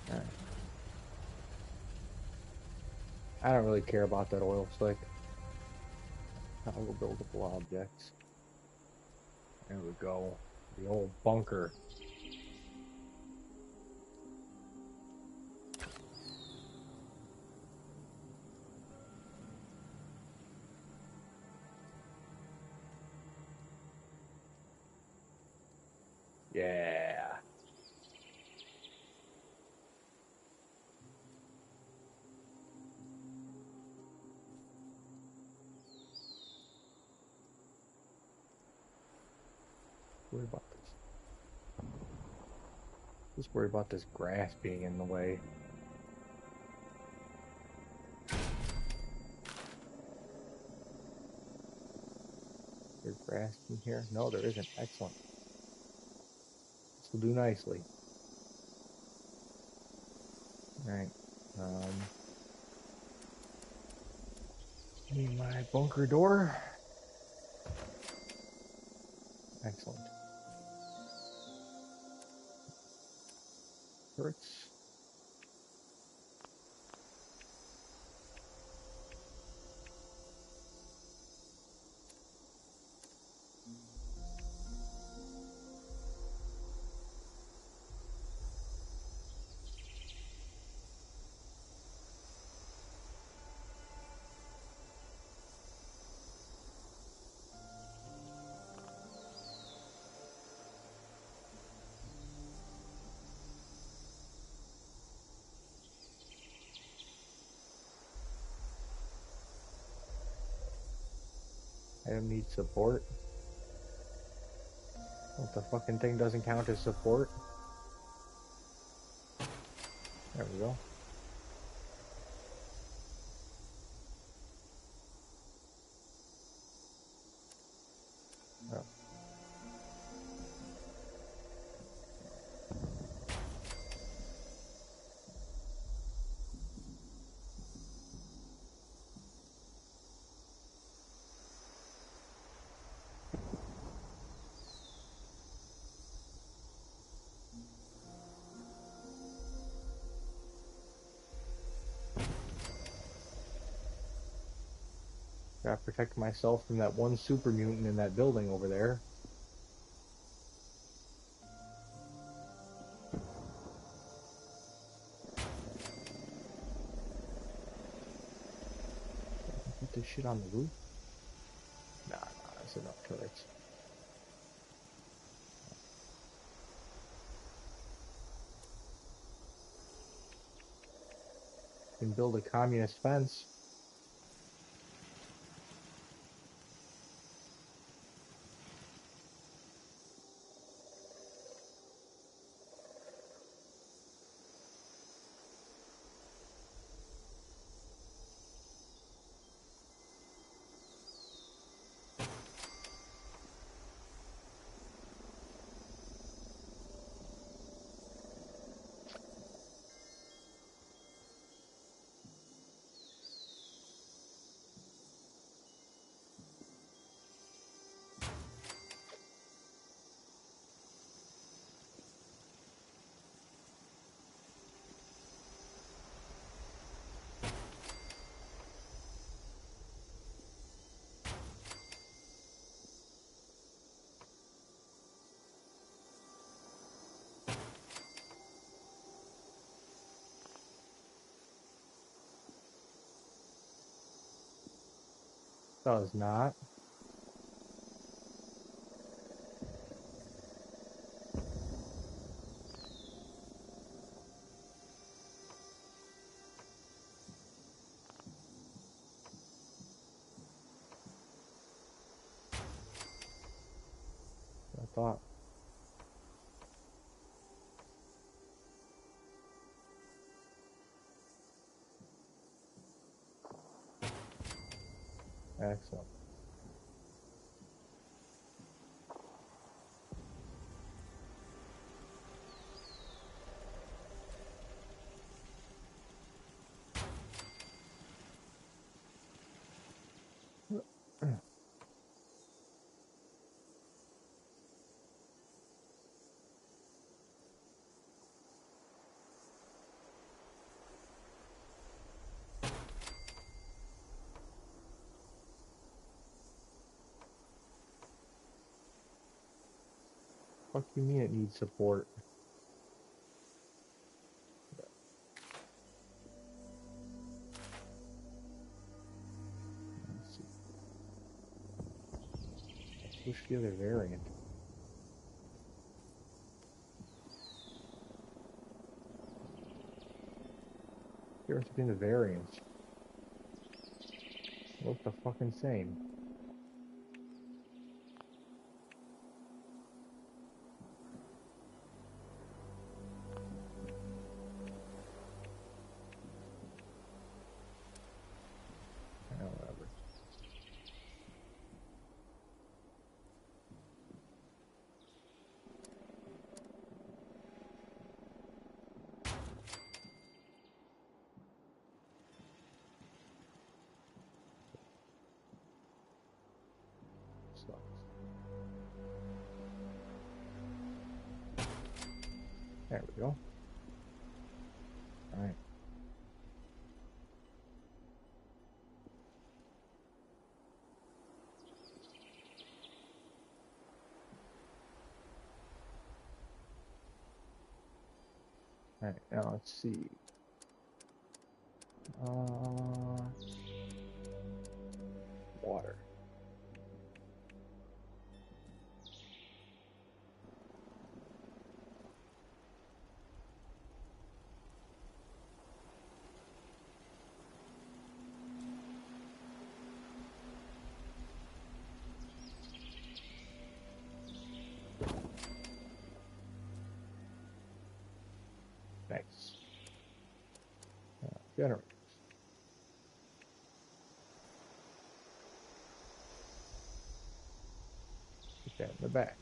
Alright. I don't really care about that oil slick. I'll go buildable objects. There we go. The old bunker. Yeah, Worry about this. Just worry about this grass being in the way. There's grass in here? No, there isn't. Excellent. This will do nicely. Alright. Need my bunker door. Excellent. Turrets. Item needs support. What, the fucking thing doesn't count as support? There we go. Oh. Gotta protect myself from that one super mutant in that building over there. Put this shit on the roof? Nah, that's enough turrets. Can build a communist fence. Does not. I thought. Excellent. What do you mean it needs support? Let's see. Push the other variant. Difference between the variants. Look the fucking same. sucks. There we go. All right. All right, now let's see. Water. Nice. Generators. Put that in the back.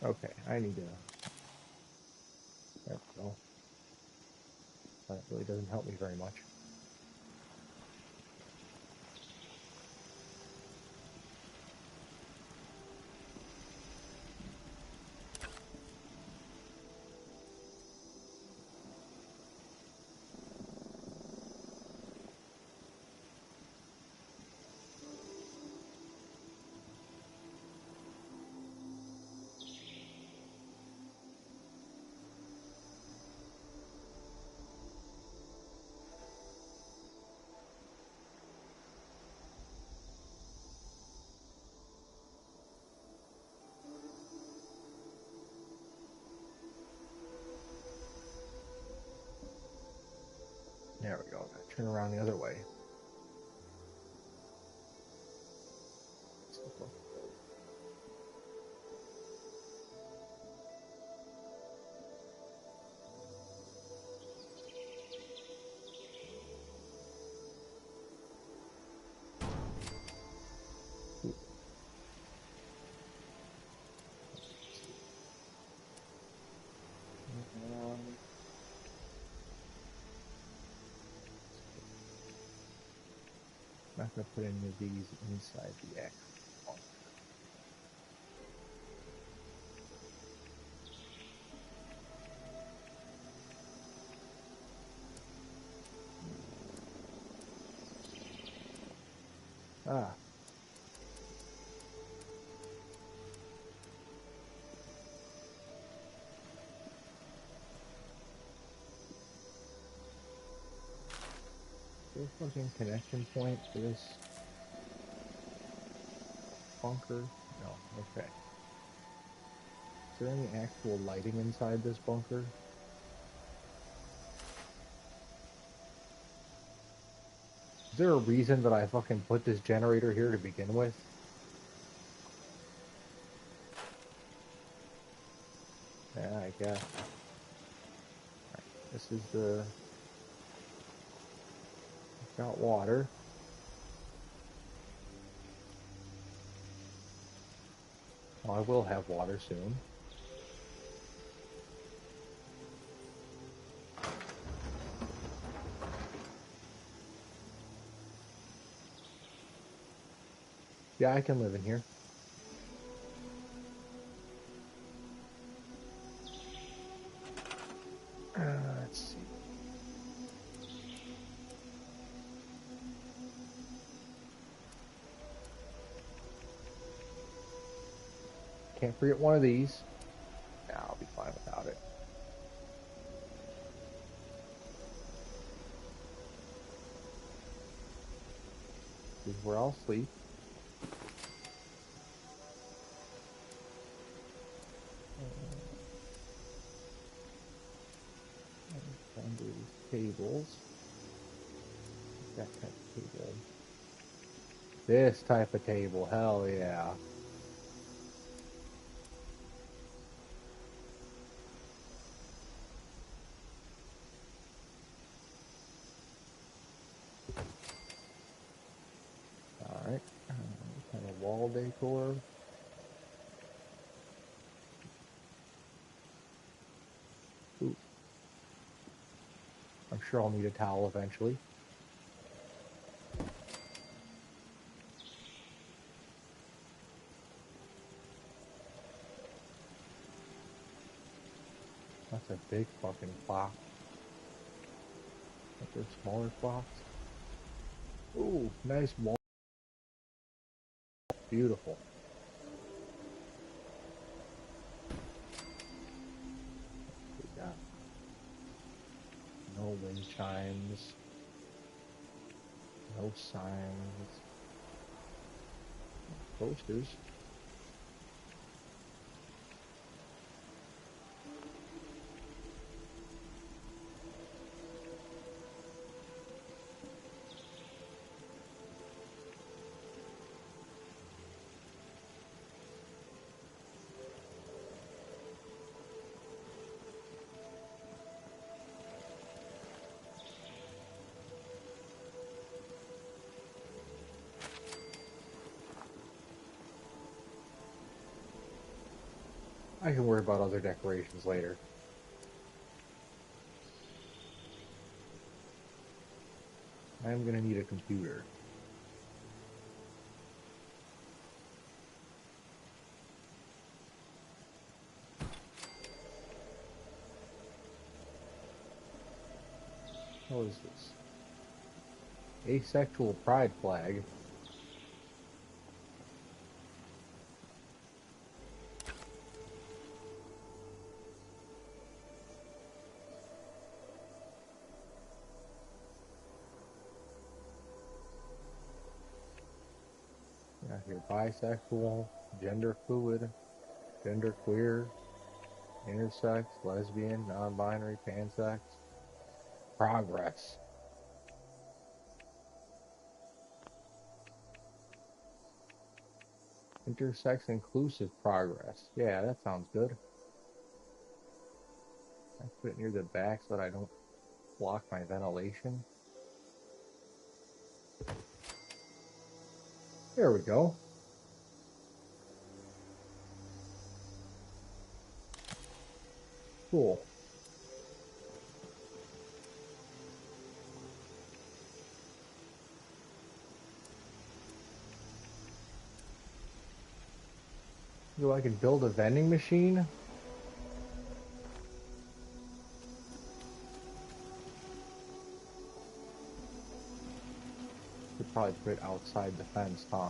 Okay, I need to. There we go. That really doesn't help me very much. There we go. Now turn around the other way. I'm not going to put any of these inside the actual bunker. Ah. Is there a fucking connection point for this bunker? No. Okay. Is there any actual lighting inside this bunker? Is there a reason that I fucking put this generator here to begin with? Yeah, I guess. Alright, this is the... Got water. Well, I will have water soon. Yeah, I can live in here. Let's see. Can't forget one of these. Nah, I'll be fine without it. This is where I'll sleep. Find these tables. That type of table. This type of table, hell yeah. Alright, kind of wall decor. Ooh. I'm sure I'll need a towel eventually. That's a big fucking clock. Are there smaller clocks? Ooh, nice wall. Beautiful. We got no wind chimes, no signs, posters. I can worry about other decorations later. I'm gonna need a computer. What is this? Asexual pride flag. Got here bisexual, gender fluid, gender queer, intersex, lesbian, non-binary, pansex. Progress. Intersex inclusive progress. Yeah, that sounds good. I put it near the back so that I don't block my ventilation. There we go. Cool. So I can build a vending machine? Could probably put it outside the fence, huh?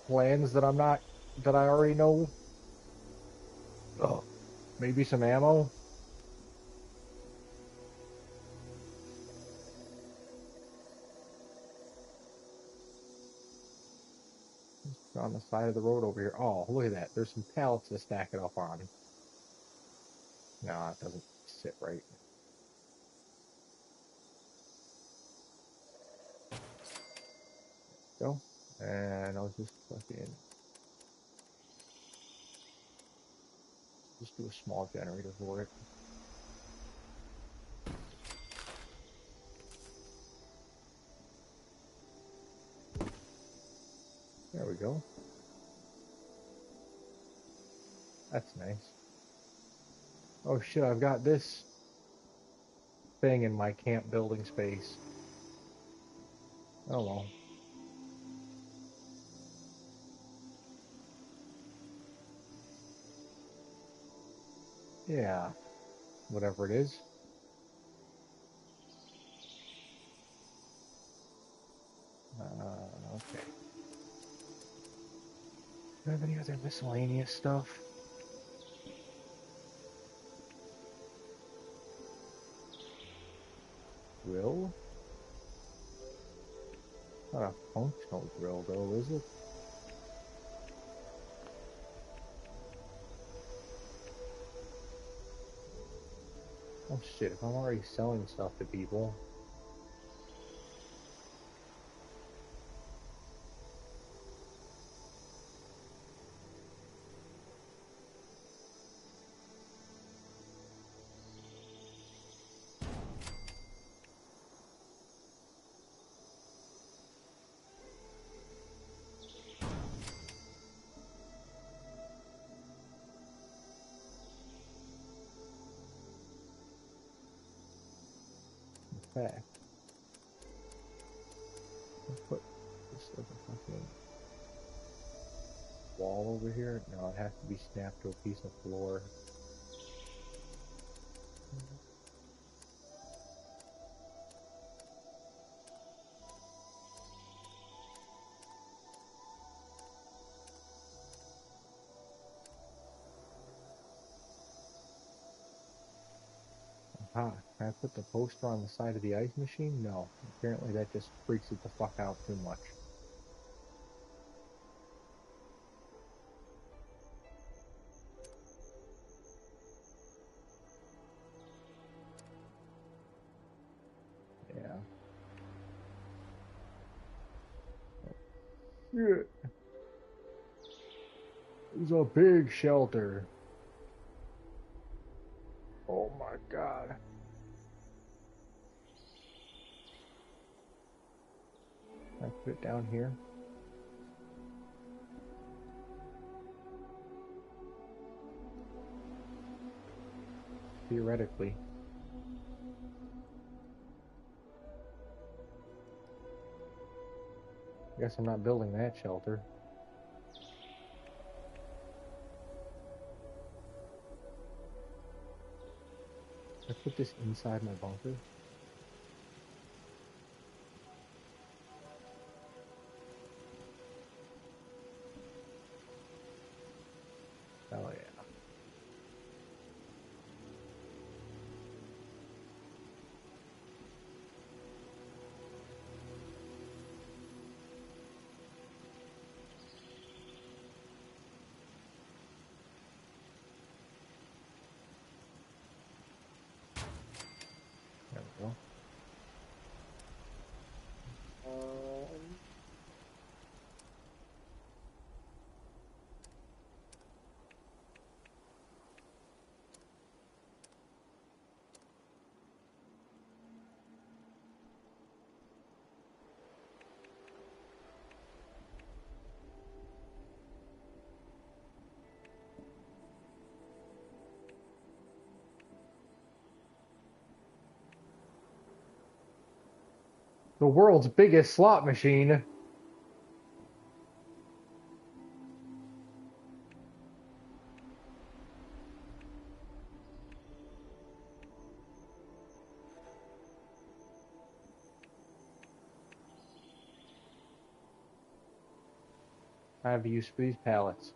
Plans that that I already know. Maybe some ammo. Just on the side of the road over here. Oh, look at that. There's some pallets to stack it up on. No, it doesn't sit right. Go. And I'll just do a small generator for it. There we go. That's nice. Oh shit, I've got this thing in my camp building space. Oh well. Yeah. Whatever it is. Okay. Do I have any other miscellaneous stuff? Drill? Not a functional drill though, is it? Oh shit, if I'm already selling stuff to people. fact. Let's put this like a fucking wall over here. No, it has to be snapped to a piece of floor. Ah, can I put the poster on the side of the ice machine? No. Apparently that just freaks it the fuck out too much. Yeah. Shit. It's a big shelter. Oh my god. Can I put it down here? Theoretically. Guess I'm not building that shelter. I put this inside my bunker. Oh yeah. There we go. The world's biggest slot machine. I have use for these pallets.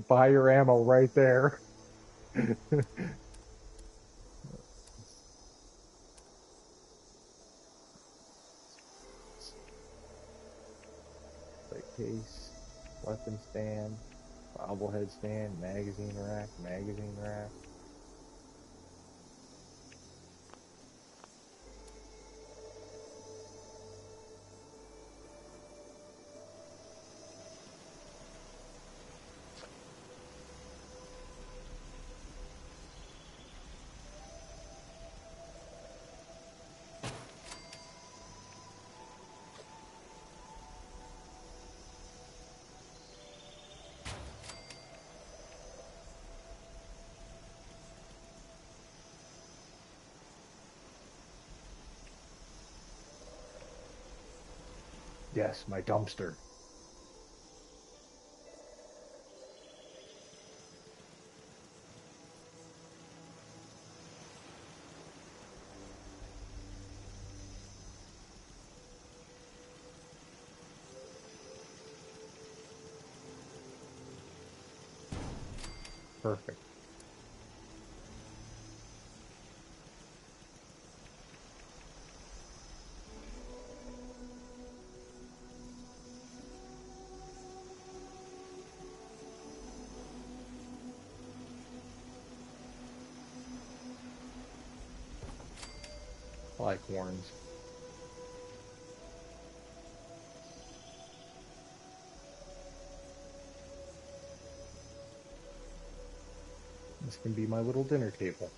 Buy your ammo right there. Plate case, weapon stand, bobblehead stand, magazine rack, magazine rack. Yes, my dumpster. Perfect. like horns. This can be my little dinner table.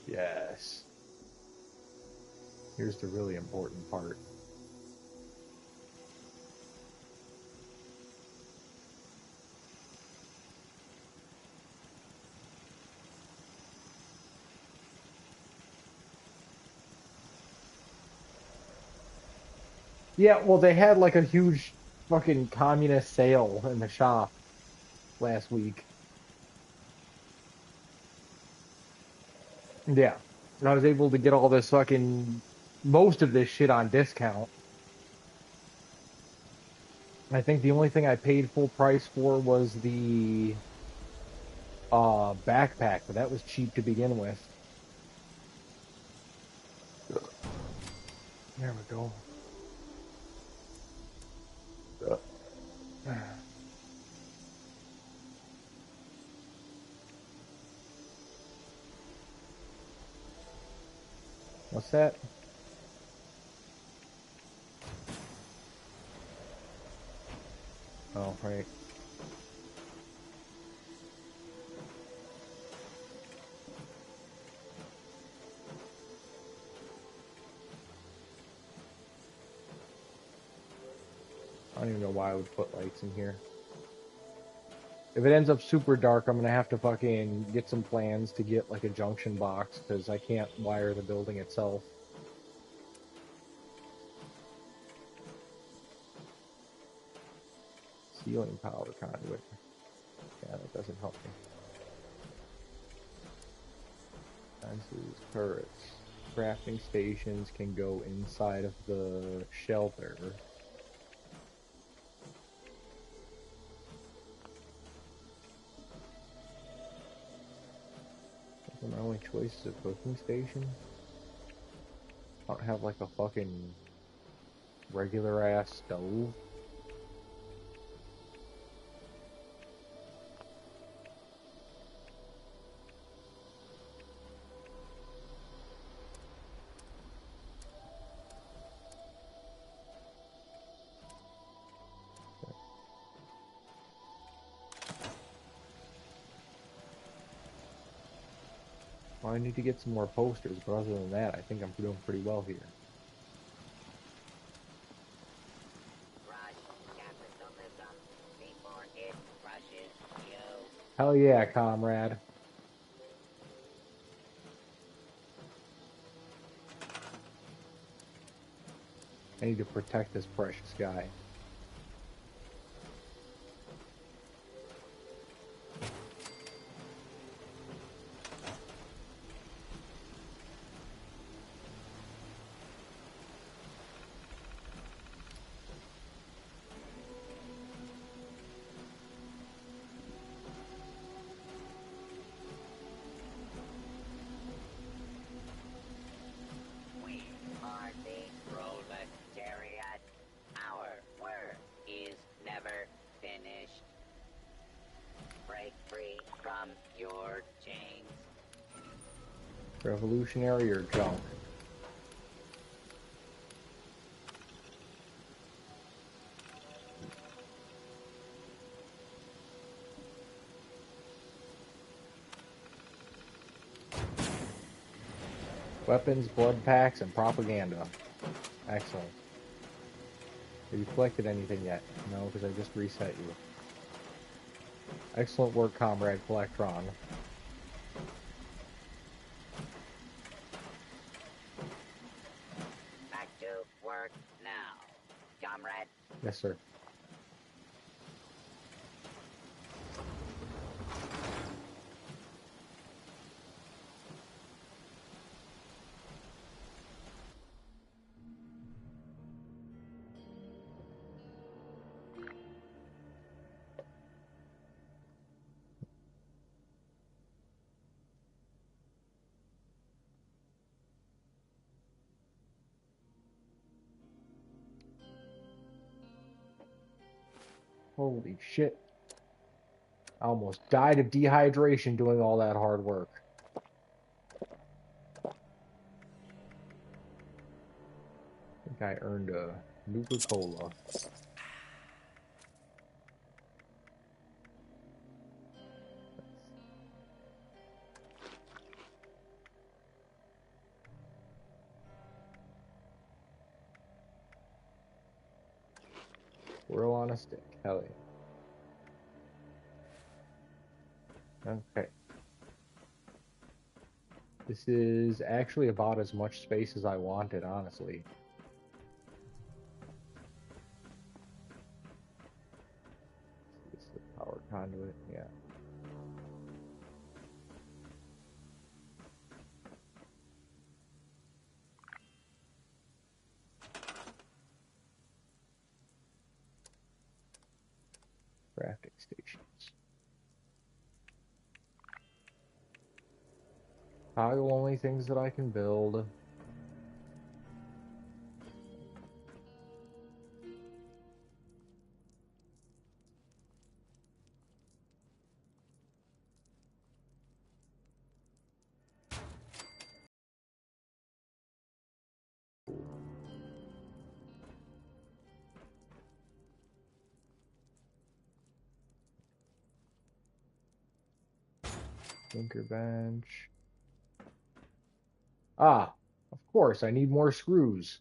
Yes. Here's the really important part. Yeah, well, they had like a huge fucking communist sale in the shop last week. Yeah. And I was able to get all this fucking, most of this shit on discount. I think the only thing I paid full price for was the backpack, but that was cheap to begin with. There we go. What's that? Oh, right. I don't even know why I would put lights in here. If it ends up super dark, I'm gonna have to fucking get some plans to get like a junction box because I can't wire the building itself. Ceiling power conduit. Yeah, that doesn't help me. Fences, turrets. Crafting stations can go inside of the shelter. Those are my only choices of cooking station. I don't have like a fucking regular ass stove. Well, I need to get some more posters, but other than that, I think I'm doing pretty well here. Capitalism before it crushes you. Hell yeah, comrade. I need to protect this precious guy. We are the proletariat. Our work is never finished. Break free from your chains. Revolutionary or junk? Weapons, blood packs, and propaganda. Excellent. Have you collected anything yet? No, because I just reset you. Excellent work, Comrade Collectron. Back to work now, comrade. Yes, sir. Holy shit. I almost died of dehydration doing all that hard work. I think I earned a Nuka-Cola. Squirrel on a stick. Hell yeah. Okay. This is actually about as much space as I wanted, honestly. This is the power conduit, yeah. Crafting stations. Toggle only things that I can build. Tinker bench. Ah, of course, I need more screws.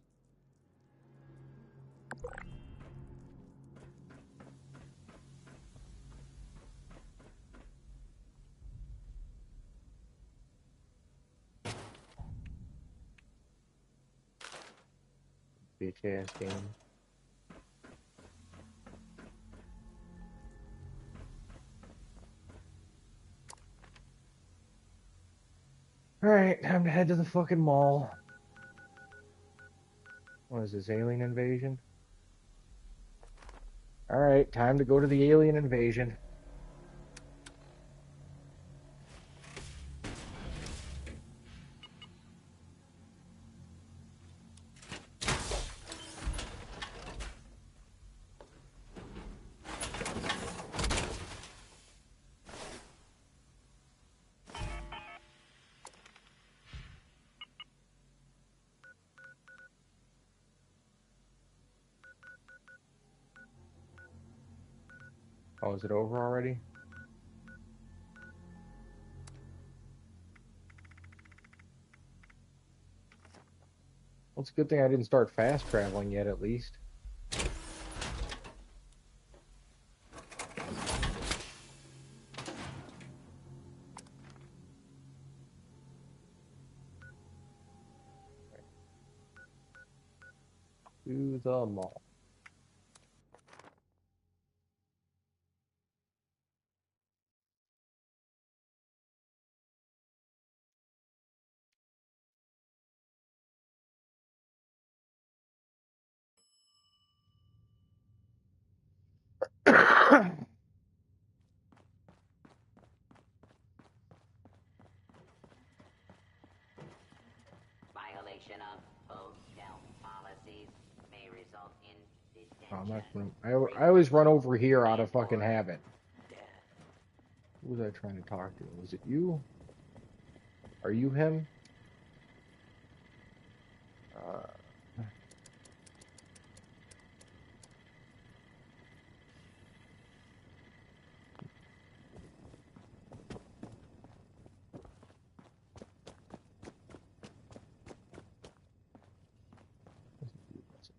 Bitch ass game. Alright, time to head to the fucking mall. What is this, alien invasion? Alright, time to go to the alien invasion. Oh, is it over already? Well, it's a good thing I didn't start fast traveling yet, at least. To the mall. Violation of hotel policies may result in Oh, I'm not detention. I always run over here out of fucking habit. Who was I trying to talk to? Was it you? Are you him?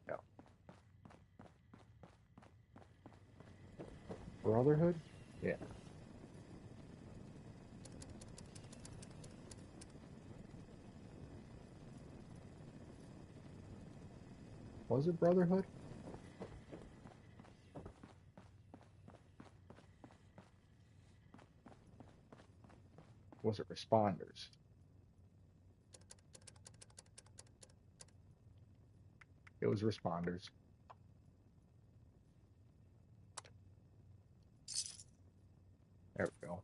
No. Brotherhood? Yeah. Was it Brotherhood? Was it Responders? It was Responders. There we go.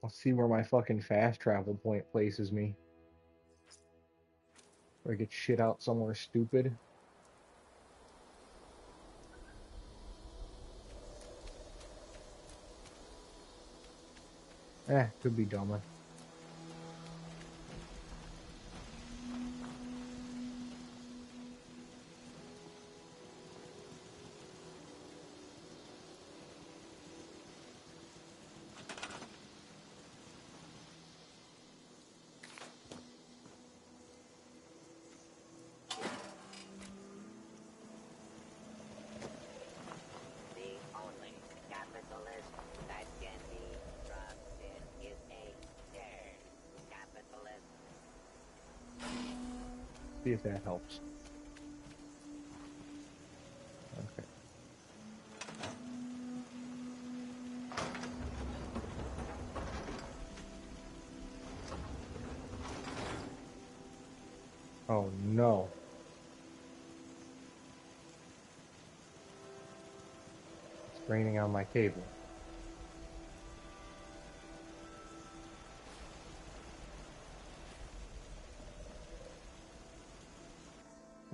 Let's see where my fucking fast travel point places me. Or I get shit out somewhere stupid. Could be dumber. The only capitalist that can be trusted is a stern capitalist. See if that helps. Okay. Oh no. It's raining on my cable.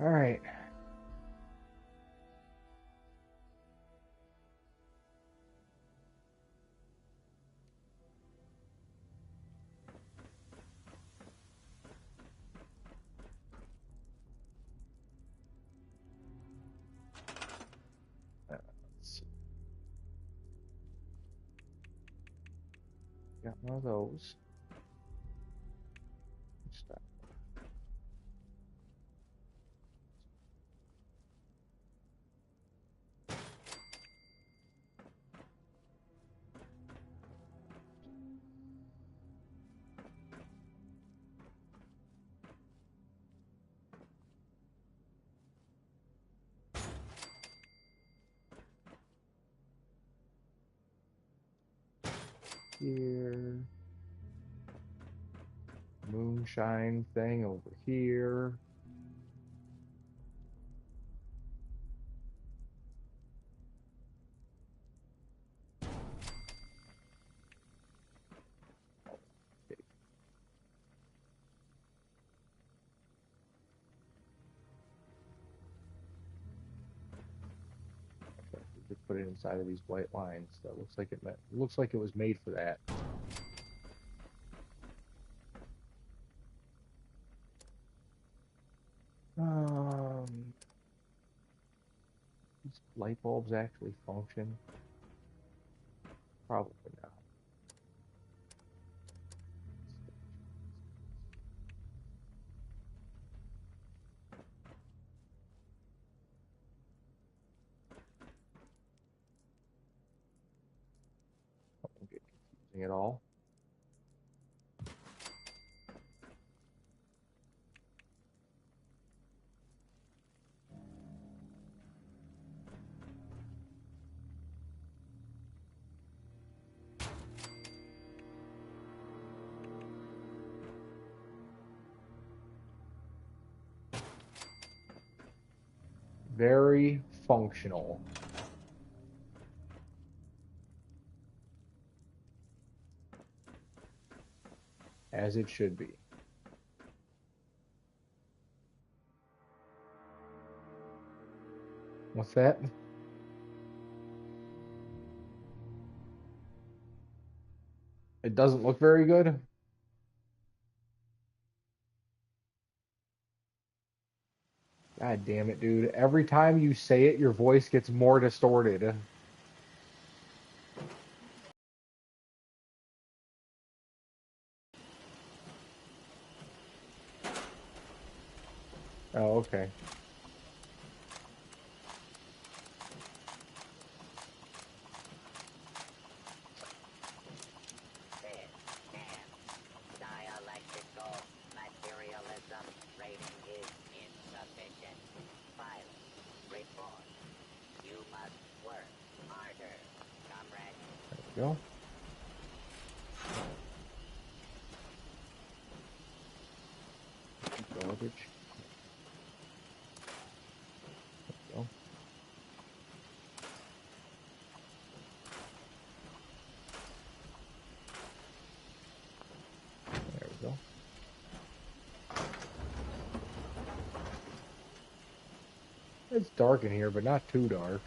All right. Let's see. Got one of those. Stop. Here. Moonshine thing over here. Okay. Just put it inside of these white lines. That looks like looks like it was made for that. These light bulbs actually function? Probably not. Don't get confusing at all. Very functional. As it should be. What's that? It doesn't look very good. God damn it, dude. Every time you say it, your voice gets more distorted. Oh, okay. This and dialectical materialism rating is insufficient. Pilot, report. You must work harder, comrade. There we go. Garbage. There we go. It's dark in here, but not too dark.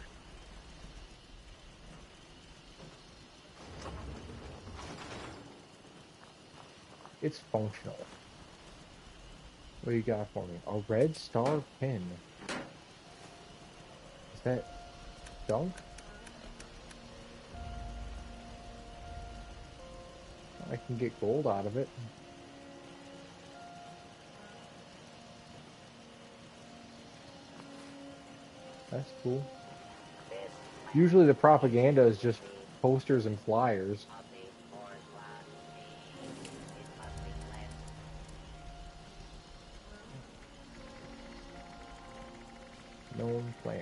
It's functional. What do you got for me? A red star pin. Is that junk? I can get gold out of it. That's cool. Usually the propaganda is just posters and flyers. Known plans.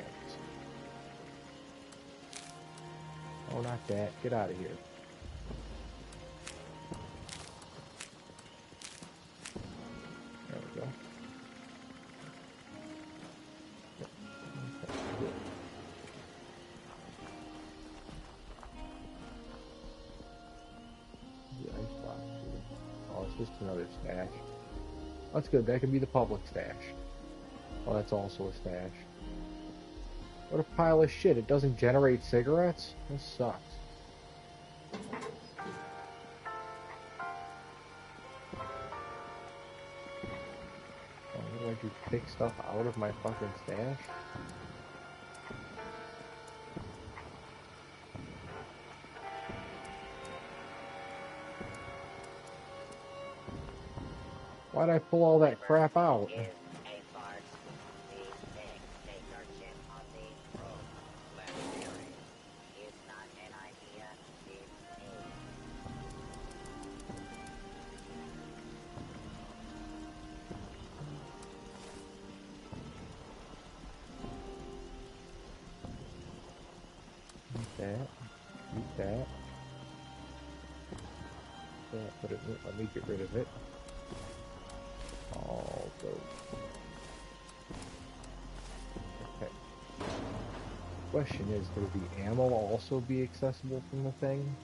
Oh, not that. Get out of here. There we go. Oh, it's just another stash. That's good. That can be the public stash. Oh, that's also a stash. What a pile of shit. It doesn't generate cigarettes? This sucks. Oh, why'd you pick stuff out of my fucking stash? Why'd I pull all that crap out? Eat that. But it won't let me get rid of it. All those. Okay. Question is, will the ammo also be accessible from the thing?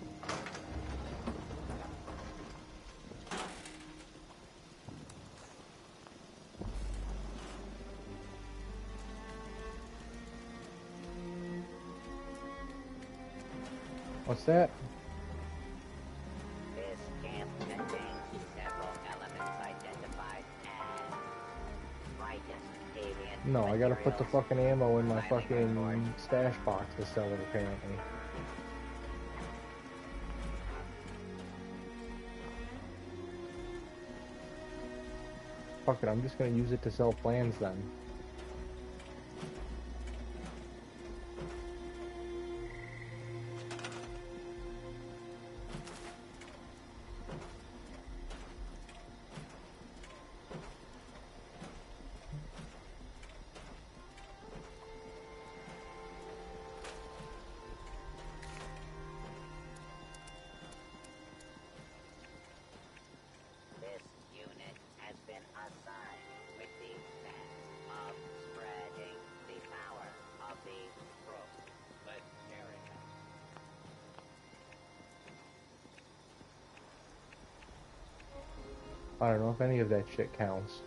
What's that? This camp contains several elements identified as brightest alien. No, I gotta put the fucking ammo in my fucking stash box to sell it, apparently. Fuck it, I'm just gonna use it to sell plans then. I don't know if any of that shit counts.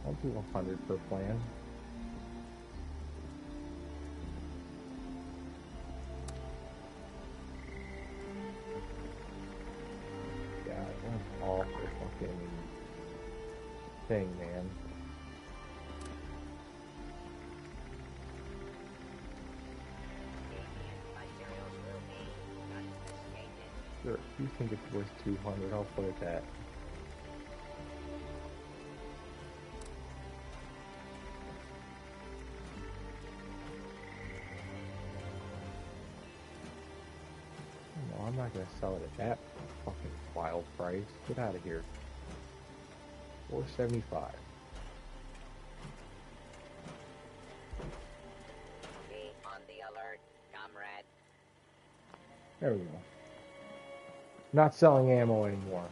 I'll do 100 per plan. God, that's awful fucking thing, man. Sure, if you think it's worth 200, I'll put it that. No, I'm not gonna sell it at that fucking wild price. Get out of here. $475. Be on the alert, comrade. There we go. Not selling ammo anymore.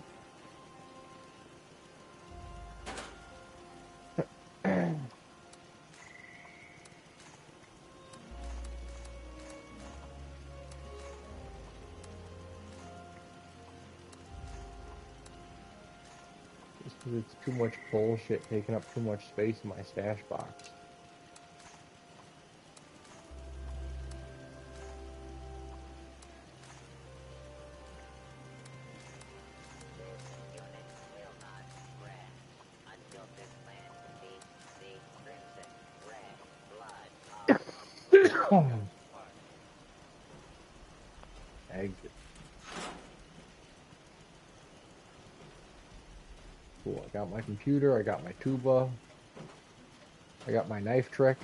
Just because it's too much bullshit taking up too much space in my stash box. Exit. Cool, I got my computer, I got my tuba, I got my knife trick.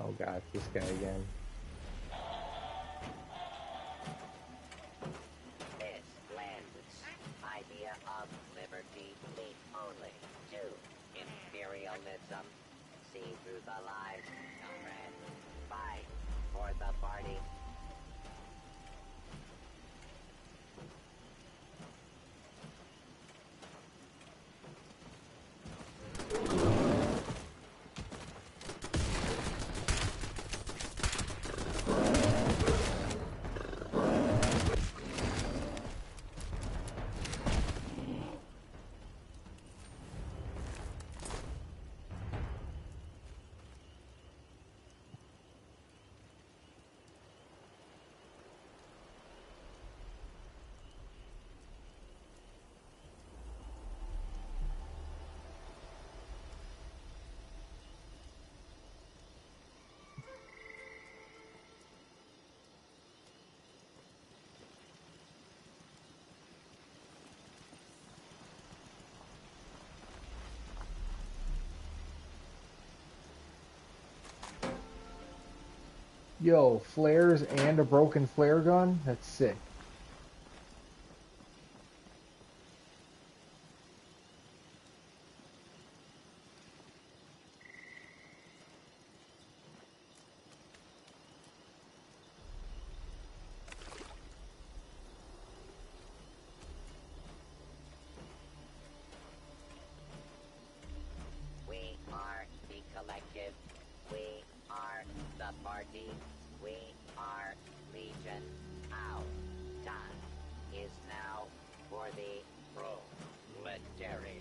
Oh god, this guy again. This land's idea of liberty lead only to imperialism. See through the lies, comrade. Fight for the party. Yo, flares and a broken flare gun? That's sick. We are the collective. We are the party. We are Legion. Our time is now for the proletariat.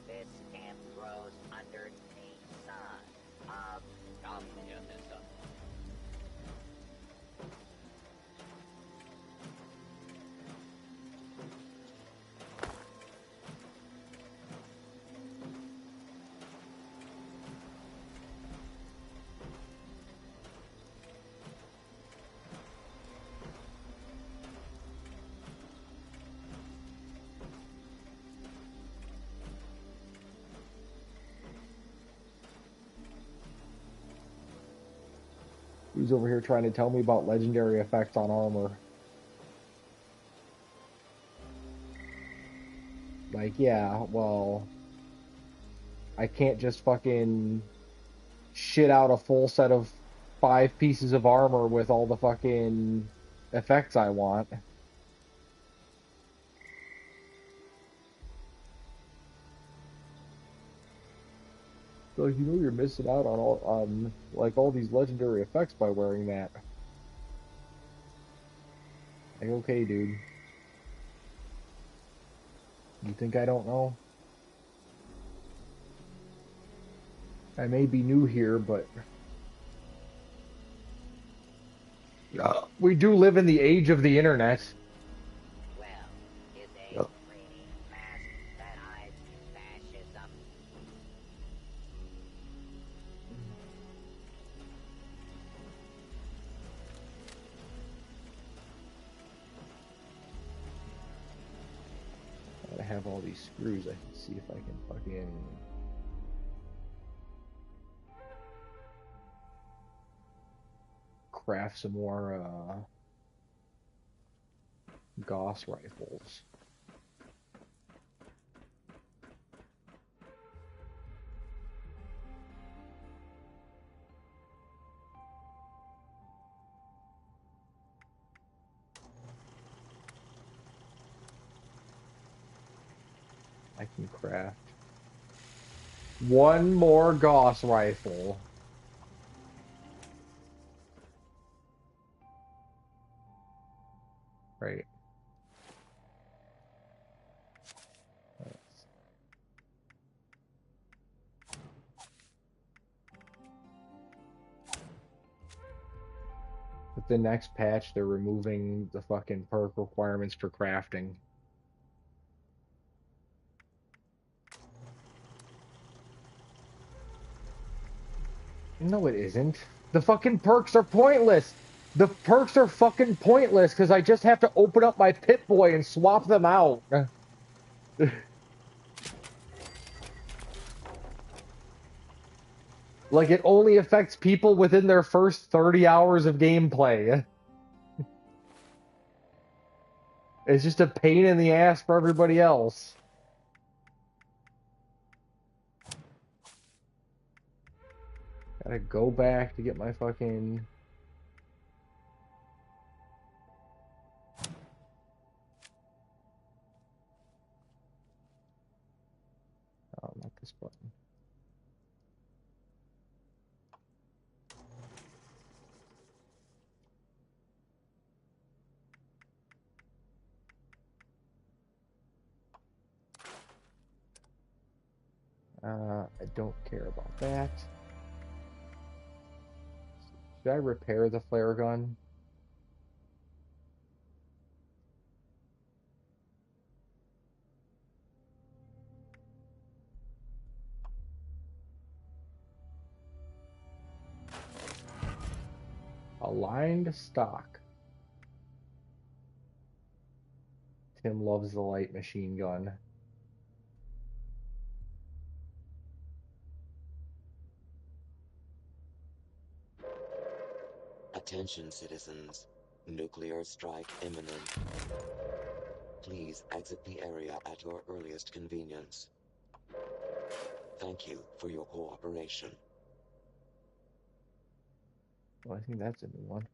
This camp grows under the sun of communism. Who's over here trying to tell me about legendary effects on armor? Like, yeah, well, I can't just fucking shit out a full set of 5 pieces of armor with all the fucking effects I want. Like, you know you're missing out on like all these legendary effects by wearing that. Like, okay, dude. You think I don't know? I may be new here, but we do live in the age of the internet. Well, is a Yep. pretty mask-that-eyed fascism. I have all these screws. I can see if I can fucking craft some more Gauss rifles. I can craft one more Gauss rifle. Right. With the next patch, they're removing the fucking perk requirements for crafting. No, it isn't. The fucking perks are pointless. The perks are fucking pointless because I just have to open up my Pip-Boy and swap them out. Like, it only affects people within their first 30 hours of gameplay. It's just a pain in the ass for everybody else. Gotta go back to get my fucking... Oh, not this button. I don't care about that. Should I repair the flare gun? Aligned stock. Tim loves the light machine gun. Attention, citizens. Nuclear strike imminent. Please exit the area at your earliest convenience. Thank you for your cooperation. Well, I think that's a new one.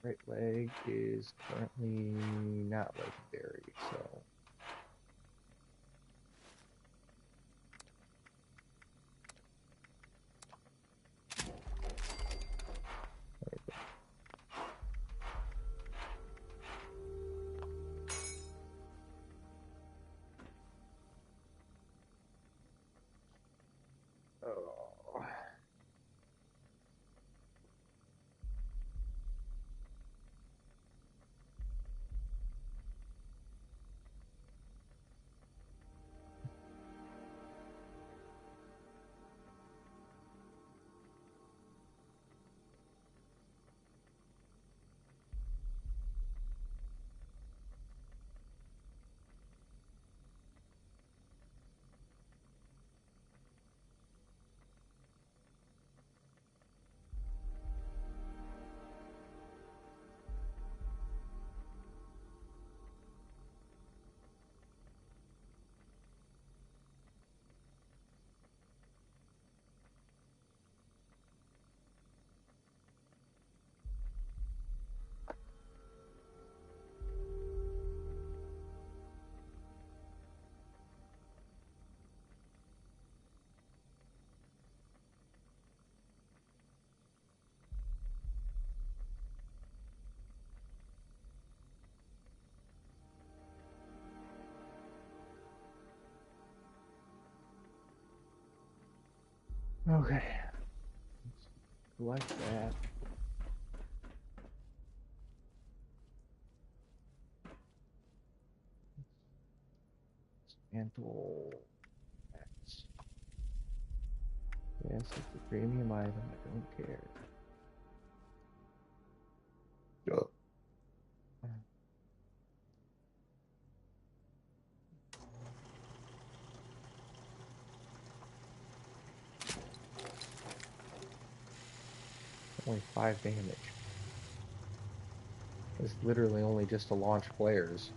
Right leg is currently not legendary, so... Oh. Okay. Select that. Mantle. That's. Yes, it's a premium item. I don't care. Yup. Only 5 damage. It's literally only just to launch flares.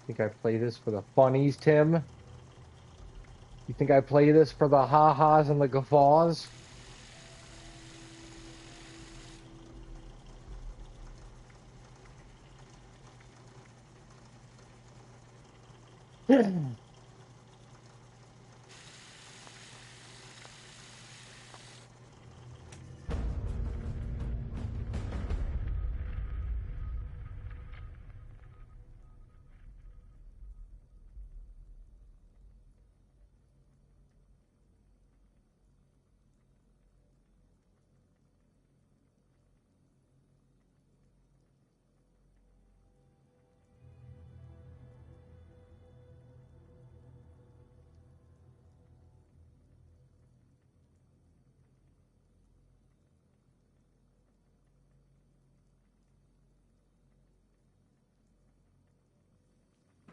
Think I play this for the funnies, Tim? You think I play this for the ha-has and the guffaws?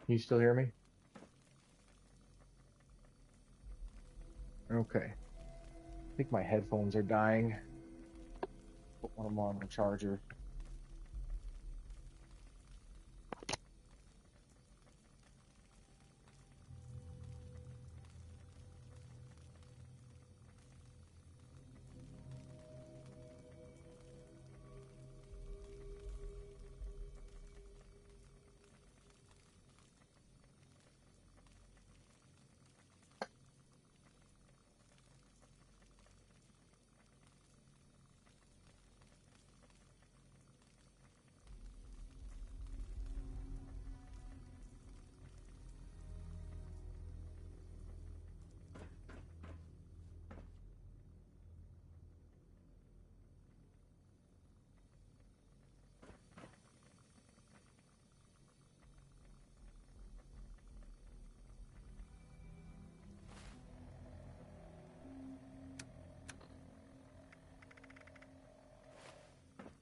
You still hear me? Okay. I think my headphones are dying. Put one of them on the charger.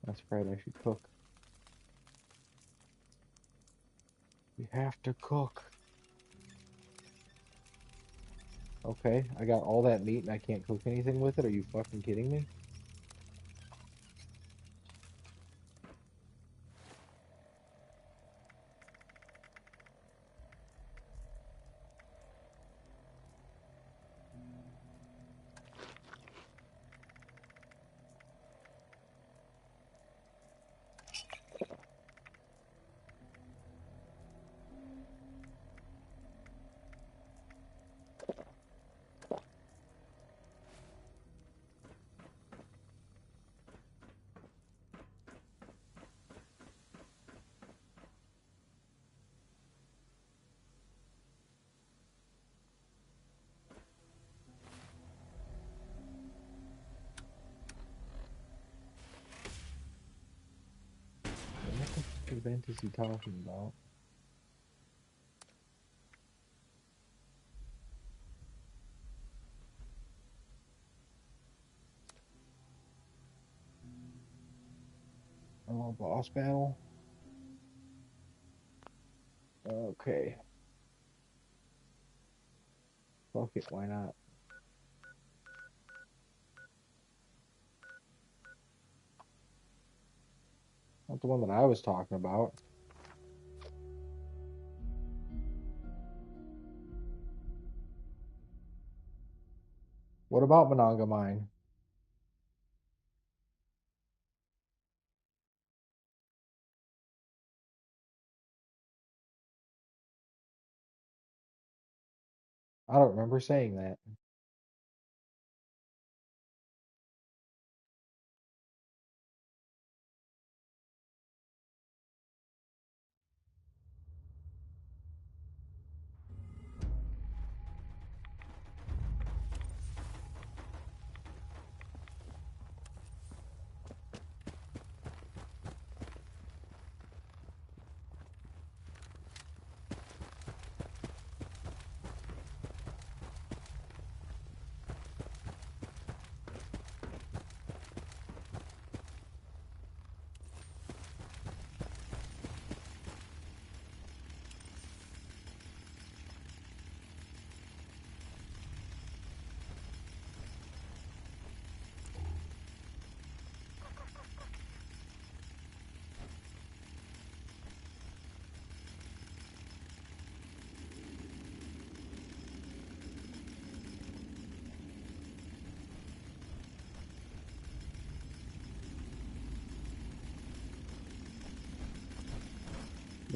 That's right, I should cook. We have to cook. Okay, I got all that meat and I can't cook anything with it? Are you fucking kidding me? What the event is he talking about? Oh, boss battle? Okay. Fuck it, why not? Not the one that I was talking about. What about Mononga Mine? I don't remember saying that.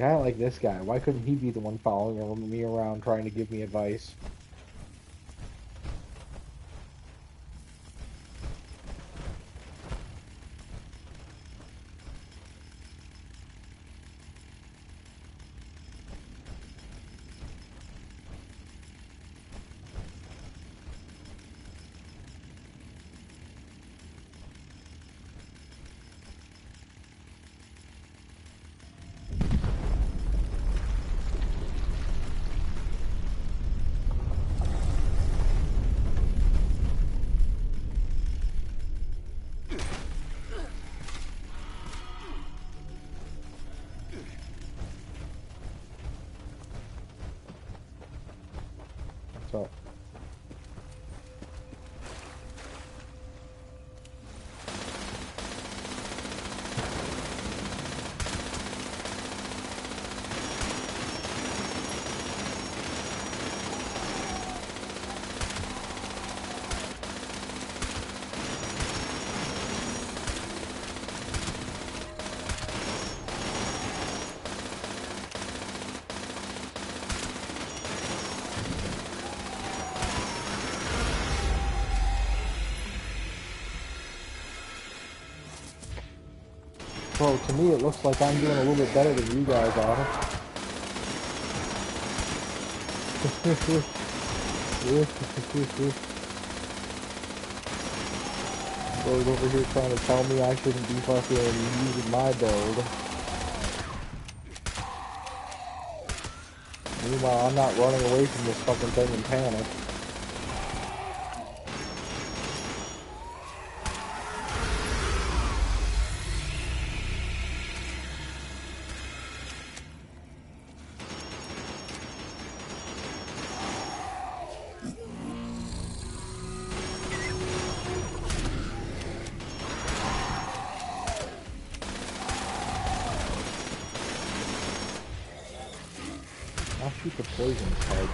guy like this guy, why couldn't he be the one following me around trying to give me advice? What's up? Bro, to me it looks like I'm doing a little bit better than you guys are. Bro's over here trying to tell me I shouldn't be fucking using my build. Meanwhile, I'm not running away from this fucking thing in panic. I'll shoot the poisonous heads.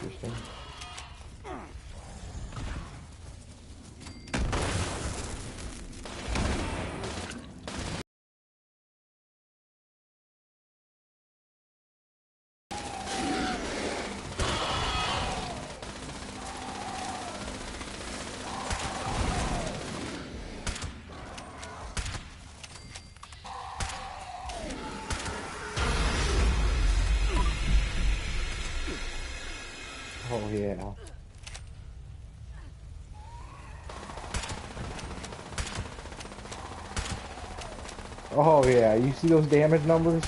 Interesting. Oh yeah. Oh yeah, you see those damage numbers?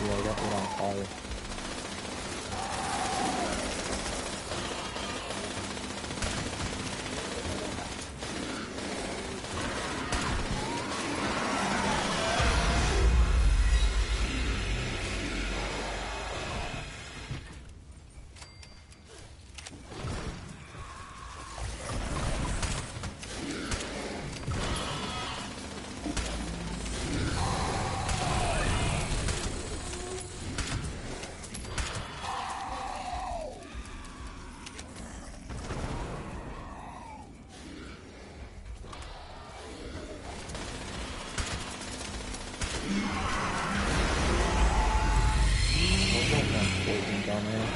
Yeah, I got it on fire. Down there.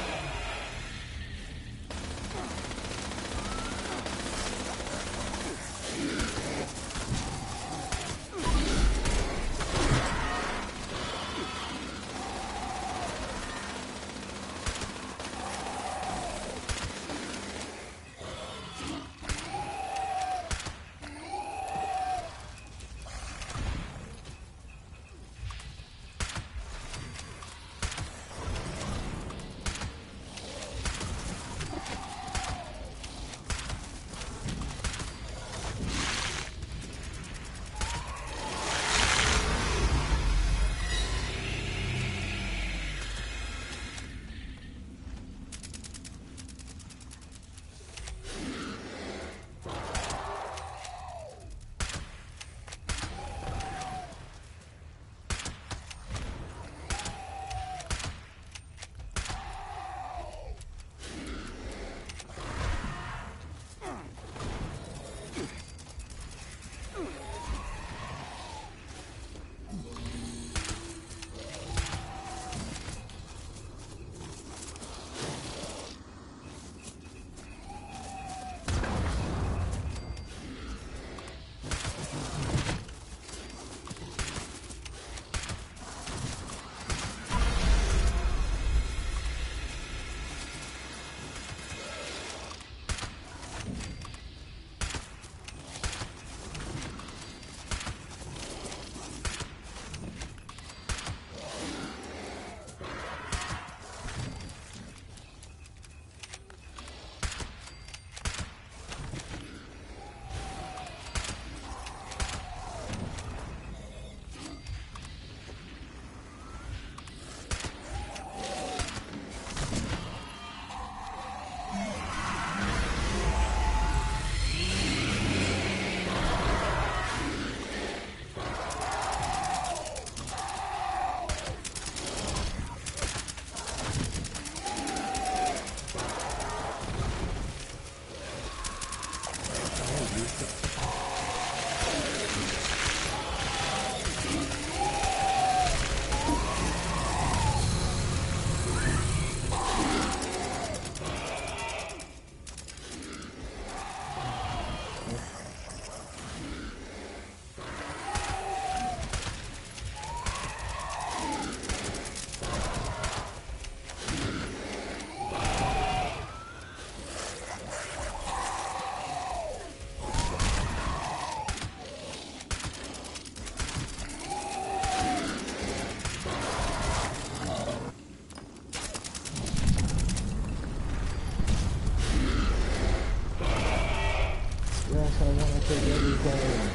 Yes, I want to take everything.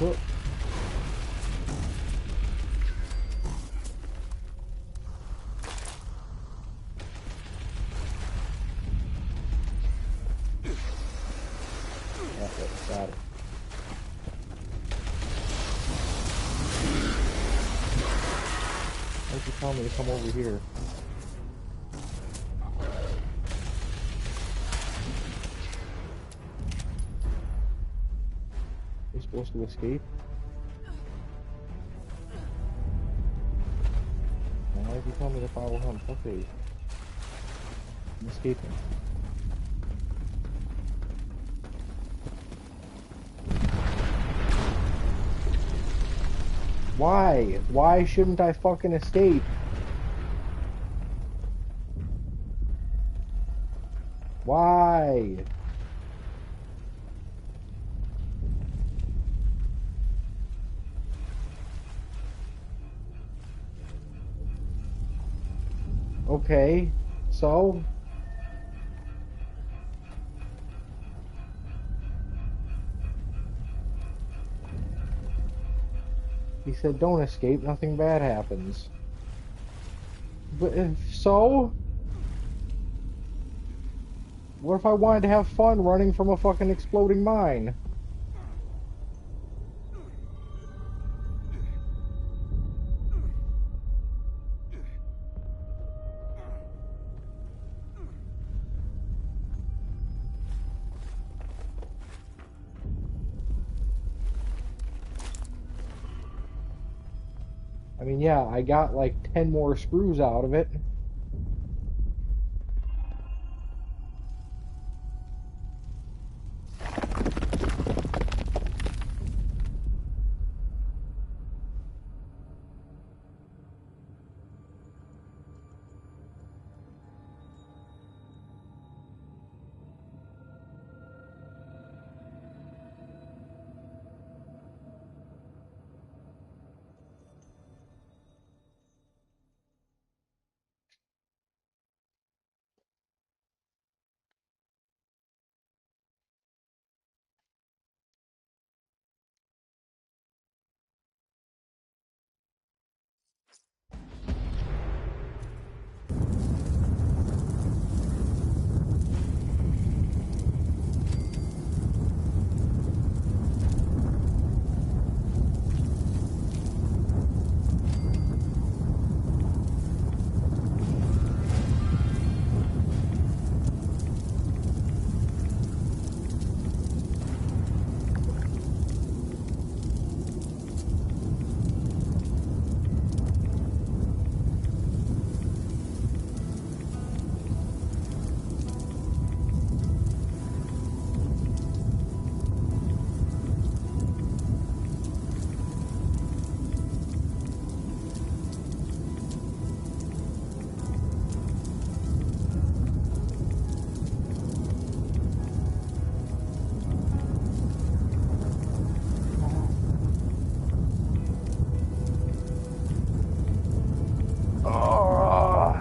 Whoop. That's it, got it. Why did you tell me to come over here? You're supposed to escape? Why did you tell me to follow him? Okay. I'm escaping. Why? Why shouldn't I fucking escape? Why? Okay, so? He said, don't escape, nothing bad happens. But if so? What if I wanted to have fun running from a fucking exploding mine? I mean, yeah, I got like 10 more screws out of it. Oh,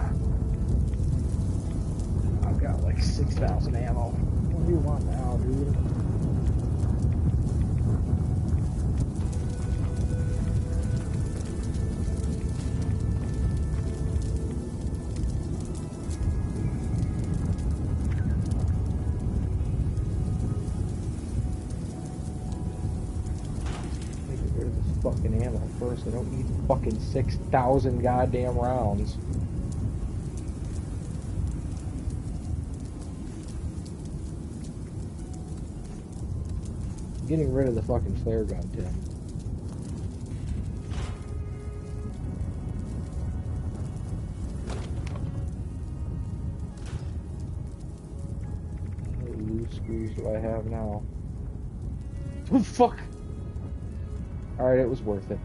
I've got like 6,000 ammo. What do you want now, dude? Let me get rid of this fucking ammo first. I don't need fucking 6,000 goddamn rounds. Getting rid of the fucking flare gun, Tim. What loose screws do I have now? Oh, fuck! Alright, it was worth it.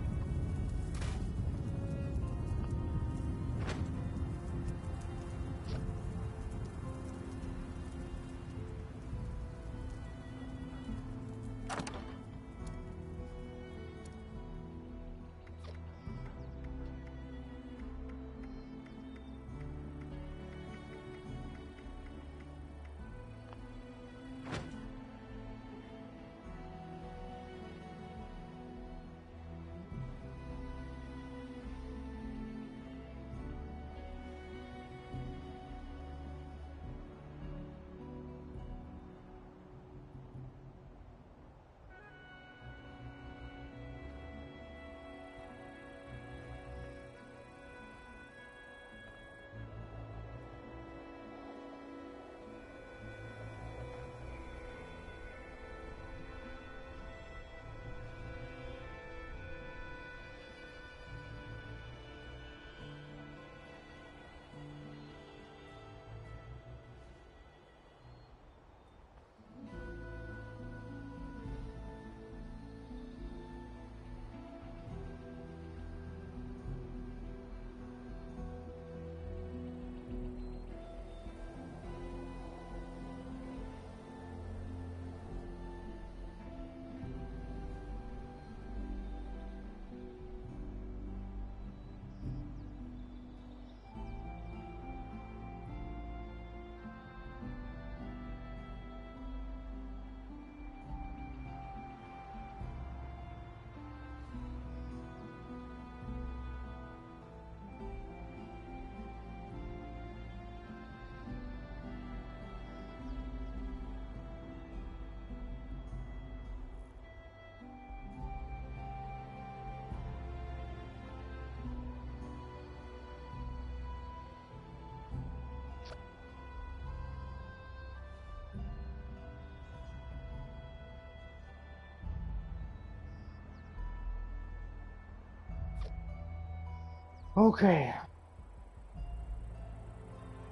Okay.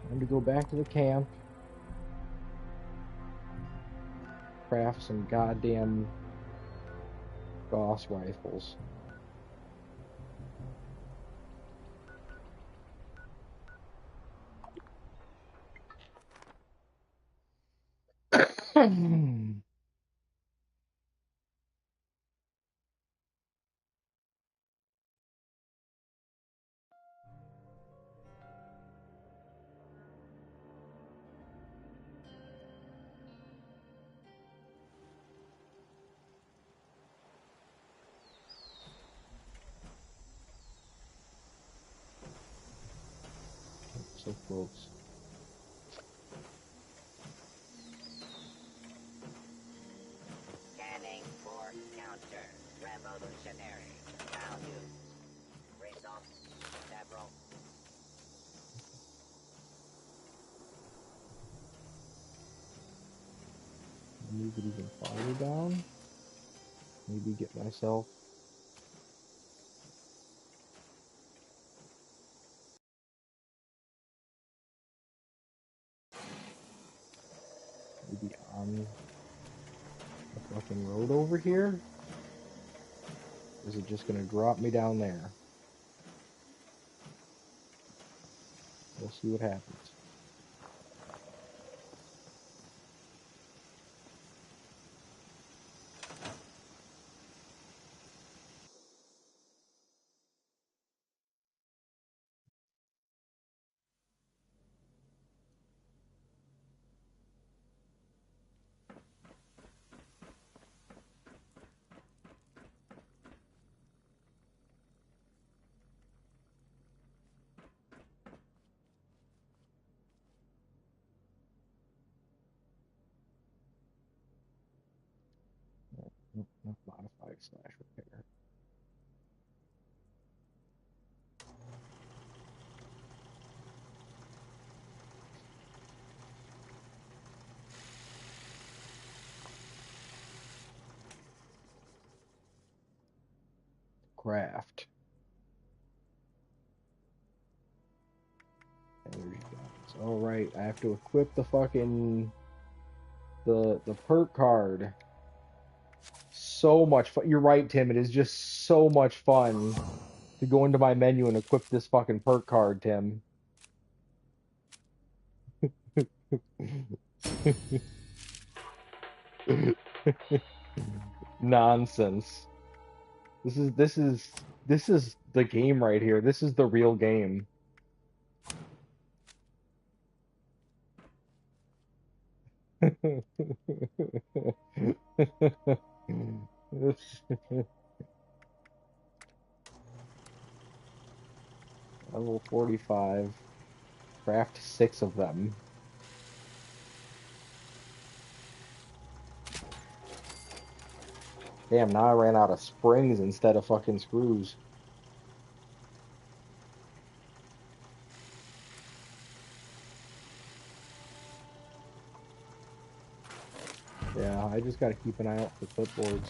Time to go back to the camp. Craft some goddamn Gauss rifles. So close. Scanning for counter revolutionary value. Results several. Move it even farther down. Maybe get myself. Maybe on the fucking road over here? Or is it just gonna drop me down there? We'll see what happens. Nope, not modified slash repair. Craft. Energy guns. Alright, I have to equip the fucking the perk card. So much fun. You're right, Tim. It is just so much fun to go into my menu and equip this fucking perk card, Tim. Nonsense. This is the game right here. This is the real game. Level 45. Craft 6 of them. Damn, now I ran out of springs instead of fucking screws. Yeah, I just gotta keep an eye out for clipboards.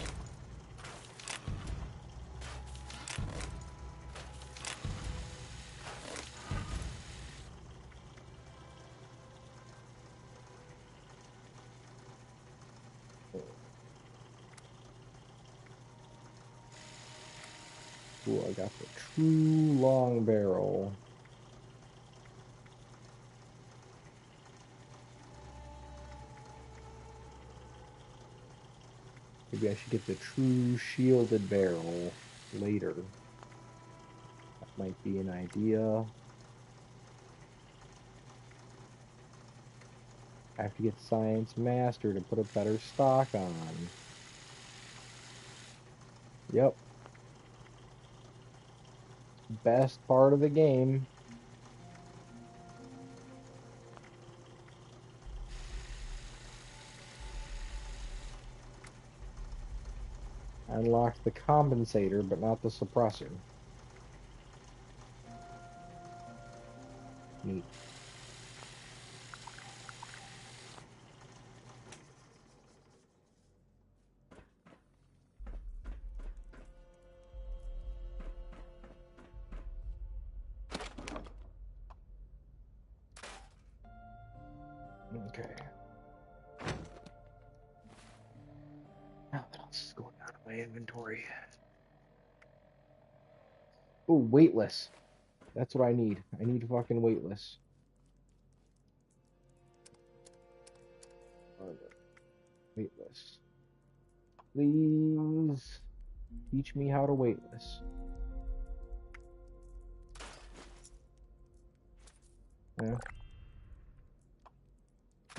Ooh, I got the true long barrel. Maybe I should get the true shielded barrel later. That might be an idea. I have to get Science Master to put a better stock on. Yep. Best part of the game. Unlock the compensator, but not the suppressor. Neat. Okay. Now what else is going on in my inventory? Oh, weightless. That's what I need. I need fucking weightless. Weightless. Please teach me how to weightless. Yeah.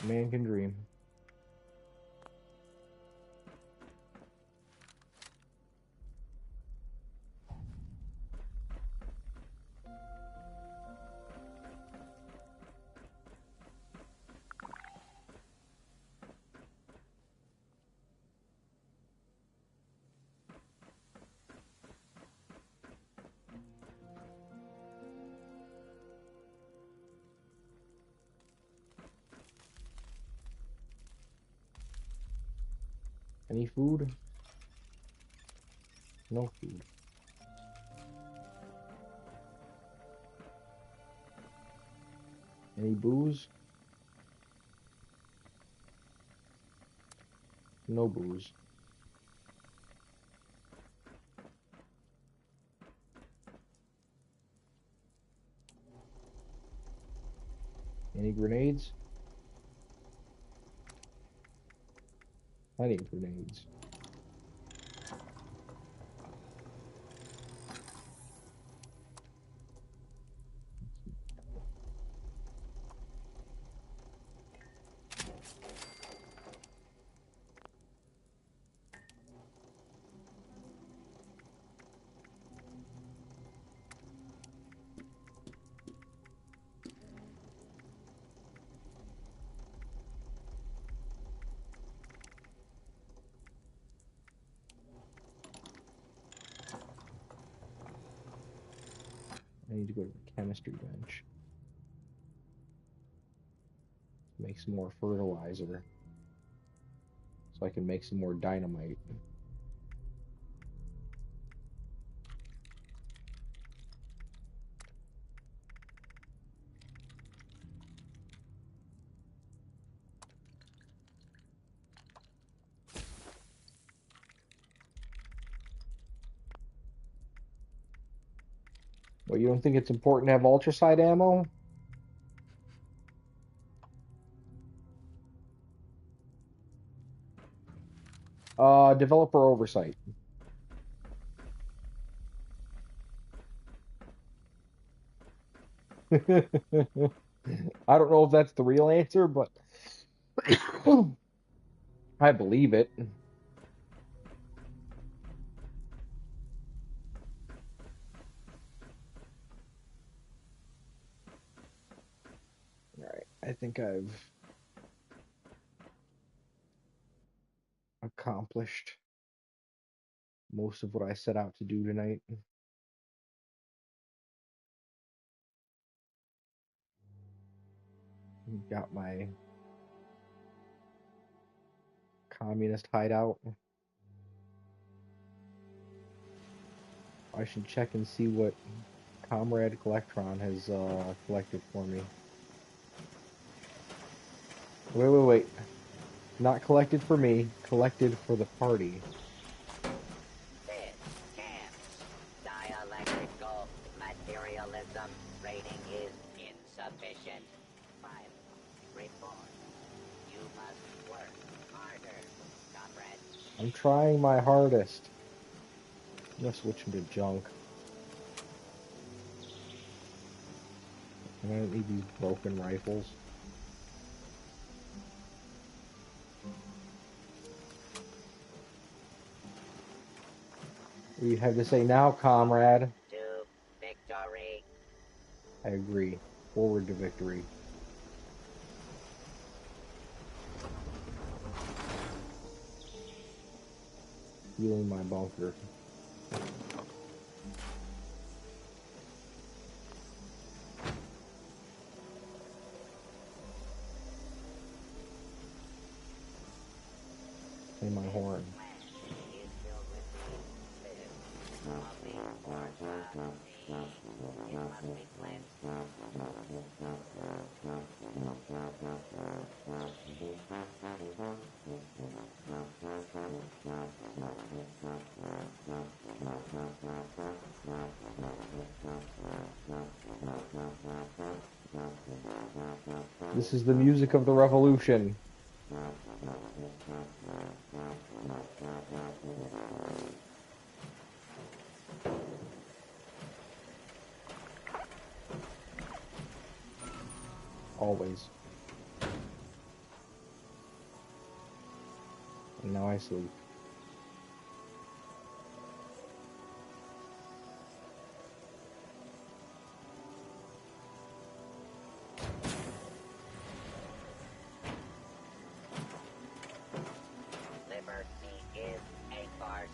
Man can dream. Any food? No food. Any booze? No booze. Any grenades? I need grenades. I need to go to the chemistry bench. Make some more fertilizer. So I can make some more dynamite. Well, you don't think it's important to have ultracite ammo? Developer oversight. I don't know if that's the real answer, but I believe it. Alright, I think I've accomplished most of what I set out to do tonight. Got my communist hideout. I should check and see what Comrade Collectron has collected for me. Wait. Not collected for me, collected for the party. This camps. Dialectical materialism rating is insufficient. Pilot, report. You must work harder, comrade. I'm trying my hardest. I'm gonna switch into junk. I don't need these broken rifles. What do you have to say now, comrade? To victory. I agree. Forward to victory. Healing my bunker. Play my horn. Clint. This is the music of the revolution. Always. And now I sleep. Liberty is a farce.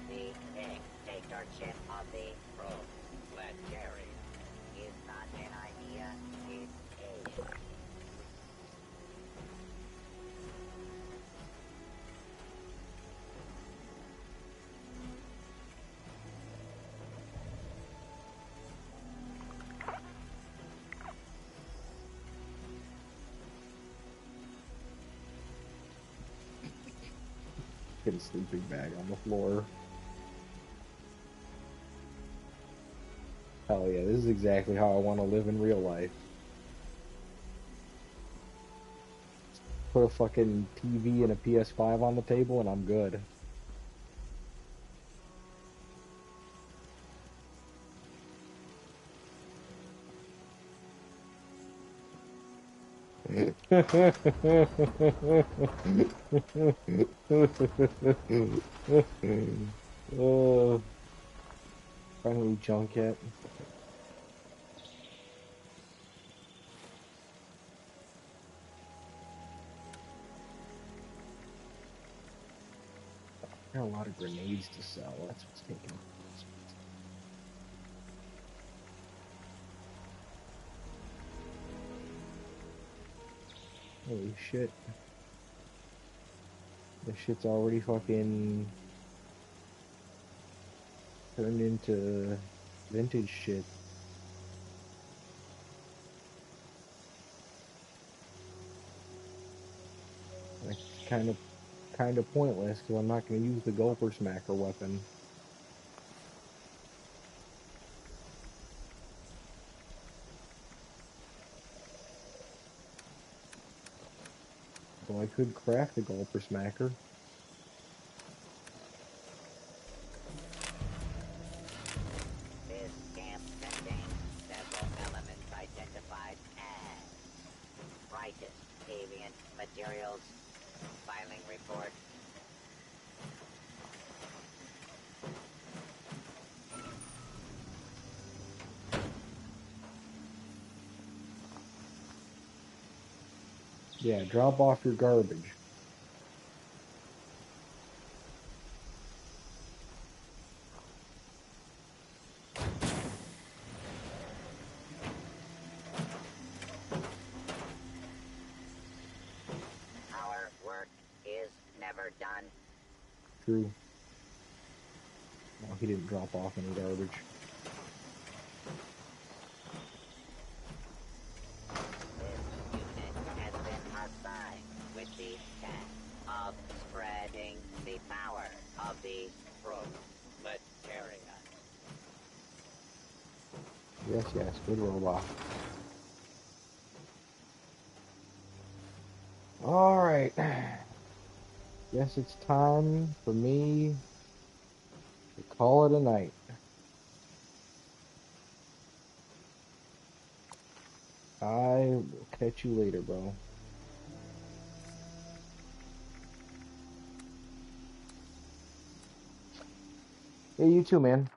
The dictatorship of the proletariat is not an idea, it's a... Get a sleeping bag on the floor. Hell yeah, this is exactly how I want to live in real life. Put a fucking TV and a PS5 on the table and I'm good. Finally junk yet. Got a lot of grenades to sell. That's what's taking. Holy shit. This shit's already fucking turned into vintage shit. Like, kind of pointless because I'm not going to use the Gulper Smacker weapon. Well, I could craft a Gulper Smacker. This camp contains several elements identified as brightest deviant materials, filing report. Yeah, drop off your garbage. Our work is never done. True. No, he didn't drop off any garbage. This unit has been assigned with the task of spreading the power of the proletariat. Yes, yes, good robot. Alright. Guess it's time for me to call it a night. I will catch you later, bro. Hey, you too, man.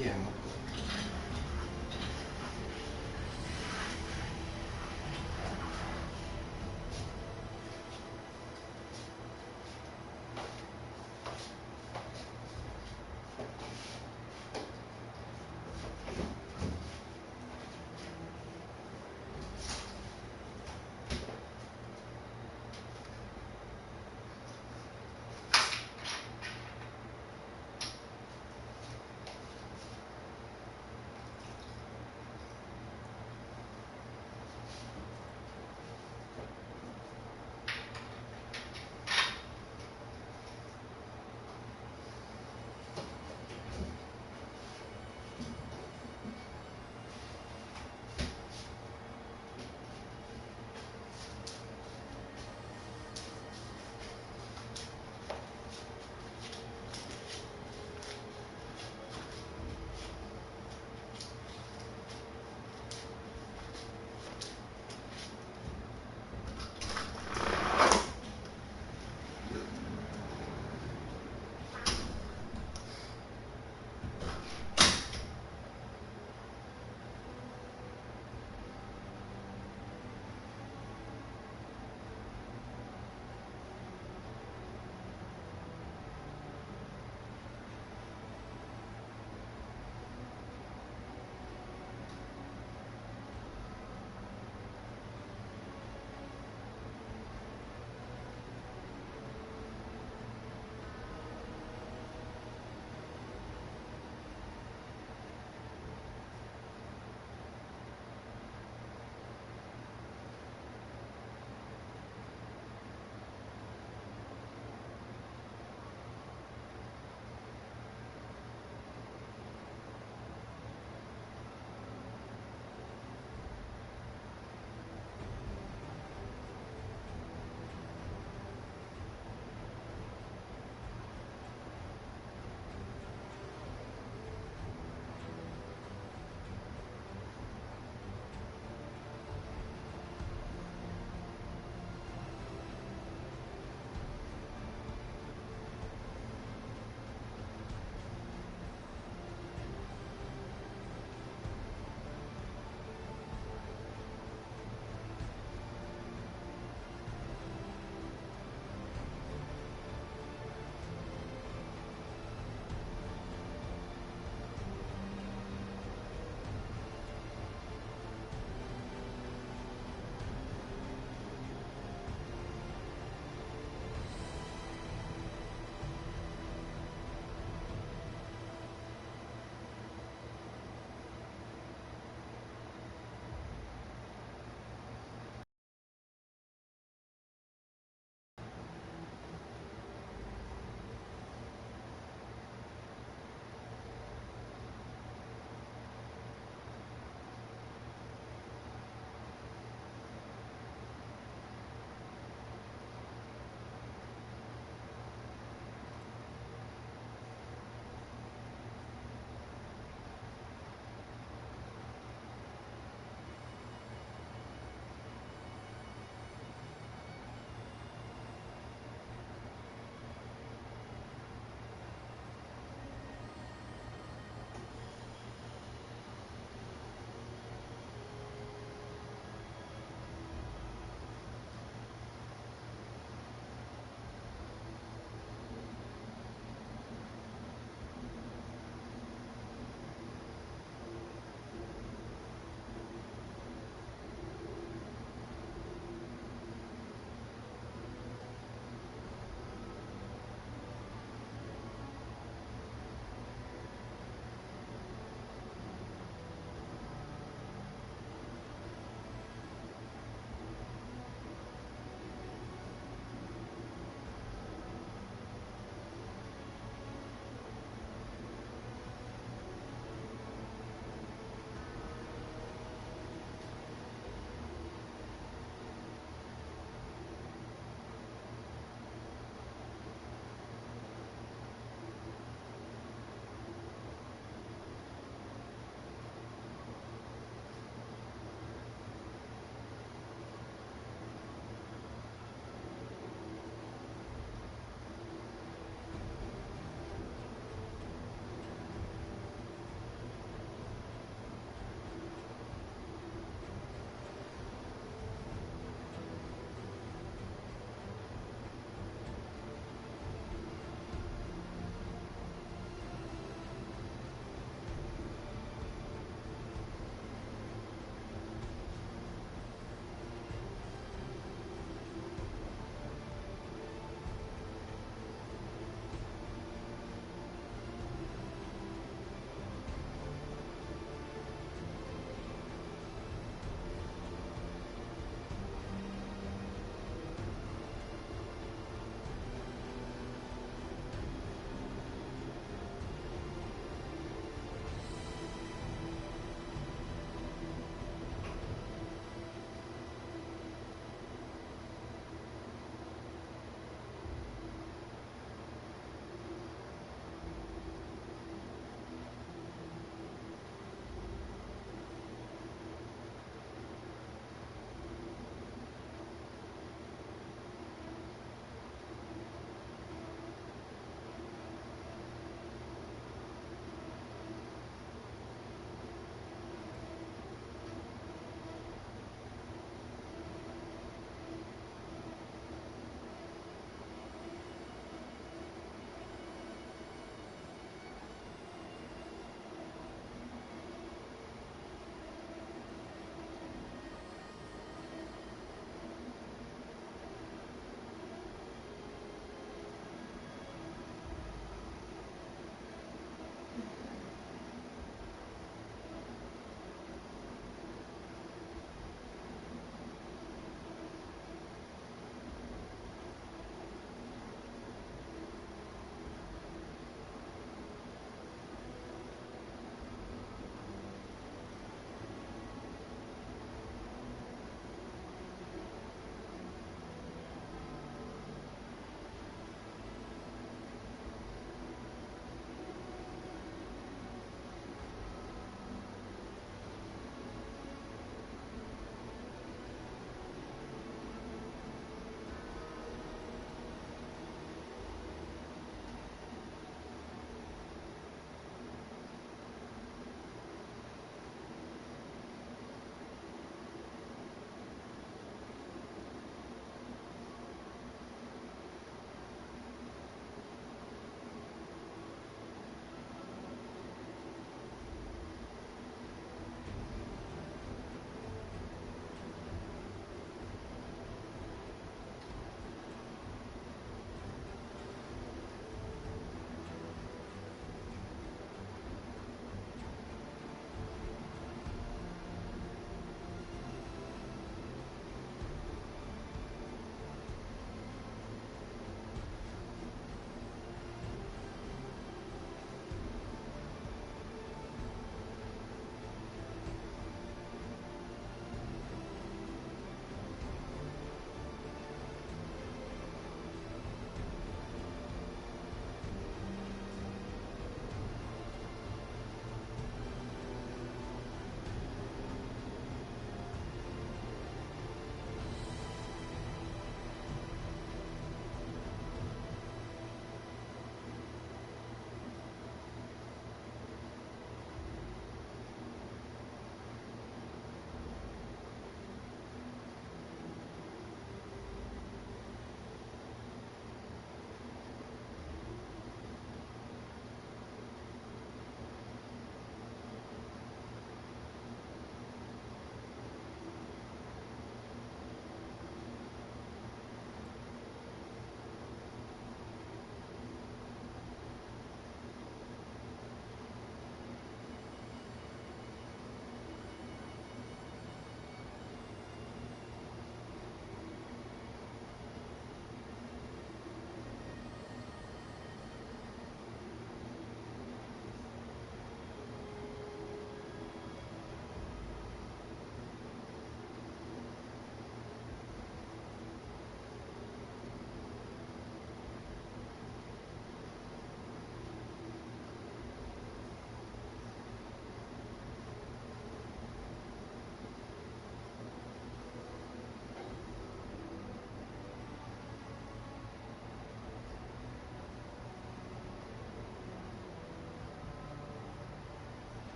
Yeah.